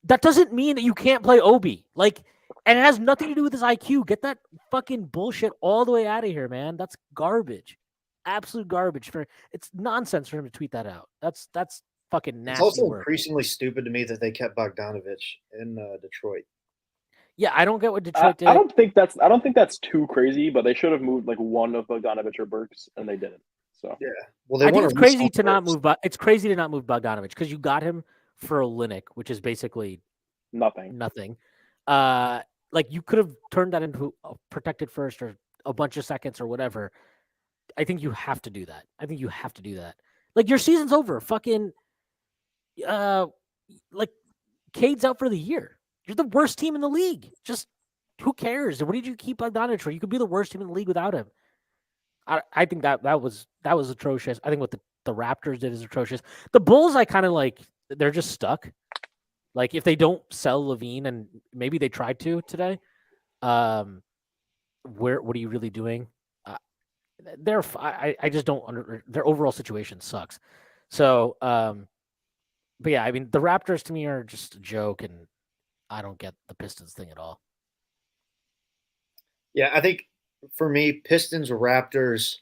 That doesn't mean that you can't play Obi. Like. And it has nothing to do with his IQ. Get that fucking bullshit all the way out of here, man. That's garbage. Absolute garbage. It's nonsense for him to tweet that out. That's fucking nasty. It's also work. Increasingly stupid to me that they kept Bogdanovich in Detroit. Yeah, I don't get what Detroit did. I don't think that's too crazy, but they should have moved like one of Bogdanovich or Burks, and they didn't. So yeah, well, I think it's crazy to not move. It's crazy to not move Bogdanovich because you got him for Olynyk, which is basically nothing. Like you could have turned that into a protected first or a bunch of seconds or whatever. I think you have to do that. Like your season's over. Fucking like Cade's out for the year. You're the worst team in the league. Just who cares? What did you keep Bogdanovich for? You could be the worst team in the league without him. I think that was atrocious. I think what the Raptors did is atrocious. The Bulls, I kind of like. They're just stuck. Like if they don't sell Levine, and maybe they tried to today, what are you really doing? I just don't their overall situation sucks. So, but yeah, I mean the Raptors to me are just a joke, and I don't get the Pistons thing at all. Yeah, I think for me, Pistons, Raptors,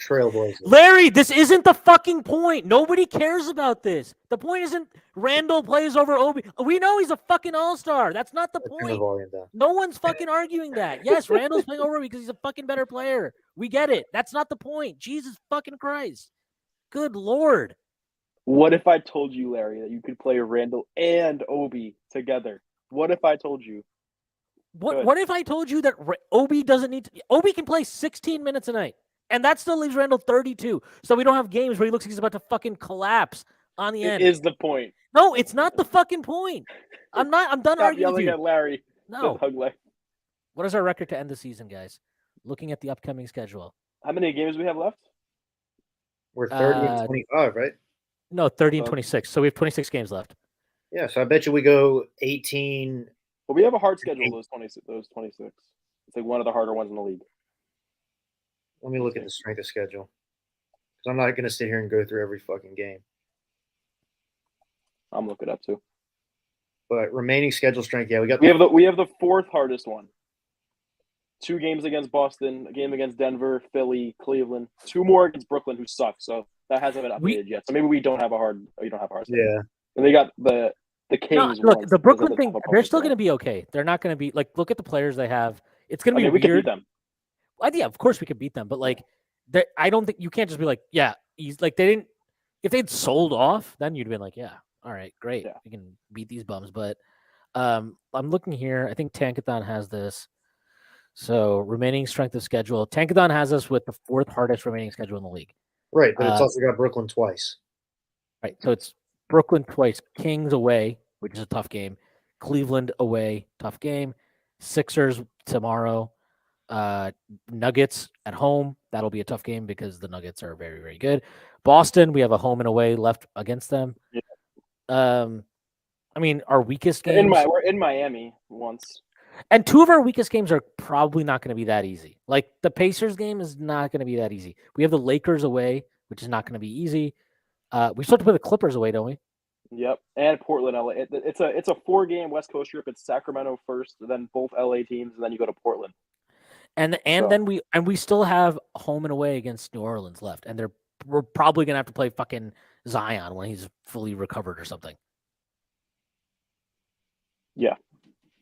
Trailblazers. Larry, this isn't the fucking point. Nobody cares about this. The point isn't Randall plays over Obi. We know he's a fucking all-star. That's not the Turn the point. volume down. No one's fucking arguing that. Yes, Randall's playing over because he's a fucking better player. We get it. That's not the point. Jesus fucking Christ. Good Lord. What if I told you, Larry, that you could play Randall and Obi together? What if I told you? What if I told you that Obi doesn't need to? Obi can play 16 minutes a night, and that still leaves Randall 32. So we don't have games where he looks like he's about to fucking collapse on the end. It is the point. No, it's not the fucking point. I'm done Stop arguing with yelling you. at Larry. No. Hug Larry. What is our record to end the season, guys? Looking at the upcoming schedule. How many games we have left? We're 30 and 25, right? No, 30 and 26. So we have 26 games left. Yeah, so I bet you we go 18. Well, we have a hard schedule. Those 26. It's like one of the harder ones in the league. Let me look at the strength of schedule. Because I'm not going to sit here and go through every fucking game. I'm looking up too. But remaining schedule strength, yeah, we have the fourth hardest one. 2 games against Boston, a game against Denver, Philly, Cleveland, 2 more against Brooklyn, who suck. So that hasn't been updated yet. So maybe we don't have a hard. Schedule. Yeah. And they got the Kings. No, look, the Brooklyn thing, they're still going to be okay. They're not going to be like. Look at the players they have. It's going to be we can weird. beat them. Yeah, of course we could beat them, but like, I don't think you can't just be like, yeah, he's like they didn't. If they'd sold off, then you'd been like, yeah, all right, great, we can beat these bums. But I'm looking here. I think Tankathon has this. So remaining strength of schedule, Tankathon has us with the 4th hardest remaining schedule in the league. Right, but it's also got Brooklyn twice. Right, so it's Brooklyn twice, Kings away, which is a tough game, Cleveland away, tough game, Sixers tomorrow, Nuggets at home, that'll be a tough game because the Nuggets are very, very good. Boston, we have a home and away left against them. Yeah. I mean, our weakest games we're in Miami once. And 2 of our weakest games are probably not going to be that easy. Like the Pacers game is not going to be that easy. We have the Lakers away, which is not going to be easy. We still have to play the Clippers away, don't we? Yep, and Portland, LA. It's a 4-game West Coast trip. It's Sacramento first, then both LA teams, and then you go to Portland. And then we still have home and away against New Orleans left, and we're probably going to have to play fucking Zion when he's fully recovered or something. Yeah.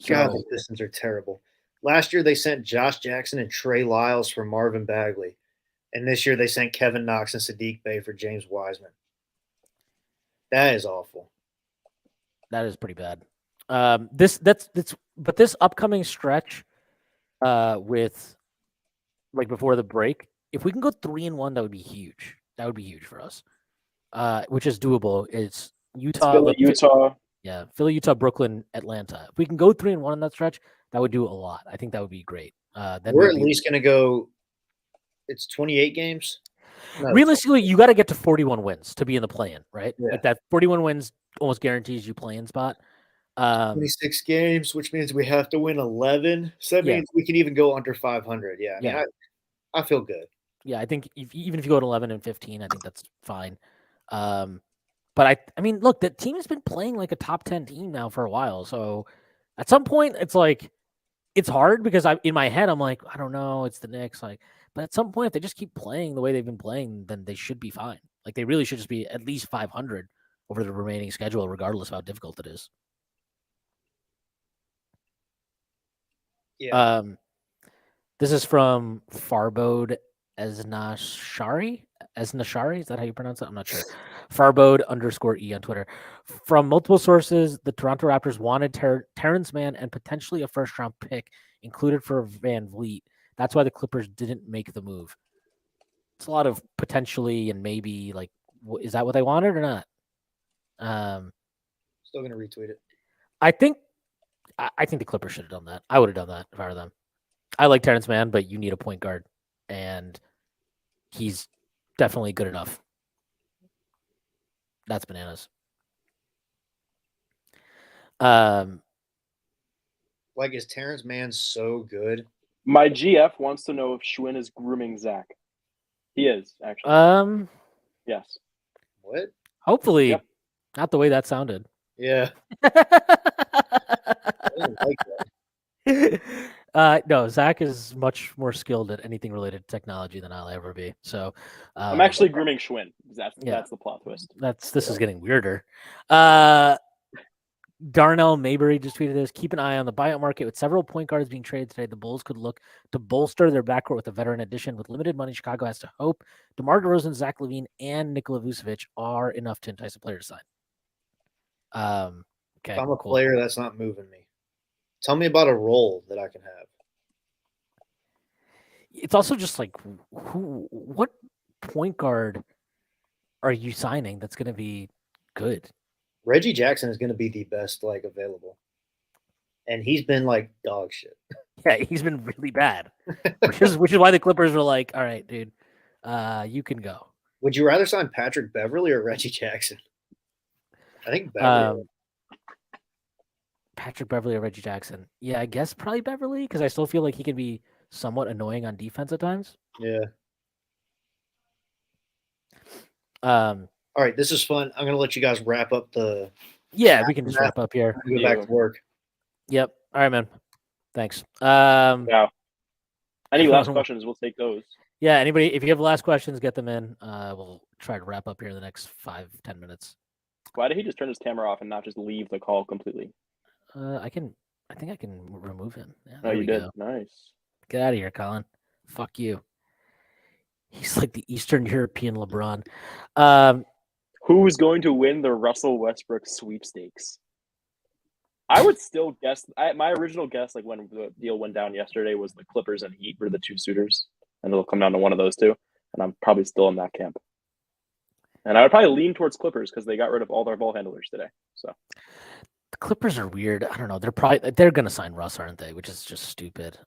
God, the Pistons are terrible. Last year, they sent Josh Jackson and Trey Lyles for Marvin Bagley. And this year, they sent Kevin Knox and Sadiq Bey for James Wiseman. That is awful. That is pretty bad. But this upcoming stretch with like before the break, if we can go 3-1, that would be huge. That would be huge for us, which is doable. It's Utah. Utah. Yeah, Philly, Utah, Brooklyn, Atlanta. If we can go 3-1 in that stretch, that would do a lot. I think that would be great. We're at least going to go. It's 28 games. No, realistically, you got to get to 41 wins to be in the play-in, right? Yeah. Like that 41 wins almost guarantees you play-in spot. 26 games, which means we have to win 11. So that means we can even go under 500. Yeah, I mean, I feel good. Yeah, I think even if you go to 11 and 15, I think that's fine. But I mean, look, the team has been playing like a top 10 team now for a while. So at some point, it's like it's hard because in my head I'm like, I don't know, it's the Knicks. Like, but at some point, if they just keep playing the way they've been playing, then they should be fine. Like they really should just be at least 500 over the remaining schedule, regardless of how difficult it is. Yeah. This is from Farbode Esnashari. Esnashari, is that how you pronounce it? I'm not sure. Farbode_E on Twitter. From multiple sources, the Toronto Raptors wanted Terrence Mann and potentially a first-round pick included for Van Vliet. That's why the Clippers didn't make the move. It's a lot of potentially and maybe. Like, is that what they wanted or not? Still gonna retweet it. I think the Clippers should have done that. I would have done that if I were them. I like Terrence Mann, but you need a point guard, and he's definitely good enough. That's bananas. Like, is Terrence Mann so good? My GF wants to know if Schwinn is grooming Zach. He is, actually. Yes. What? Hopefully, Yep. not the way that sounded. Yeah. I didn't like that. No, Zach is much more skilled at anything related to technology than I'll ever be. So, I'm actually grooming Schwinn. That's the plot twist. This is getting weirder. Darnell Mayberry just tweeted this. Keep an eye on the buyout market with several point guards being traded today. The Bulls could look to bolster their backcourt with a veteran addition. With limited money, Chicago has to hope DeMar DeRozan, Zach LaVine, and Nikola Vucevic are enough to entice a player to sign. Okay, If I'm a player, that's not moving me. Tell me about a role that I can have. It's also just like, what point guard are you signing that's going to be good? Reggie Jackson is going to be the best available, and he's been dog shit. Yeah, he's been really bad, which is why the Clippers were like, "All right, dude, you can go." Would you rather sign Patrick Beverly or Reggie Jackson? I think Beverly. Patrick Beverly or Reggie Jackson? Yeah, I guess probably Beverly because I still feel like he can be somewhat annoying on defense at times. Yeah. All right, this is fun. I'm gonna let you guys wrap up the. Yeah, we can just wrap up here. Go back to work. Yep. All right, man. Thanks. Yeah. Any last questions? We'll take those. Yeah. Anybody, if you have last questions, get them in. We'll try to wrap up here in the next 5-10 minutes. Why did he just turn his camera off and not just leave the call completely? I think I can remove him. Yeah, oh, you did. Go. Nice. Get out of here, Colin. Fuck you. He's like the Eastern European LeBron. Who's going to win the Russell Westbrook sweepstakes? I would still guess. My original guess, when the deal went down yesterday, was the Clippers and Heat were the two suitors, and it'll come down to one of those two. And I'm probably still in that camp. And I would probably lean towards Clippers because they got rid of all their ball handlers today. So the Clippers are weird. I don't know. They're going to sign Russ, aren't they? Which is just stupid.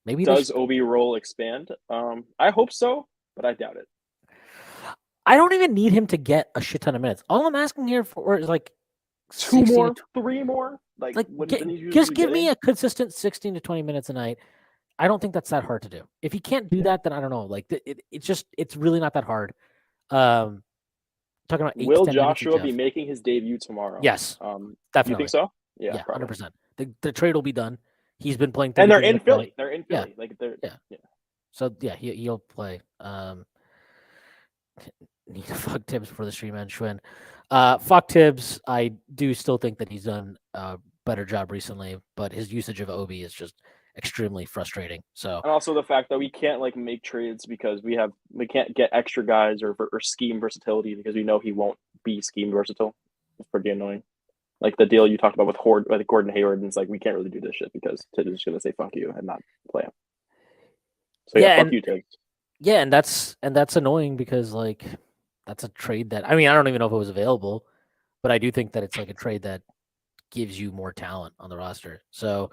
Maybe does Obi role expand? I hope so, but I doubt it. I don't even need him to get a shit ton of minutes. All I'm asking here for is 2 more, 3 more. Just give me a consistent 16 to 20 minutes a night. I don't think that's that hard to do. If he can't do that, then I don't know. It's really not that hard. Talking about 8 will to 10 Joshua be making his debut tomorrow? Yes, definitely. You think so? Yeah, 100%. The trade will be done. He's been playing, and they're in Philly. They're in Philly. Yeah. So yeah, he'll play. Need to fuck Tibbs for the stream and Schwinn. Fuck Tibbs. I do still think that he's done a better job recently, but his usage of Obi is just extremely frustrating. So, and also the fact that we can't make trades because we can't get extra guys or scheme versatility because we know he won't be scheme versatile. It's pretty annoying. Like the deal you talked about with Gordon Hayward, and it's we can't really do this shit because Tibbs is going to say fuck you and not play him. So fuck you, Tibbs. Yeah, and that's annoying because that's a trade that I don't even know if it was available, but I do think that it's a trade that gives you more talent on the roster. So,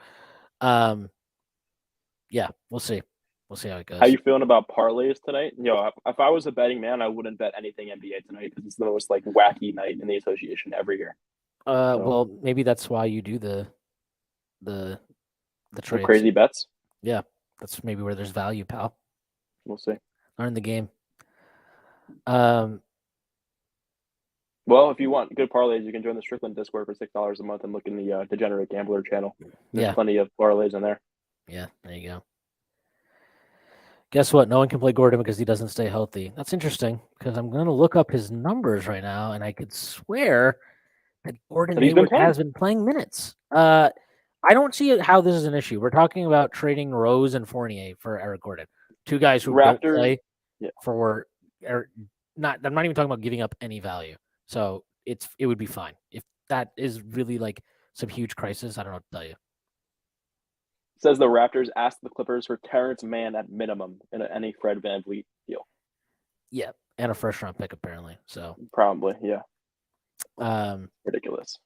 yeah, we'll see. We'll see how it goes. How you feeling about parlays tonight? If I was a betting man, I wouldn't bet anything NBA tonight because it's the most wacky night in the association every year. Well, maybe that's why you do the trades. Crazy bets. Yeah, that's maybe where there's value, pal. We'll see. Learn the game. Well, if you want good parlays, you can join the Strickland Discord for $6 a month and look in the Degenerate Gambler channel. There's plenty of parlays in there. Yeah, there you go. Guess what? No one can play Gordon because he doesn't stay healthy. That's interesting because I'm going to look up his numbers right now, and I could swear that Gordon Hayward has been playing minutes. I don't see how this is an issue. We're talking about trading Rose and Fournier for Eric Gordon, two guys who don't play for not. I'm not even talking about giving up any value. So it would be fine if that is really some huge crisis. I don't know what to tell you. It says the Raptors asked the Clippers for Terrence Mann at minimum in any Fred VanVleet deal. Yeah, and a first round pick apparently. So probably, yeah. Ridiculous.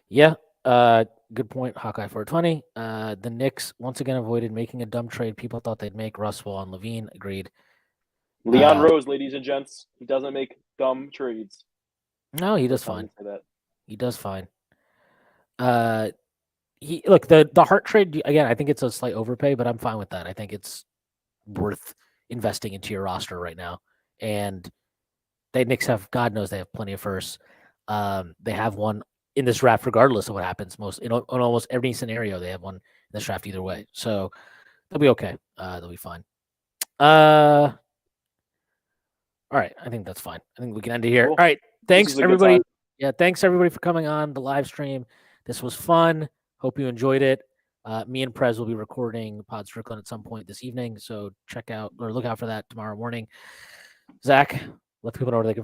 Yeah. Good point, Hawkeye 420. The Knicks once again avoided making a dumb trade people thought they'd make. Russ Wall and Levine agreed. Leon Rose, ladies and gents, he doesn't make dumb trades. No, he does Just wanted fine. to say that. He does fine. The Hart trade again. I think it's a slight overpay, but I'm fine with that. I think it's worth investing into your roster right now. And the Knicks have, God knows, they have plenty of firsts. They have one in this draft, regardless of what happens. In almost every scenario, they have one in this draft either way. So they'll be okay. They'll be fine. All right, I think that's fine. I think we can end it here. Cool. All right, thanks This was a good everybody. time. Yeah, thanks everybody for coming on the live stream. This was fun. Hope you enjoyed it. Me and Prez will be recording Pod Strickland at some point this evening, so check out or look out for that tomorrow morning. Zach, let the people know where they can